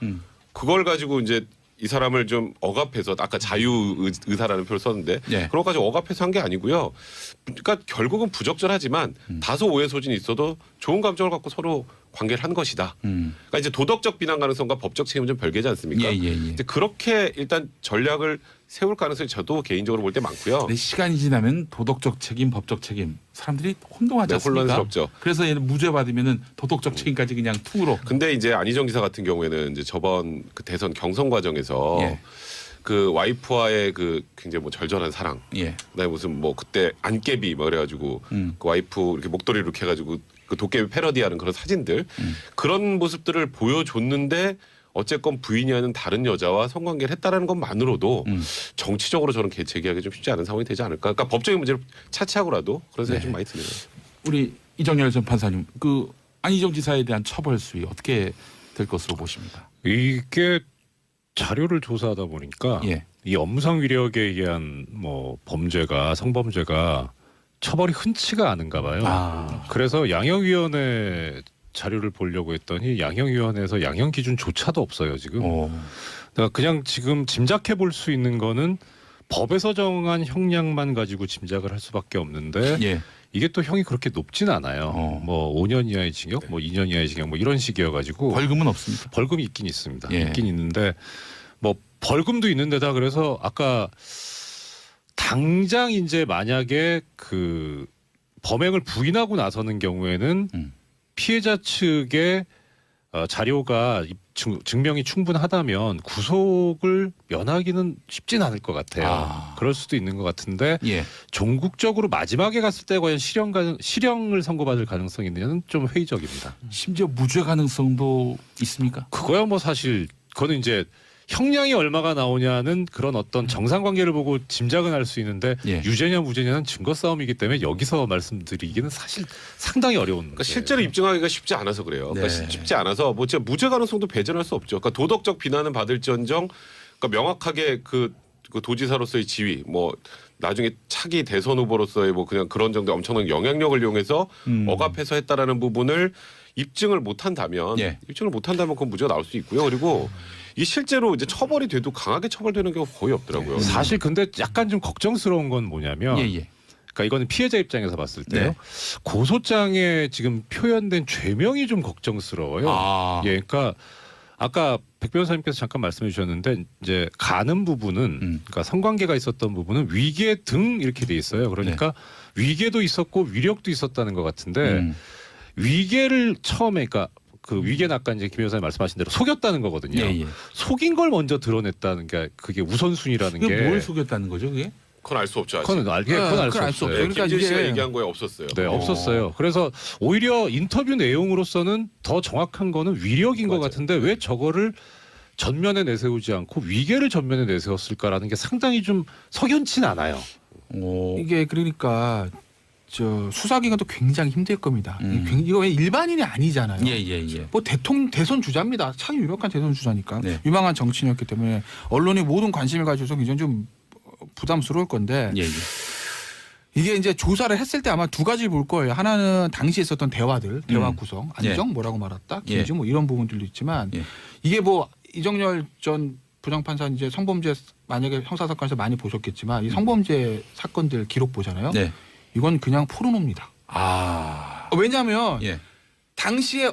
[SPEAKER 2] 그걸 가지고 이제 이 사람을 좀 억압해서 아까 자유의사라는 표를 썼는데
[SPEAKER 1] 예.
[SPEAKER 2] 그런 것까지 억압해서 한 게 아니고요. 그러니까 결국은 부적절하지만 다소 오해 소진이 있어도 좋은 감정을 갖고 서로 관계를 한 것이다. 그러니까 이제 도덕적 비난 가능성과 법적 책임은 좀 별개지 않습니까?
[SPEAKER 1] 예.
[SPEAKER 2] 이제 그렇게 일단 전략을 세울 가능성이 저도 개인적으로 볼 때 많고요.
[SPEAKER 1] 근데 시간이 지나면 도덕적 책임, 법적 책임 사람들이 혼동하지
[SPEAKER 2] 네,
[SPEAKER 1] 않습니까?
[SPEAKER 2] 혼란스럽죠.
[SPEAKER 1] 그래서 얘는 무죄 받으면은 도덕적 책임까지 그냥 퉁으로.
[SPEAKER 2] 근데 이제 안희정 지사 같은 경우에는 이제 저번 그 대선 경선 과정에서
[SPEAKER 1] 예.
[SPEAKER 2] 그 와이프와의 그 굉장히 뭐 절절한 사랑,
[SPEAKER 1] 예.
[SPEAKER 2] 그다음에 무슨 뭐 그때 안깨비 뭐 그래가지고 그 와이프 이렇게 목도리 이렇게 해가지고 그 도깨비 패러디하는 그런 사진들 그런 모습들을 보여줬는데 어쨌건 부인이 하는 다른 여자와 성관계를 했다라는 것만으로도 정치적으로 저는 제기하기 좀 쉽지 않은 상황이 되지 않을까. 그러니까 법적인 문제를 차치하고라도 그런 생각이 좀 많이 듭니다.
[SPEAKER 1] 우리 이정열 전 판사님, 그 안희정 지사에 대한 처벌 수위 어떻게 될 것으로 보십니까?
[SPEAKER 4] 이게 자료를 조사하다 보니까
[SPEAKER 1] 예.
[SPEAKER 4] 이 업무상 위력에 의한 뭐 범죄가 성범죄가 처벌이 흔치가 않은가 봐요. 그래서 양형위원회 자료를 보려고 했더니 양형위원회에서 양형 기준조차도 없어요 지금. 그러니까 그냥 지금 짐작해 볼 수 있는 거는 법에서 정한 형량만 가지고 짐작을 할 수밖에 없는데
[SPEAKER 1] 예.
[SPEAKER 4] 이게 또 형이 그렇게 높진 않아요. 뭐 5년 이하의 징역, 뭐 2년 이하의 징역, 뭐 이런 식이어가지고
[SPEAKER 1] 벌금은 없습니까?
[SPEAKER 4] 벌금이 있긴 있습니다.
[SPEAKER 1] 예.
[SPEAKER 4] 있긴 있는데 뭐 벌금도 있는데다 그래서 아까 당장 이제 만약에 그 범행을 부인하고 나서는 경우에는 피해자 측의 자료가 증명이 충분하다면 구속을 면하기는 쉽진 않을 것 같아요. 그럴 수도 있는 것 같은데
[SPEAKER 1] 예.
[SPEAKER 4] 종국적으로 마지막에 갔을 때 과연 실형을 선고받을 가능성이 있느냐는 좀 회의적입니다.
[SPEAKER 1] 심지어 무죄 가능성도 있습니까?
[SPEAKER 4] 그거야 뭐 사실 그거는 이제 형량이 얼마가 나오냐는 그런 어떤 정상관계를 보고 짐작은 할 수 있는데
[SPEAKER 1] 예.
[SPEAKER 4] 유죄냐 무죄냐는 증거 싸움이기 때문에 여기서 말씀드리기는 사실 상당히 어려운.
[SPEAKER 2] 그러니까 실제로 입증하기가 쉽지 않아서 그래요. 그러니까
[SPEAKER 1] 네.
[SPEAKER 2] 쉽지 않아서 뭐 진짜 무죄 가능성도 배제할 수 없죠. 그러니까 도덕적 비난은 받을지언정, 그러니까 명확하게 그 도지사로서의 지위, 뭐 나중에 차기 대선 후보로서의 뭐 그냥 그런 정도 엄청난 영향력을 이용해서 억압해서 했다라는 부분을 입증을 못한다면,
[SPEAKER 1] 예.
[SPEAKER 2] 입증을 못한다면 그건 무죄가 나올 수 있고요. 그리고 이 실제로 이제 처벌이 돼도 강하게 처벌되는 경우가 거의 없더라고요.
[SPEAKER 4] 사실 근데 약간 좀 걱정스러운 건 뭐냐면.
[SPEAKER 1] 예.
[SPEAKER 4] 그러니까 이거는 피해자 입장에서 봤을 때요.
[SPEAKER 1] 네.
[SPEAKER 4] 고소장에 지금 표현된 죄명이 좀 걱정스러워요. 예, 그러니까 아까 백 변호사님께서 잠깐 말씀해 주셨는데 이제 가는 부분은 그러니까 성관계가 있었던 부분은 위계 등 이렇게 돼 있어요. 그러니까 위계도 있었고 위력도 있었다는 것 같은데 위계를 처음에 그러니까 그 위계는 아까 이제 김 변호사님 말씀하신 대로 속였다는 거거든요.
[SPEAKER 1] 예.
[SPEAKER 4] 속인 걸 먼저 드러냈다는 게 그게 우선순위라는 게.
[SPEAKER 1] 그게 뭘 속였다는 거죠, 그게?
[SPEAKER 2] 그건 알 수 없죠. 아직.
[SPEAKER 4] 그건 알 수 없어요.
[SPEAKER 2] 그러니까 김진 씨가 얘기한 거에 없었어요.
[SPEAKER 4] 네, 없었어요. 그래서 오히려 인터뷰 내용으로서는 더 정확한 거는 위력인 것 같은데 왜 저거를 전면에 내세우지 않고 위계를 전면에 내세웠을까라는 게 상당히 좀 석연치 않아요.
[SPEAKER 3] 이게 그러니까 저 수사기관도 굉장히 힘들 겁니다. 이거 일반인이 아니잖아요.
[SPEAKER 1] 예.
[SPEAKER 3] 뭐 대선 주자입니다. 참 유력한 대선 주자니까
[SPEAKER 1] 네.
[SPEAKER 3] 유망한 정치인이었기 때문에 언론이 모든 관심을 가져서 굉장히 좀 부담스러울 건데
[SPEAKER 1] 예.
[SPEAKER 3] 이게 이제 조사를 했을 때 아마 두 가지를 볼 거예요. 하나는 당시에 있었던 대화들, 대화 구성, 안정 뭐라고 말았다, 김지 뭐 이런 부분들도 있지만 이게 뭐 이정열 전 부장판사 이제 성범죄 만약에 형사사건에서 많이 보셨겠지만 이 성범죄 사건들 기록 보잖아요.
[SPEAKER 1] 네.
[SPEAKER 3] 이건 그냥 포르노입니다. 왜냐하면 당시에